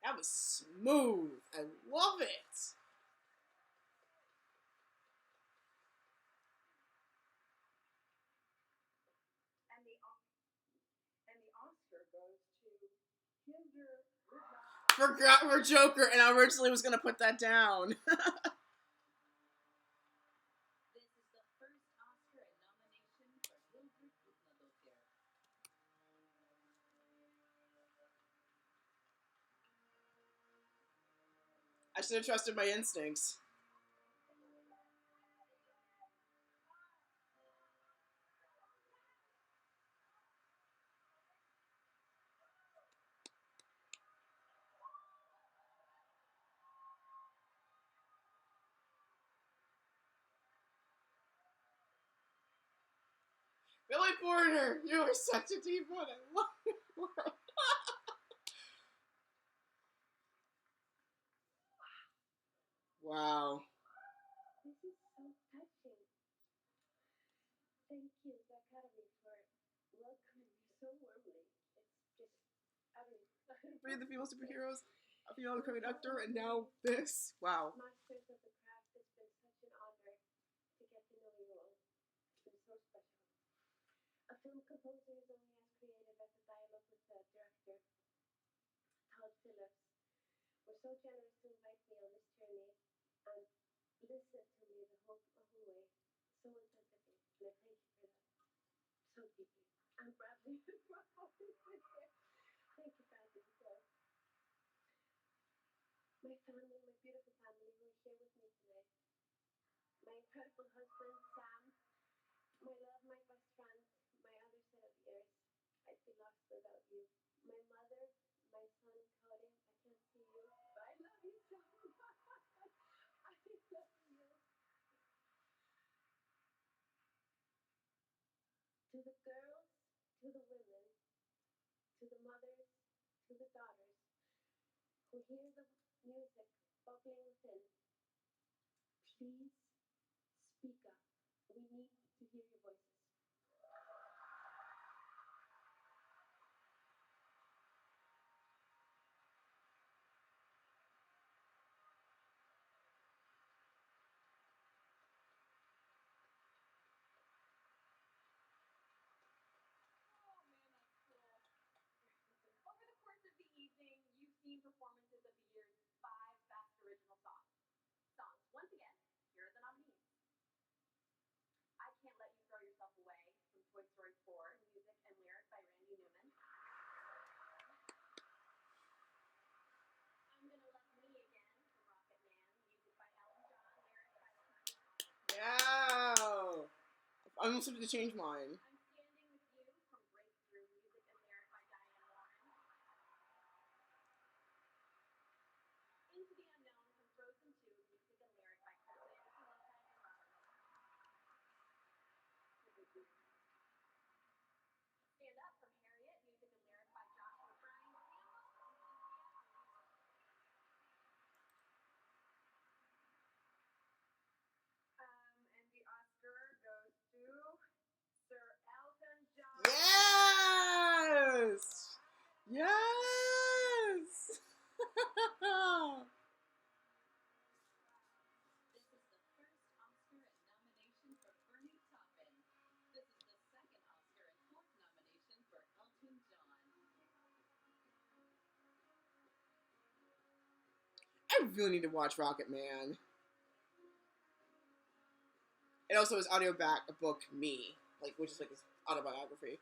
That was smooth. I love it. And the Oscar goes to Hildur Goodnight. Forgot for Joker, and I originally was gonna put that down. This is the first Oscar nomination for Hildur Gudnadottir. I should have trusted my instincts. Billy Porter, you are such a deep one. I love it. Wow. This is so touching. Thank you, the Academy, for welcoming me so warmly. It's just utterly, Three of the female superheroes, a female recurring actor, and now this. Wow. Masters of the craft. It's been such an honor to get to know you all. It's been so special. A film composer is only as creative as the dialogue with the director, Todd Phillips. Were so generous to invite me on this journey and listen to me the whole way, so attentively, and I thank you for that so deeply. I'm Bradley as well. Thank you, Bradley, as well. My family, my beautiful family who are here with me tonight. My incredible husband, Sam. My love, my best friend, my other set of ears. I'd be lost without you. My mother, my son, Cody. I can't see you, but I love you so much. I love you. To the girls, to the women, to the mothers, to the daughters who hear the music bubbling within, please speak up. We need to hear your voices. Oh man, that's cool. Over the course of the evening, you've seen performances of the year's 5 best original songs. Once again, here are the nominees. I Can't Let You Throw Yourself Away from Toy Story 4, music and lyric by Randy Newman. I'm Gonna Love Me Again from Rocket Man, music by Elton John, lyric by Elton John. Yeah. I almost have to change mine. I'm Standing With You from Breakthrough, music and lyric by Diane Warren. Into the Unknown from Frozen 2, music and lyric by Chris Anderson, Lopez, and Robert Michael. Stand Up from Harriet, music and lyric by Joshua Brian Campbell. And the Oscar goes to Sir Elton John. Yes. Yes. This is the first Oscar nomination for Bernie Taupin. This is the second Oscar and fourth nomination for Elton John. I really need to watch Rocket Man. It also has audio back a book Me, like which is like his autobiography.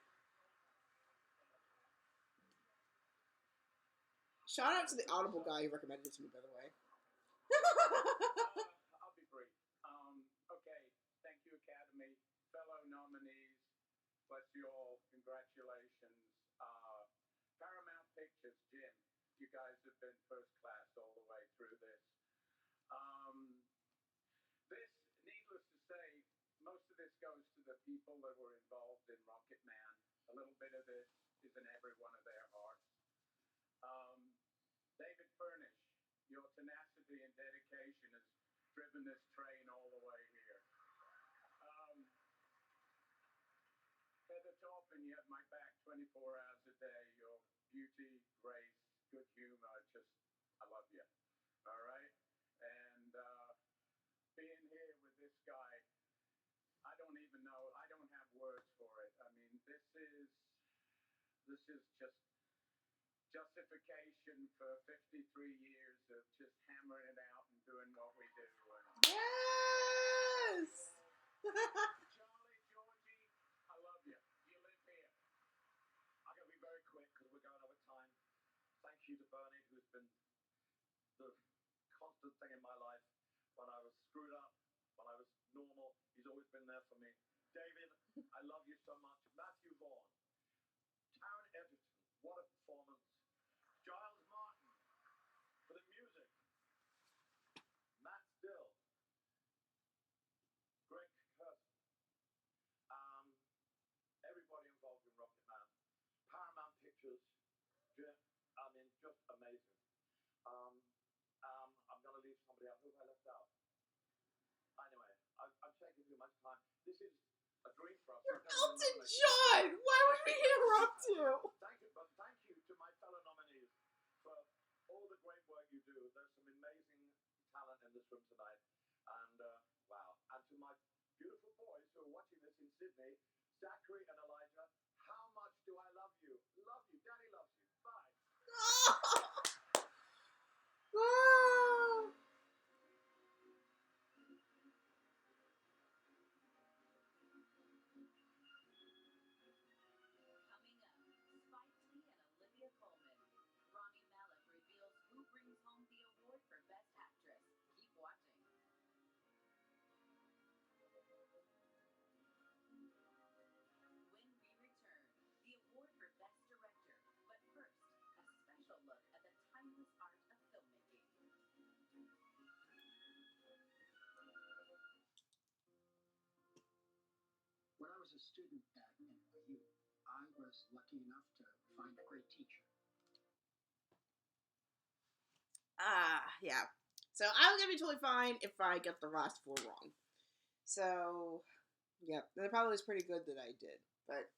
Shout out to the Audible guy who recommended it to me, by the way. I'll be brief. Okay, thank you, Academy. Fellow nominees, bless you all. Congratulations. Paramount Pictures, Jim, you guys have been first class all the way through this. Um, this, needless to say, most of this goes to the people that were involved in Rocket Man. A little bit of this is in every one of their hearts. Um, David Furnish, your tenacity and dedication has driven this train all the way here. Um, switch off and you have my back 24 hours a day. Your beauty, grace, good humor, just, I love you. All right? And being here with this guy, I don't even know. I don't have words for it. I mean, this is just justification for 53 years of just hammering it out and doing what we do. And Yes! Charlie, Georgie, I love you. You live here. I'm going to be very quick because we're going over time. Thank you to Bernie, who's been the constant thing in my life. When I was screwed up, when I was normal, he's always been there for me. David, I love you so much. Matthew Vaughn, Taron Egerton, what a performance. Giles Martin for the music. Matt Still, Greg Kirsten, everybody involved in Rocket Man, Paramount Pictures, I mean, just amazing. I'm going to leave somebody out. Who have I left out? Anyway, I'm taking too much time. This is a dream for us. You're Elton John! Why would we interrupt you? Thank you to my fellow nominees for all the great work you do. There's some amazing talent in this room tonight. And, wow. And to my beautiful boys who are watching this in Sydney, Zachary and Elijah, how much do I love you? Love you. Daddy loves you. Bye. Oh. Coming up, Spike Lee and Olivia Colman. Rami Malek reveals who brings home the award for Best Actress. Keep watching. When we return, the award for Best Director. But first, a special look at the timeless art of filmmaking. When I was a student at NYU, I was lucky enough to find a great teacher. Yeah. So I was gonna be totally fine if I get the last four wrong. So, yeah, that probably was pretty good that I did. But,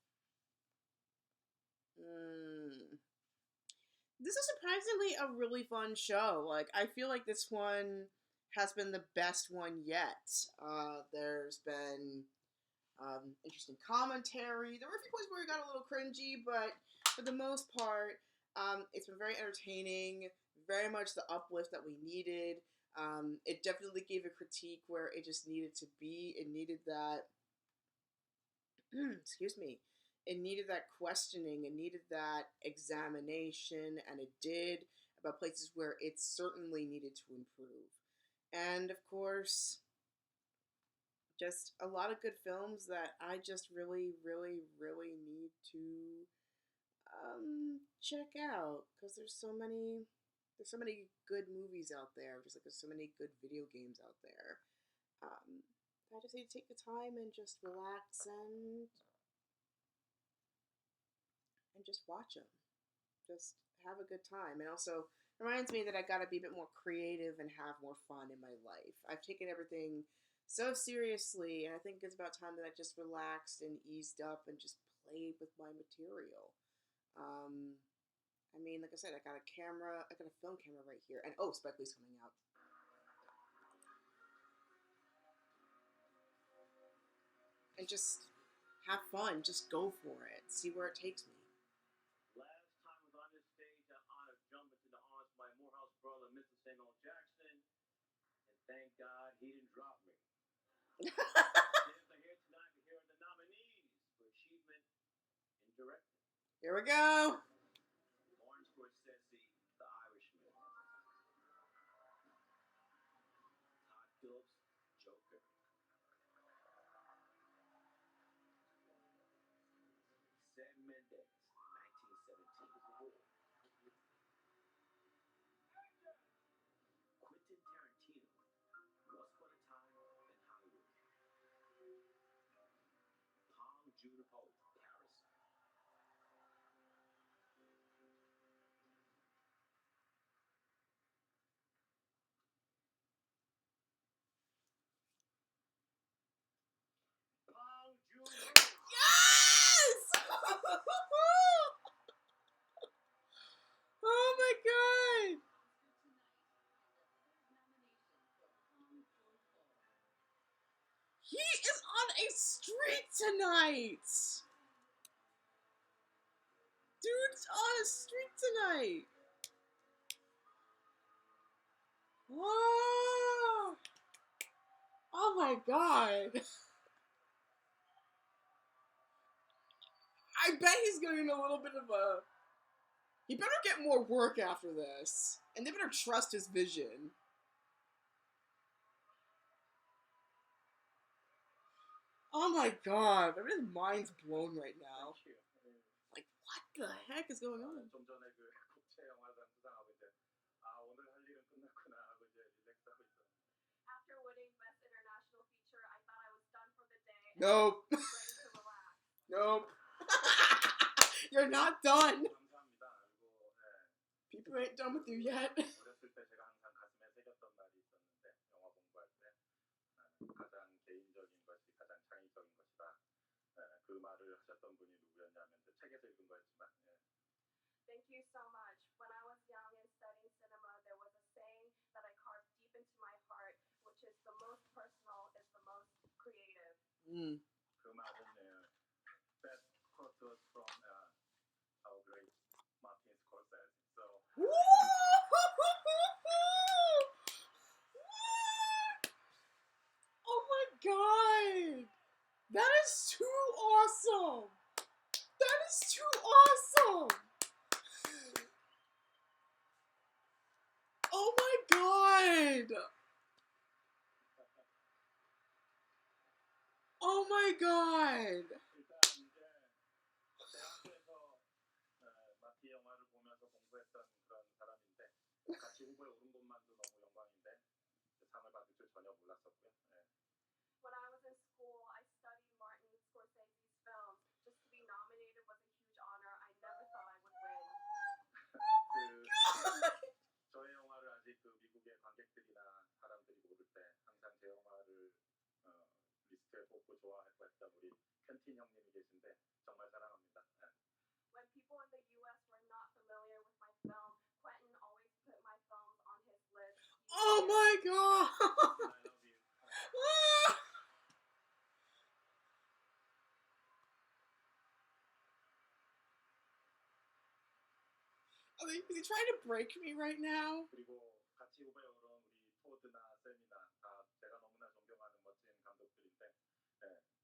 this is surprisingly a really fun show. Like, I feel like this one has been the best one yet. There's been interesting commentary. There were a few points where it got a little cringy, but for the most part, it's been very entertaining. Very much the uplift that we needed. It definitely gave a critique where it just needed to be. It needed that. Excuse me. It needed that questioning. It needed that examination, and it did, about places where it certainly needed to improve. And of course, just a lot of good films that I just really, really, really need to check out, because there's so many good movies out there, just like there's so many good video games out there. I just need to take the time and just relax and just watch them, just have a good time. And also reminds me that I gotta be a bit more creative and have more fun in my life. I've taken everything so seriously, and I think it's about time that I just relaxed and eased up and just played with my material. I mean, like I said, I got a film camera right here, and oh, Spike Lee's coming out. And just have fun, just go for it, see where it takes me. Last time I was on this stage, I honored jumping into the arms of my Morehouse brother, Mr. Samuel Jackson, and thank God he didn't drop me. Since they're here tonight to hear the nominees for achievement in directing. Here we go. Martin Scorsese, The Irishman. Todd Phillips, Joker. Sam Mendes, 1917. Quentin Tarantino, Once Upon a Time in Hollywood. Bong Joon-ho, Parasite. Bong Joon-ho. Yes! street tonight. Dude's on a street tonight. Whoa. Oh my god. I bet he's getting a little bit of a... He better get more work after this. And they better trust his vision. Oh my god. His mind's blown right now. Like, what the heck is going on? 좀 전에 그 국제 영화상 수상하고 이제 오늘 할 일은 끝났구나 하고 이제 릴렉스하고 있었는데. After winning Best International Feature, I thought I was done for the day. Nope. Ready to relax. Nope. You're not done. 감사합니다. 그리고 People ain't done with you yet. 어렸을 때 제가 항상 가슴에 새겼던 말이 있었는데 영화 공부할 때 가장 개인적인 것이 가장 창의적인 것이다. 그 말을 하셨던 분이 누구였냐면 책에서 읽은 거였지만. Thank you so much. When I was young and studying cinema, there was a saying that I carved deep into my heart, which is the most personal is the most creative. 그 말은 that quote was from our great Martin Scorsese. So. Oh my god! That is too awesome! That is too awesome! Oh my god! Oh my god! 일단 이제 대학교에서 마티 영화를 보면서 공부했던 그런 사람인데 같이 후보에 오른 것만도 너무 영광인데 상을 받을 줄 전혀 몰랐었고요. When I was in school, I studied Martin Scorsese's films. Just to be nominated was a huge honor. I never thought I would win. 저의 영화를 아직 그 미국의 관객들이나 사람들이 모를 때 항상 제 영화를 리스트에 뽑고 좋아했던 우리 켄틴 형님이 계신데 정말 사랑합니다. When people in the U.S. were not familiar with my film, Quentin always put my films on his list. Oh my god! I love you. Is he trying to break me right now? 그리고 같이 후배에 오른 우리 토드나 샘이나 다 제가 너무나 존경하는 멋진 감독들인데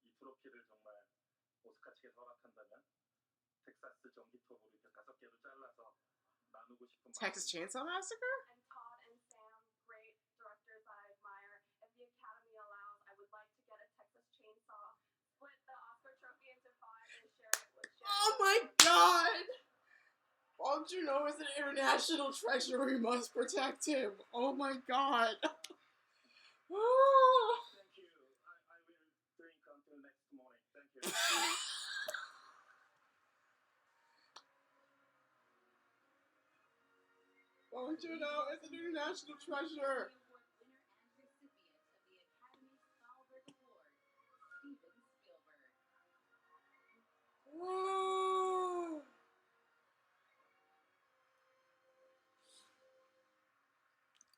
이 트로피를 정말 오스카 측에서 허락한다면 텍사스 전기톱으로 이렇게 5개로 잘라서 나누고 싶은 Texas Chainsaw Massacre? And Todd and Sam, great directors that I admire. If the Academy allows, I would like to get a Texas Chainsaw, split the Oscar trophy into 5 and share it with Oh my god! Don't you know as an international treasure we must protect him? Oh my god! Thank you. I will drink until next morning. Thank you. Don't you know as an international treasure? Winner and recipient of the Academy Thalberg Award, Steven Spielberg. Whoa!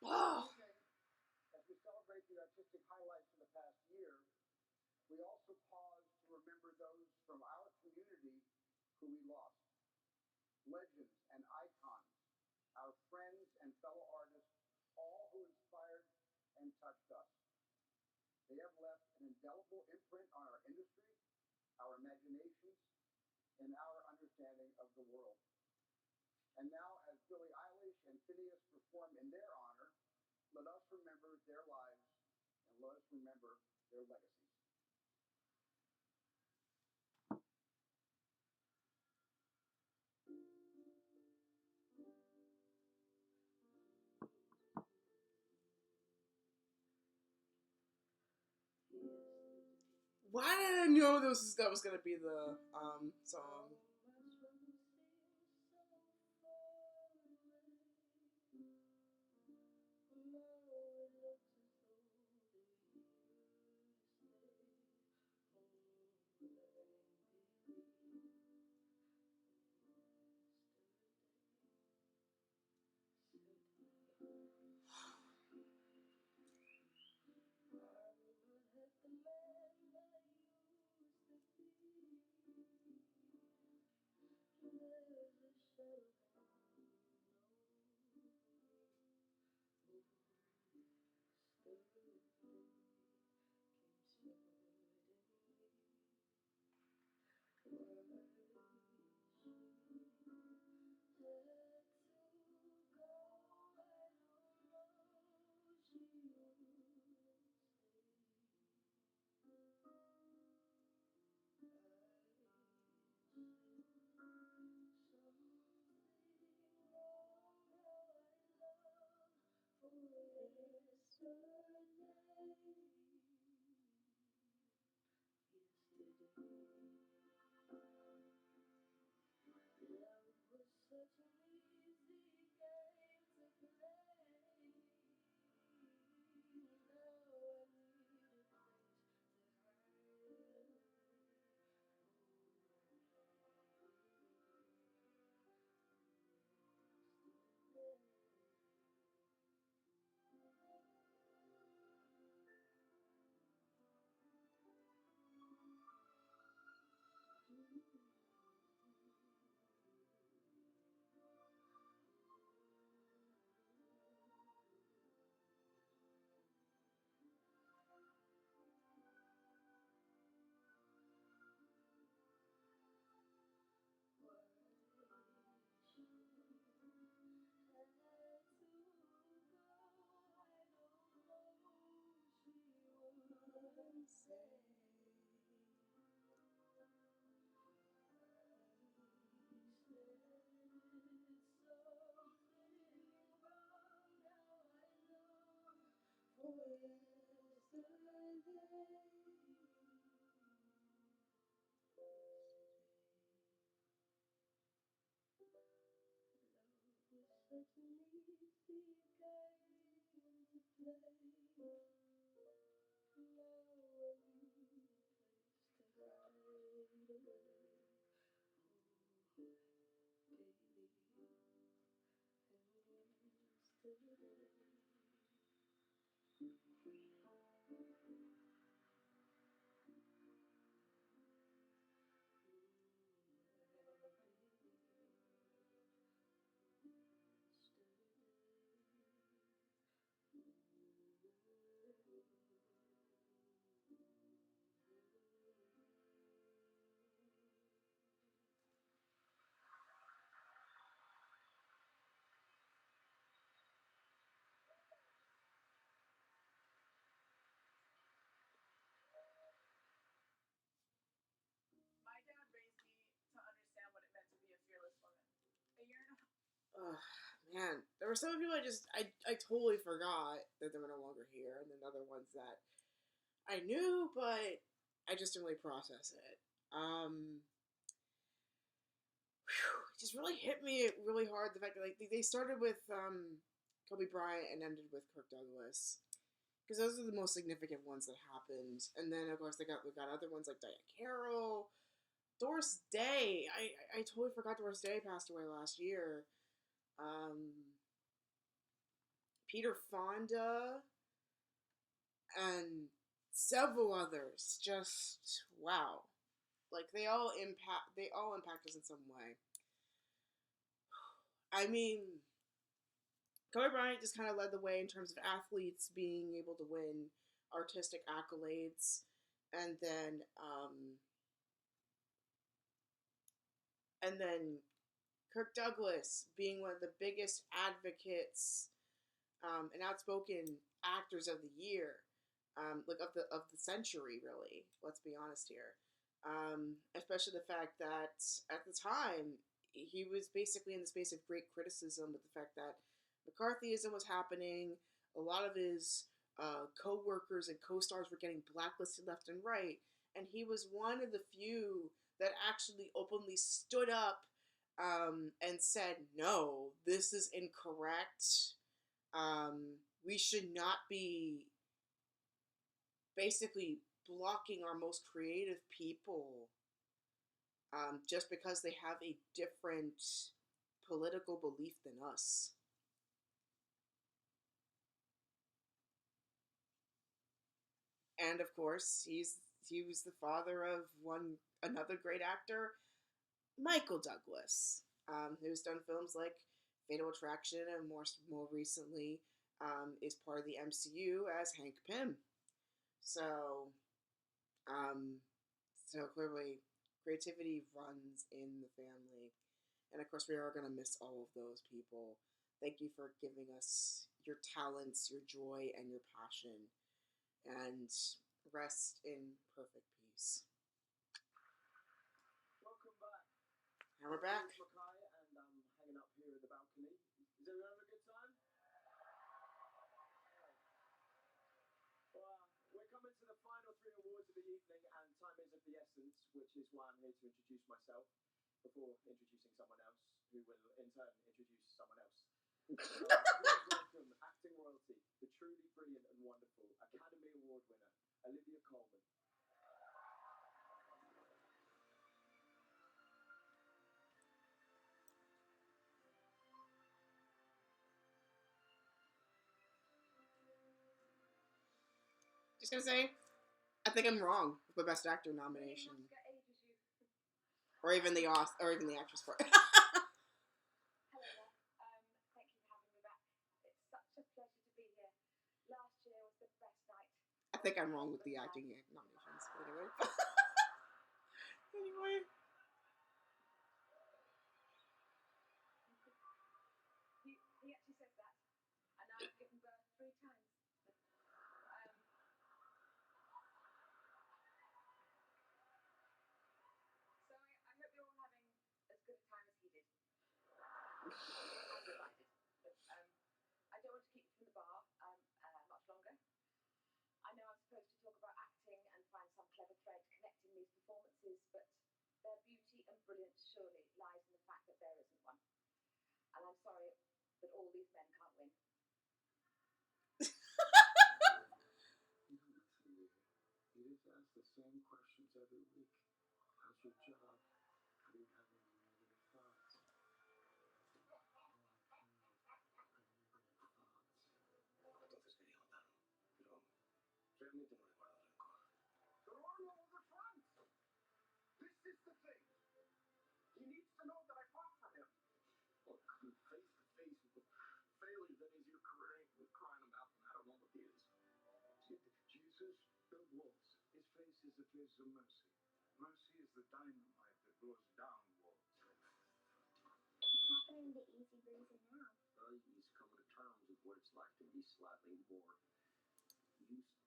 Oh. As we celebrate the artistic highlights of the past year, we also pause to remember those from our community who we lost. Legends and icons, our friends and fellow artists, all who inspired and touched us. They have left an indelible imprint on our industry, our imaginations, and our understanding of the world. And now, as Billie Eilish and Phineas perform in their honor, let us remember their lives and let us remember their legacies. Why did I know that was gonna be the song? My dad raised me to understand what it meant to be a fearless woman. A year and a half. Ugh, man, there were some people I totally forgot that they were no longer here, and then other ones that I knew, but I just didn't really process it. It just really hit me really hard the fact that like they started with Kobe Bryant and ended with Kirk Douglas because those are the most significant ones that happened, and then of course we got other ones like Diane Carroll, Doris Day. I totally forgot Doris Day passed away last year. Um, Peter Fonda and several others. Just wow. Like they all impact us in some way. I mean, Kobe Bryant just kind of led the way in terms of athletes being able to win artistic accolades, and then Kirk Douglas being one of the biggest advocates and outspoken actors of the year, like of the century, really. Let's be honest here. Especially the fact that at the time he was basically in the space of great criticism with the fact that McCarthyism was happening. A lot of his co-workers and co-stars were getting blacklisted left and right, and he was one of the few that actually openly stood up and said, "No, this is incorrect. We should not be basically blocking our most creative people just because they have a different political belief than us." And of course, he was the father of another great actor, Michael Douglas, who's done films like Fatal Attraction and more recently is part of the MCU as Hank Pym. So, um, so clearly, creativity runs in the family, and of course, we are gonna miss all of those people. Thank you for giving us your talents, your joy, and your passion, and rest in perfect peace. Welcome back. And we're back. It's Mackay, and I'm hanging up here in the balcony. Is everyone having a good time? Well, we're coming to the final three awards of the evening, and time is of the essence, which is why I'm here to introduce myself before introducing someone else, who will in turn introduce someone else. Please welcome acting royalty, the truly brilliant and wonderful Academy Award winner, Olivia Colman. Just gonna say, I think I'm wrong with the Best Actor nomination, or even the actress for it. Hello there. Thank you for having me back. It's such a pleasure to be here. Last year was the best night. I think I'm wrong with the acting nominations. But anyway. Anyway. He actually says that, and I've given birth 3 times. So I hope you're all having as good a time as he did. I'm delighted. But, I don't want to keep you from the bar much longer. I know I'm supposed to talk about acting and find some clever thread connecting these performances, but their beauty and brilliance surely lies in the fact that there isn't one. And I'm sorry that all these men can't win. You just ask the same questions every week. How's your job? Are you having negative thoughts? Entonces quería matarlo, pero realmente no le guardo rencor. There are no other fronts. This is the thing. He needs to know that I fought for him. Look, I'm face to face with the failure that is your career ain't worth crying about, and I don't know what is. Jesus built walls. His face is the face of mercy. Mercy is the dynamite that blows down walls. What's happening to Easy Breezy now? Well, he's coming to terms with what it's like to be slightly more used.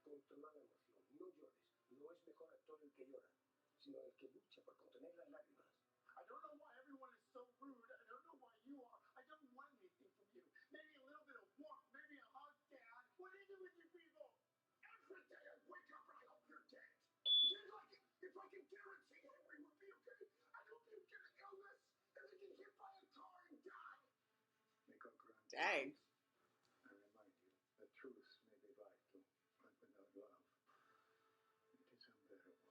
Controla la emoción. No llores. No es mejor actor el que llora, sino el que lucha por contener las lágrimas. I don't know why everyone is so rude. I don't know why you are. I don't want anything from you. Maybe a little bit of warmth. Maybe a hug, Dad. What is it with you people? Every day I wake up and I hope you're dead. Just like if I can guarantee Henry would be okay, I hope you get an illness and then get hit by a car and die. Make up ground. Dang. I remind you that truth may be vital, but without love, it is unbearable.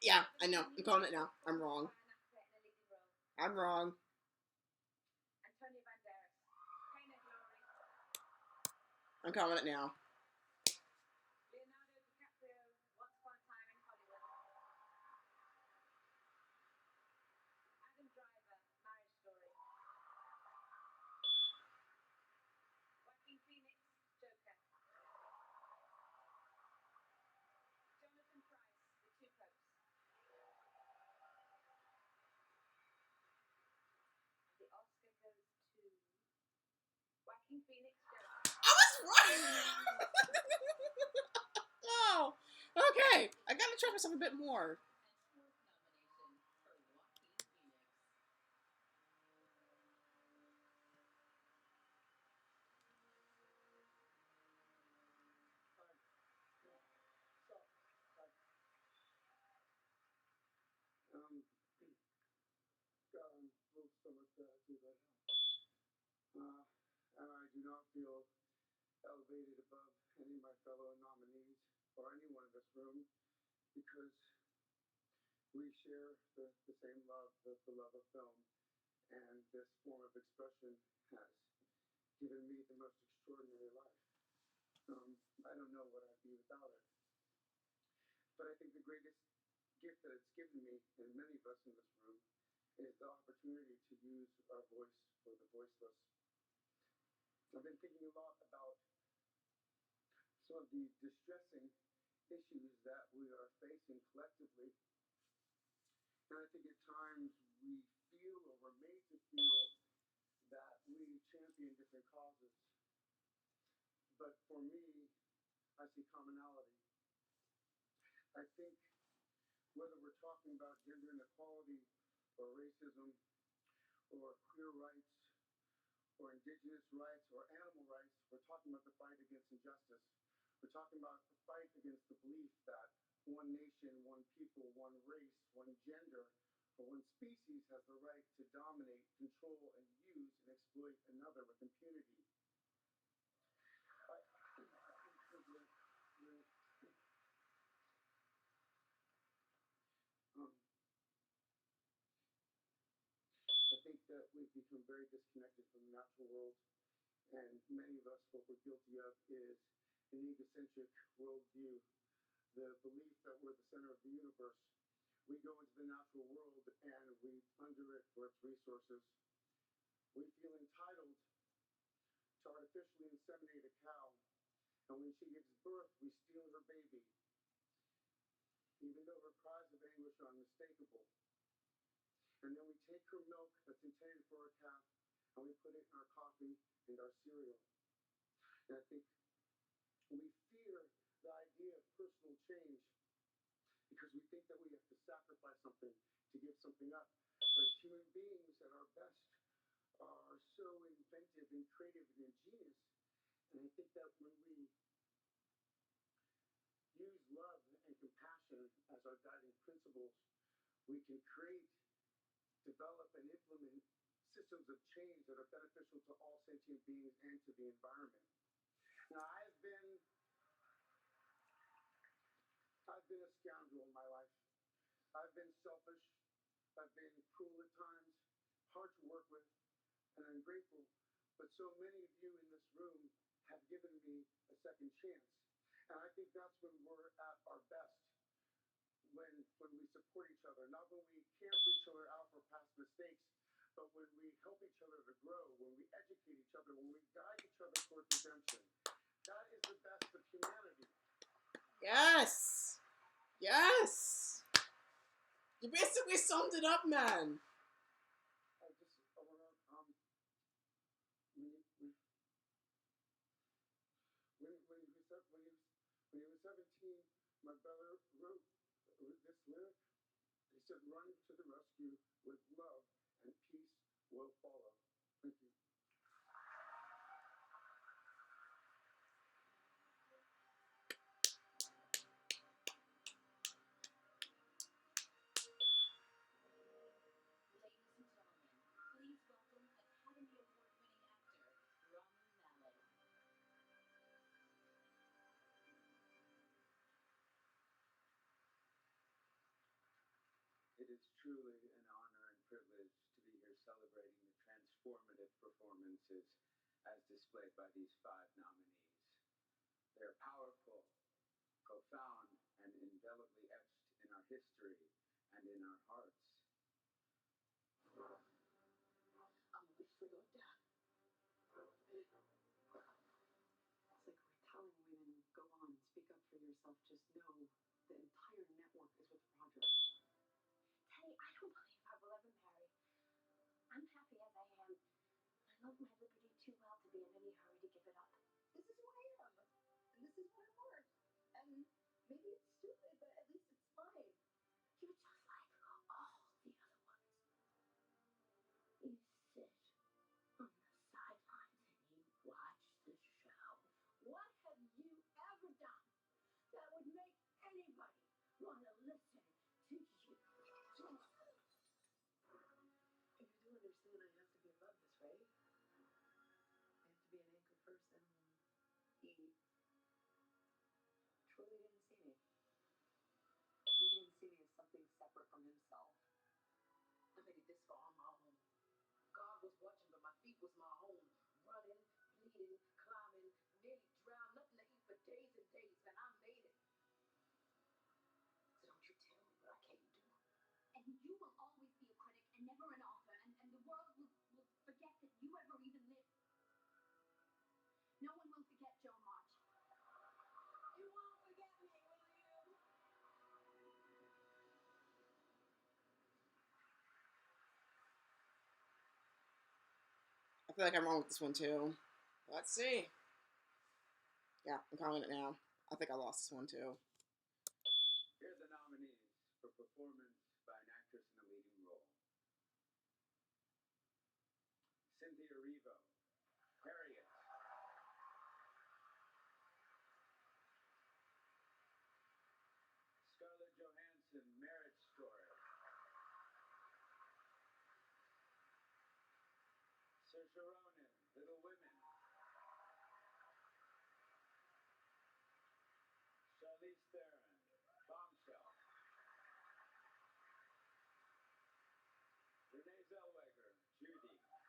Yeah, I know. I'm calling it now. I'm wrong. I'm wrong. Antonio Banderas, Pain and Glory. I'm calling it now. Leonardo DiCaprio, Once Upon a Time in Hollywood. Adam Driver, Marriage Story. Joaquin Phoenix, Joker. Jonathan Pryce, The Two Popes. And the Oscar goes to Joaquin Phoenix, Joker. I was right! Oh, okay. I gotta trust myself a bit more. Full stomach gratitude right now. And I do not feel elevated above any of my fellow nominees or anyone in this room because we share the same love, the love of film. And this form of expression has given me the most extraordinary life. I don't know what I'd be without it. But I think the greatest gift that it's given me, and many of us in this room, is the opportunity to use our voice for the voiceless. I've been thinking a lot about some of the distressing issues that we are facing collectively. And I think at times we feel, or we're made to feel, that we champion different causes. But for me, I see commonality. I think whether we're talking about gender inequality or racism or queer rights or indigenous rights or animal rights, we're talking about the fight against injustice. We're talking about the fight against the belief that one nation, one people, one race, one gender, or one species has the right to dominate, control, and use and exploit another with impunity. I, um, I think that we've become very disconnected from the natural world, and many of us, what we're guilty of is an egocentric worldview, the belief that we're the center of the universe. We go into the natural world and we plunder it for its resources. We feel entitled to artificially inseminate a cow, and when she gives birth, we steal her baby, even though her cries of anguish are unmistakable. And then we take her milk that's intended for a calf and we put it in our coffee and our cereal. And I think we fear the idea of personal change because we think that we have to sacrifice something to give something up. But human beings at our best are so inventive and creative and ingenious. And I think that when we use love and compassion as our guiding principles, we can create, develop, and implement systems of change that are beneficial to all sentient beings and to the environment. Now, I've been a scoundrel in my life. I've been selfish. I've been cruel at times, hard to work with, and ungrateful. But so many of you in this room have given me a second chance. And I think that's when we're at our best, when we support each other, not when we cancel each other out for past mistakes, but when we help each other to grow, when we educate each other, when we guide each other towards redemption. That is the best of humanity. Yes. Yes. You basically summed it up, man. I want to, when, when, when he was 17, my brother wrote this lyric. He said, "Run to the rescue with love, and peace will follow." Thank you. Ladies and gentlemen, please welcome Academy Award-winning actor Rami Malek. It is truly an honor and privilege to be here celebrating the transformative performances as displayed by these five nominees. They are powerful, profound, and indelibly etched in our history and in our hearts. I'm a wish for your death. It's like we're telling women, go on, speak up for yourself. Just know the entire network is with Roger. Teddy, I don't believe I will ever marry. I'm happy as I am. I love my liberty too well to be in any hurry to give it up. This is who I am, and this is what I want. And maybe it's stupid, but at least it's mine. You're just like all the other ones. You sit on the sidelines and you watch the show. What have you ever done that would make anybody want to listen to you? You do understand I have to be above this, right? I have to be an anchor first, then he truly didn't see me. He didn't see me as something separate from himself. I made it this far on my own. God was watching, but my feet was my own. Running, bleeding, climbing, nearly drowned, nothing to eat for days and days, and I made it. So don't you tell me what I can't do. And you will always be a critic and never an author, and the world will forget that you ever even lived. No one will forget Joe March. You won't forget me, will you? I feel like I'm wrong with this one too. Let's see. Yeah, I'm calling it now. I think I lost this one too. Here are the nominees for performance by an actress in a leading role: Cynthia Erivo, Harriet; Scarlett Johansson, Marriage Story; Saoirse Ronan, Little Women; Charlize Theron, Bombshell; Renee Zellweger, Judy; and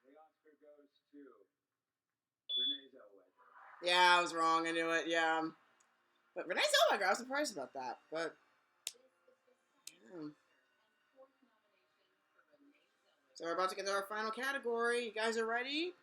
the Oscar goes to Renee Zellweger. Yeah, I was wrong. I knew it. Yeah. But Renee Zellweger, I was surprised about that. But This is the second yeah. Oscar and fourth nomination for Renee Zellweger. So we're about to get to our final category. You guys are ready?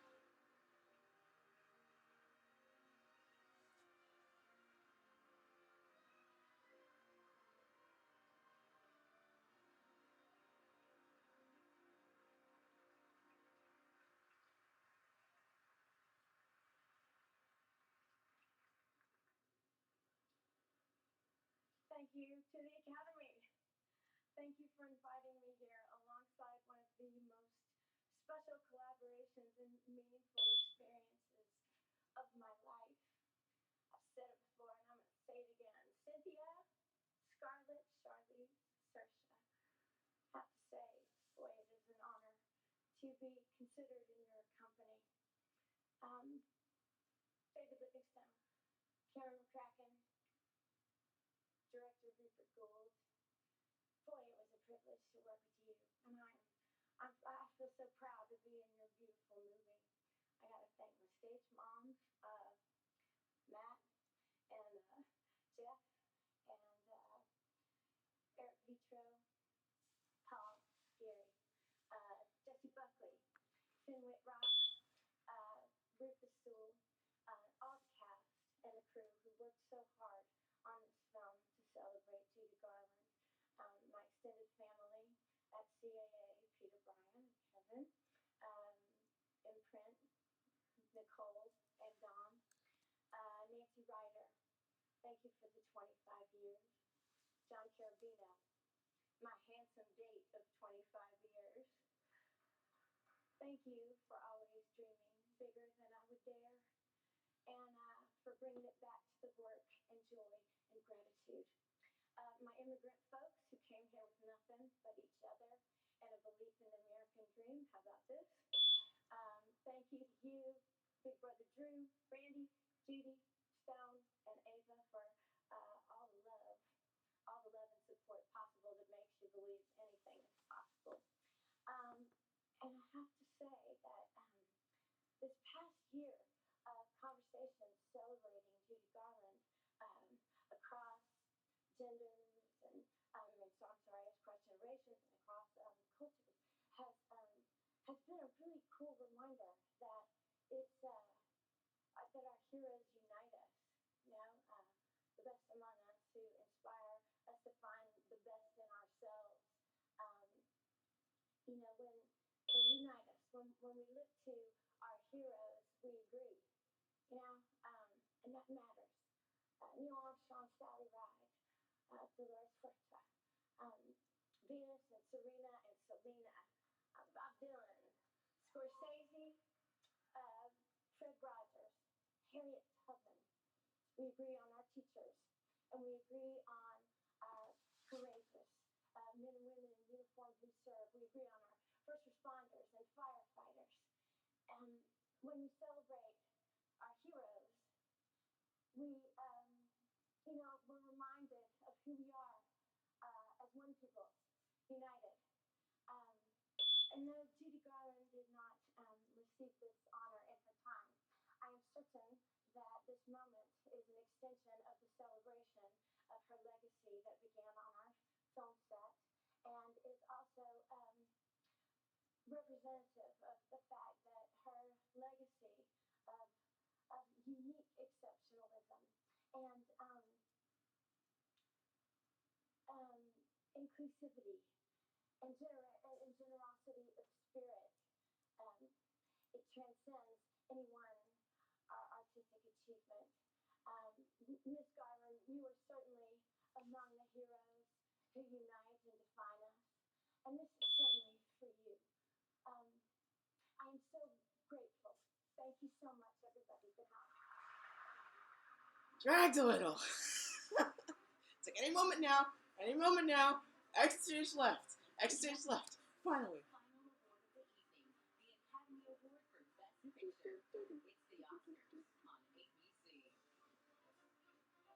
Thank you to the Academy. Thank you for inviting me here alongside one of the most special collaborations and meaningful experiences of my life. I've said it before and I'm going to say it again. Cynthia, Scarlett, Charlize, Saoirse. I have to say, boy, it is an honor to be considered in your company. Um, David Livingstone, Cameron McCracken, director Rupert Gould. Boy, it was a privilege to work with you, and I feel so proud to be in your beautiful movie. I got to thank my stage moms, Matt and Jeff and Eric Vitro, Paul, Gary, Jesse Buckley, Finn Whitrock, uh, Rufus Sewell, all the cast and the crew who worked so hard on this film to celebrate Judy Garland, my extended family at CAA, Peter, Brian, and Kevin, um, Imprint, Nicole, and Dawn, Nancy Ryder, thank you for the 25 years, John Carabino, my handsome date of 25 years, thank you for always dreaming bigger than I would dare, and for bringing it back to the work and joy and gratitude. My immigrant folks who came here with nothing but each other and a belief in the American dream. How about this? Thank you to you, Big Brother Drew, Randy, Judy, Stone, and Ava for all the love and support possible that makes you believe anything is possible. Um, and I have to say that this past year of conversations celebrating Judy Garland um, across genders and so I'm sorry, across generations and across cultures has been a really cool reminder that it's that our heroes unite us. You know, the best among us who inspire us to find the best in ourselves. Um, you know, when they unite us, when we look to our heroes, we agree. You know, and that matters. Neil Armstrong, Sally Ride, Dolores Huerta, um, Venus and Serena and Selena, Bob Dylan, Scorsese, uh, Fred Rogers, Harriet Tubman. We agree on our teachers, and we agree on courageous men and women in uniform who serve. We agree on our first responders and firefighters. And when we celebrate our heroes, we we're reminded of who we are as one people, united. Um, and though Judy Garland not receive this honor in her time. I am certain that this moment is an extension of the celebration of her legacy that began on our film set and is also representative of the fact that her legacy of, of unique exceptionalism and inclusivity and generosity of spirit. Um, it transcends anyone's artistic achievement. Miss Garland, you are certainly among the heroes who unite and define us, and this is certainly for you. Um, I am so grateful. Thank you so much, everybody. Good night. Dragged a little. It's like any moment now. Any moment now. Exit stage left. Exit stage left. Finally. Final award of the evening, the Academy Award for Best Picture. It's the Oscars on ABC. The Oscars on ABC, brought to you by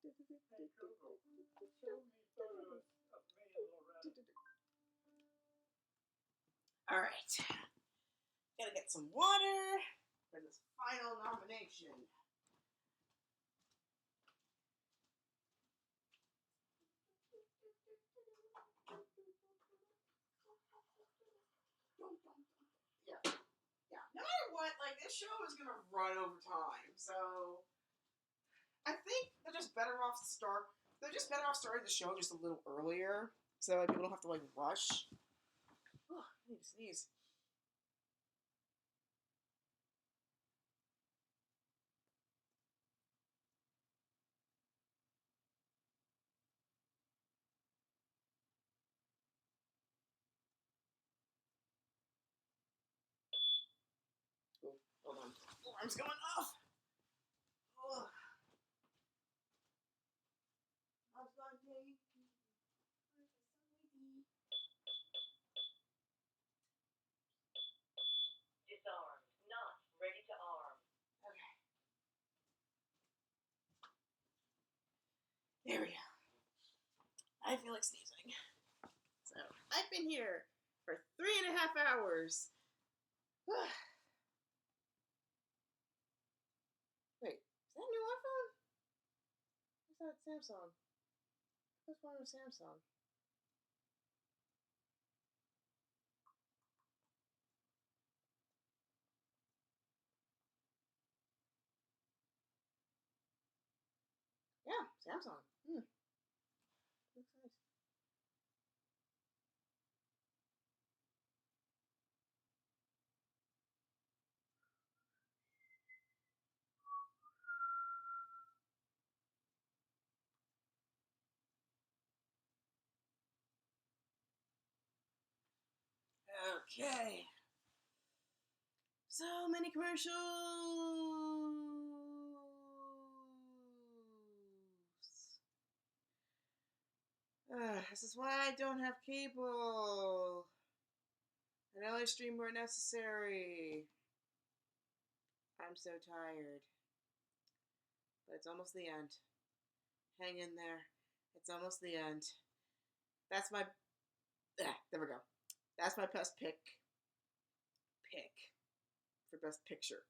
Google. Hey Google, show me photos of me and Loretta. Alright. Gotta get some water for this final nomination. Yeah. No matter what, like, this show is gonna run over time, so I think they're just better off starting the show just a little earlier, so like, people don't have to like rush. Oh, I need to sneeze. Oh, hold on. Alarm's going off. Oh. Disarmed, not ready to arm. Okay. There we go. I feel like sneezing. So, I've been here for 3.5 hours. Wait, is that a new iPhone? What's that Samsung? What's one with Samsung? Yeah, Samsung. Looks nice. Okay. So many commercials. This is why I don't have cable. An LA stream where necessary. I'm so tired. But it's almost the end. Hang in there. It's almost the end. That's my... there we go. That's my best pick for best picture.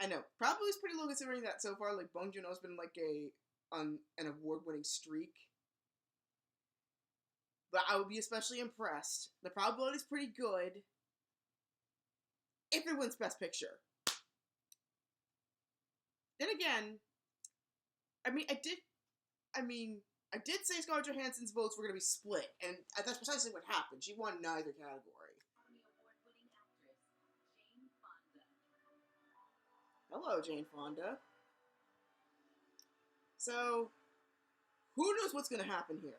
I know, probably is pretty low considering that so far, like, Bong Joon-ho's been like an award-winning streak. But I would be especially impressed. The probability is pretty good if it wins best picture. Then again, I did say Scarlett Johansson's votes were going to be split, and that's precisely what happened. She won neither category. Academy Award-winning actress Jane Fonda. Hello, Jane Fonda. So, who knows what's going to happen here?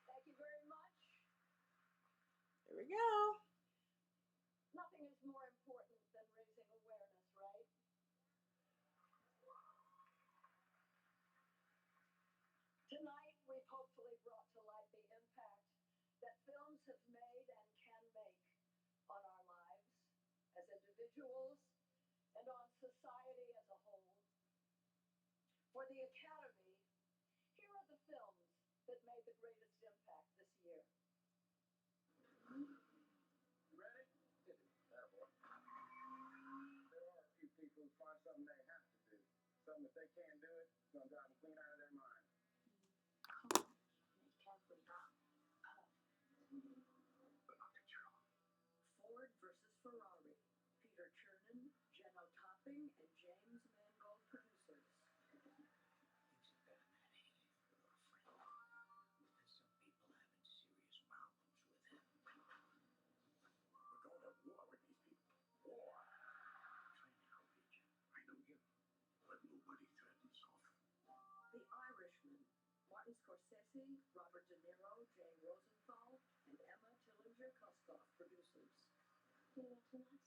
Thank you very much. There we go. Nothing is more important than raising awareness, right? Tonight, we've hopefully brought to light the impact that films have made and can make on our lives as individuals and on society as a whole. For the Academy, here are the films that made the greatest impact this year. You ready? Yeah, boy. There are a few people who find something they have to do. Something if they can't do it, it's gonna drive them clean out of their mind. Ford versus Ferrari. Peter Chernin, Jenno Topping, and James Mangold producers. Things have gotten out of hand, girlfriend. Because some people having serious problems with him. We're going to war with these people. War. Trying to help you, Jim. I know you, but nobody threatens often. The Irishman. Martin Scorsese, Robert De Niro, Jane Rosenthal, and Emma Tillinger-Kuskoff producers. You know, Nazi,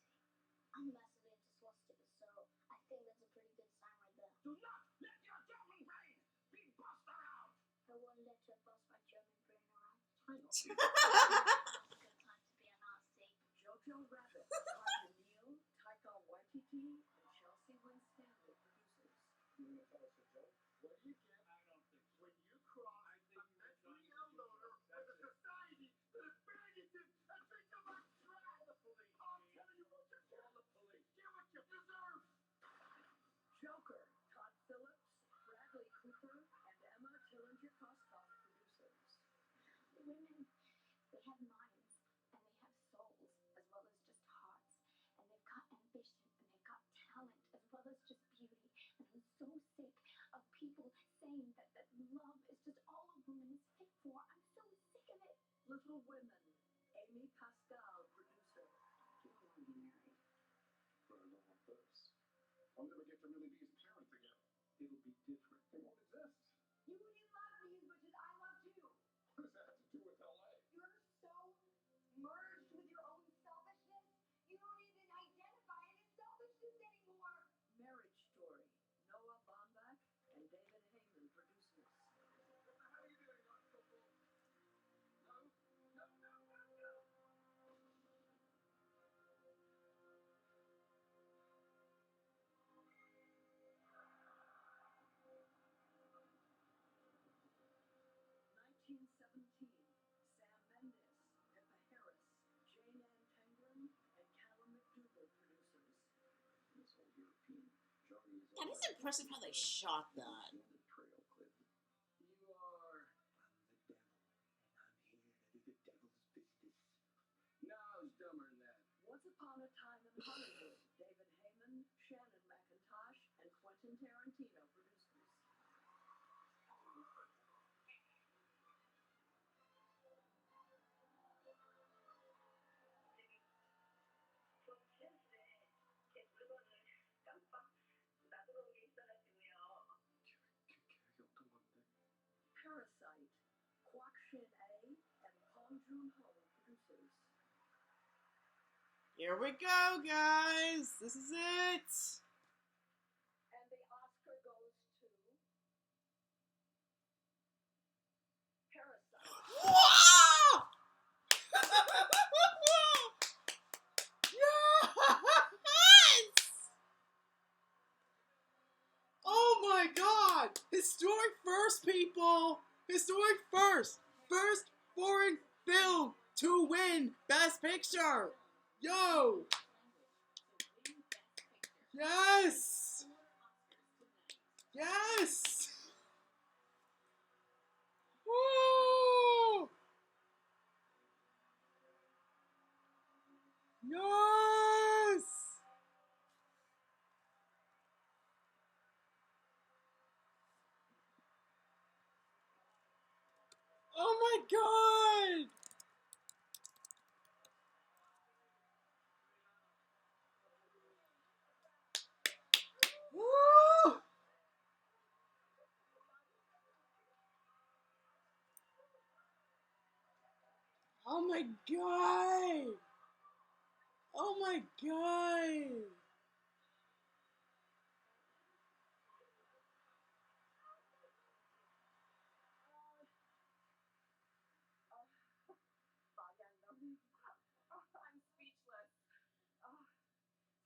I'm massively into swastikas, so I think that's a pretty good sign right there. Do not let your German brain be bussed around. I won't let her bust my German brain around. Now's a good time to be a Nazi. Jojo Rabbit. Martin Neal, Taika Waititi, and Chelsea Winstanley producers. You want to tell us a joke? What do you get? I don't think so. When you cross I think you were trying to SEL loader with a society that abandoned him and picked him up trash. Call the police. I'm telling you what you Call the police. get what you deserve. Joker. Todd Phillips, Bradley Cooper, and Emma Tillinger-Kuskoff producers. Women, they have minds, and they have souls, as well as just hearts. And they've got ambition, and they've got talent, as well as just beauty. And I'm so sick of people saying that love is just all a woman is fit for. I'm so sick of it. Little Women. Amy Pascal, producer. You don't want to be married. But I love him first. I'll never get to really be his parent again. It'll be different. It won't exist. You wouldn't love me as much as I loved you. What does that have to do with LA? You're so merged with your own selfishness, you don't even identify it as selfishness anymore. Marriage Story. Noah Baumbach and David Heyman, producers. How are you doing, Uncle? No, no, no, no, no. 1917. Sam Mendes, Pippa Harris, Jane Ann Tengren, and Callum McDougall, producers. This whole European journey is And it's impressive how they shot that. Trail clip. You are. I'm the devil, and I'm here to do the devil's business. No, it's dumber than that. Once Upon a Time in Hollywood. David Heyman, Shannon McIntosh, and Quentin Tarantino, producers. Parasite. Kwok Shin-ae and Bong Joon-ho, producers. Here we go, guys. This is it. And the Oscar goes to Parasite. Wow! Yes! Oh my God! Historic first, people! Historic first! First foreign film to win Best Picture! Yo! Yes! Yes! Woo! Yes! Oh my God! Woo! Oh my God! Oh my god. 말이 안 나오네. I'm speechless.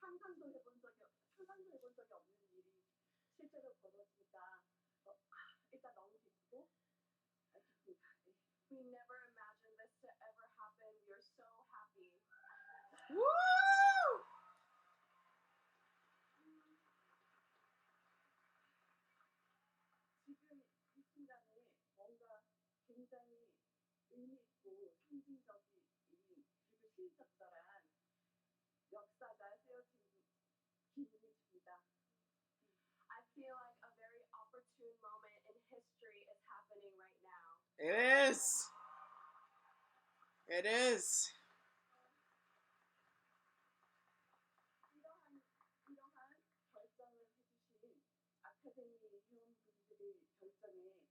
상상도 해본 적이 없는 일이 실제로 벌어지니까 일단 너무 기쁘고 기쁩니다. We never imagined this to ever happen. We are so happy. Woo! 지금 이 순간에 뭔가 굉장히 의미 있고 상징적인 그리고 시적절한 역사가 쓰여진 기분이 듭니다. I feel like a very opportune moment in history is happening right now. It is. It is. 이러한 결정을 해주신 아카데미 회원분들의 결정에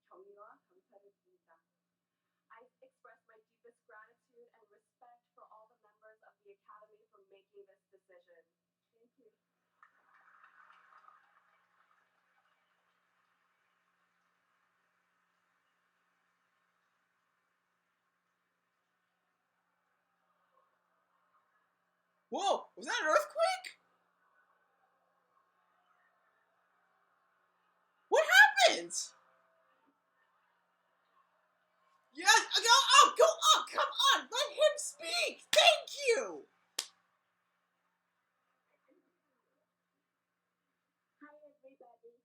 경의와 감사를 드립니다. I express my deepest gratitude and respect for all the members of the Academy for making this decision. Thank you. Whoa! Was that an earthquake? What happened? Yes. Go up! Come on! Let him speak. Thank you. Hi everybody.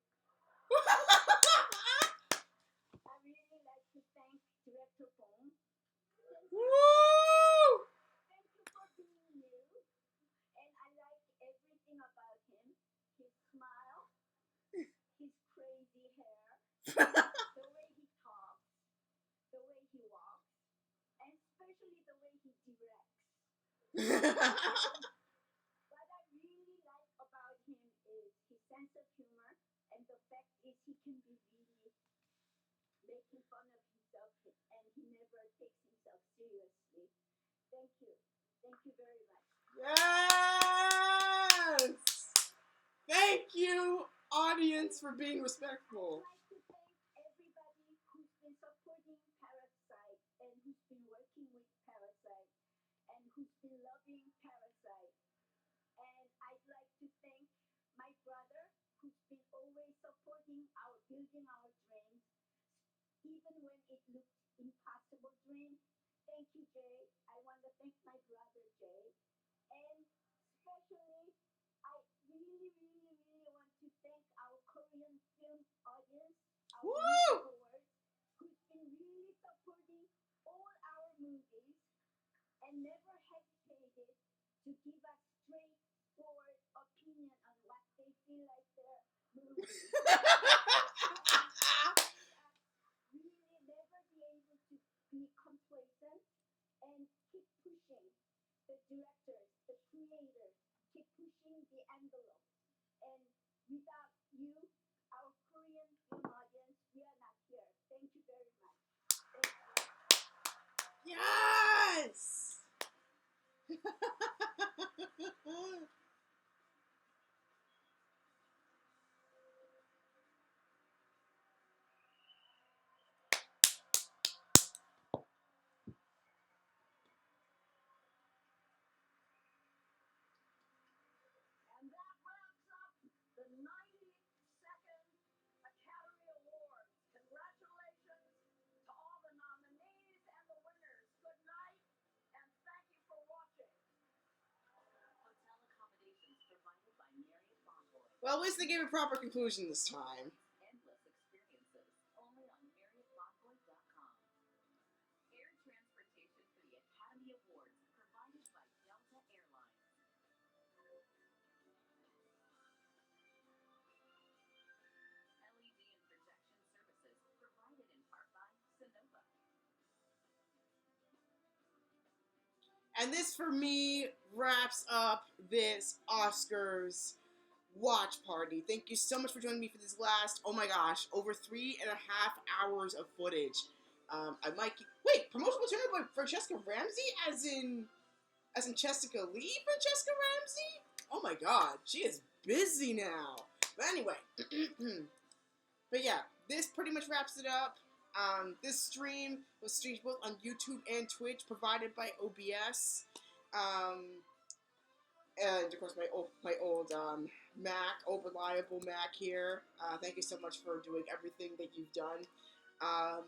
I really like to thank Director Bong. Woo! Thank you for being you. And I like everything about him. His smile, his crazy hair, the way he talks, the way he walks, and especially the way he directs. What I really like about him is his sense of humor, and the fact is he can be really making fun of himself, and he never takes himself seriously. Thank you. Thank you very much. Yes! Thank you, audience, for being respectful. I'd like to thank everybody who's been supporting Parasite and who's been working with Parasite and who's been loving Parasite. And I'd like to thank my brother who's been always supporting our building our dreams, even when it looked impossible dreams. Thank you, Jay. I want to thank my brother Jay. And especially, I really, really, really want to thank our Korean film audience, our Woo! movie awards, who's been really supporting all our movies and never hesitated to give us straightforward opinion on what they feel like their movies. Really never be able to be complacent and keep pushing the directors, the creators, keep pushing the envelope. And without you, our Korean film audience, we are not here. Thank you very much. Thank you. Yes! And that wraps up the 92nd Academy Awards. Congratulations to all the nominees and the winners. Good night, and thank you for watching. Hotel accommodations provided by Marriott Bonvoy. Well, at least they gave a proper conclusion this time. Endless experiences only on MarriottBonvoy.com. Air transportation for the Academy Awards provided by Delta Airlines. LED and projection services provided in part by Sonova. And this, for me, wraps up this Oscars watch party. Thank you so much for joining me for this last, oh my gosh, over 3.5 hours of footage. I might keep, wait, promotional material by Francesca Ramsey, As in Jessica Lee for Jessica Ramsey? Oh my god, she is busy now. But anyway, but yeah, this pretty much wraps it up. This stream was streamed both on YouTube and Twitch, provided by OBS. And of course my old Mac, old reliable Mac here. Thank you so much for doing everything that you've done.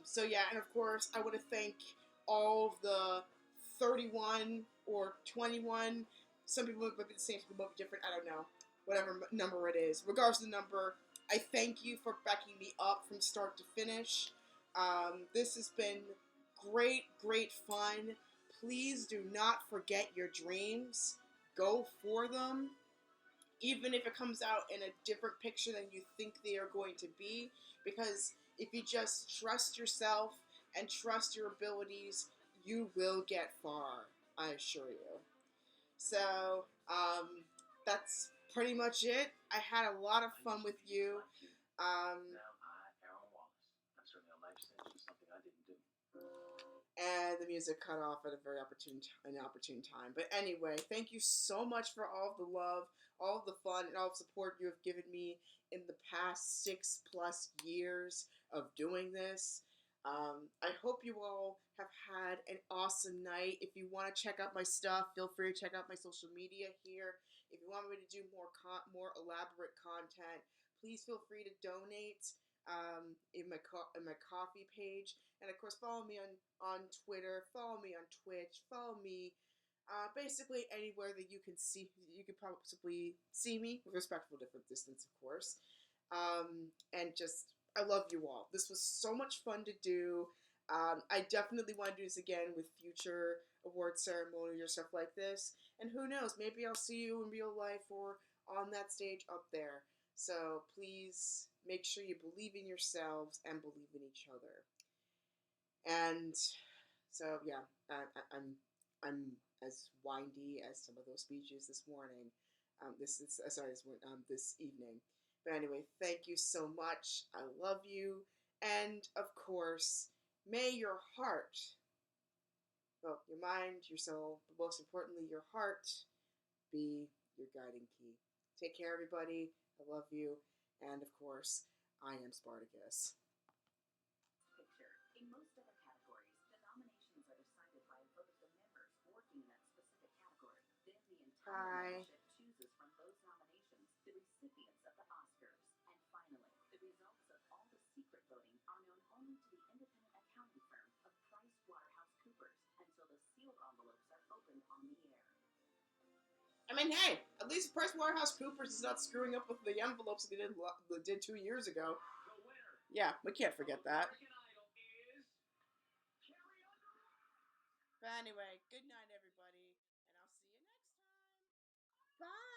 So yeah, and of course I want to thank all of the 31 or 21. Some people might be the same, some people might be different. I don't know, whatever number it is. Regardless of the number, I thank you for backing me up from start to finish. This has been great, great fun. Please do not forget your dreams. Go for them, even if it comes out in a different picture than you think they are going to be, because if you just trust yourself and trust your abilities, you will get far, I assure you. So, that's pretty much it. I had a lot of fun with you. And the music cut off at a very opportune time. But anyway, thank you so much for all of the love, all of the fun, and all the support you have given me in the past 6+ years of doing this. I hope you all have had an awesome night. If you want to check out my stuff, feel free to check out my social media here. If you want me to do more elaborate content, please feel free to donate in my coffee page. And of course, follow me on Twitter, follow me on Twitch, follow me basically anywhere that you can possibly see me, with respectful distance, of course. And just, I love you all. This was so much fun to do. I definitely want to do this again with future award ceremonies or stuff like this. And who knows, maybe I'll see you in real life or on that stage up there. So please make sure you believe in yourselves and believe in each other. And so yeah, I'm as windy as some of those speeches this morning. This evening. But anyway, thank you so much. I love you, and of course, may your heart, well, your mind, your soul, but most importantly, your heart, be your guiding key. Take care, everybody. I love you, and of course, I am Spartacus. Picture. In most other categories, the nominations are decided by a vote of the members working in that specific category. Then the entire membership chooses from those nominations the recipients of the Oscars. And finally, the results of all the secret voting are known only to the independent accounting firm of PricewaterhouseCoopers until the sealed envelopes are opened on the air. I mean, hey, at least PricewaterhouseCoopers is not screwing up with the envelopes that they did 2 years ago. Yeah, we can't forget that. But anyway, good night, everybody, and I'll see you next time. Bye!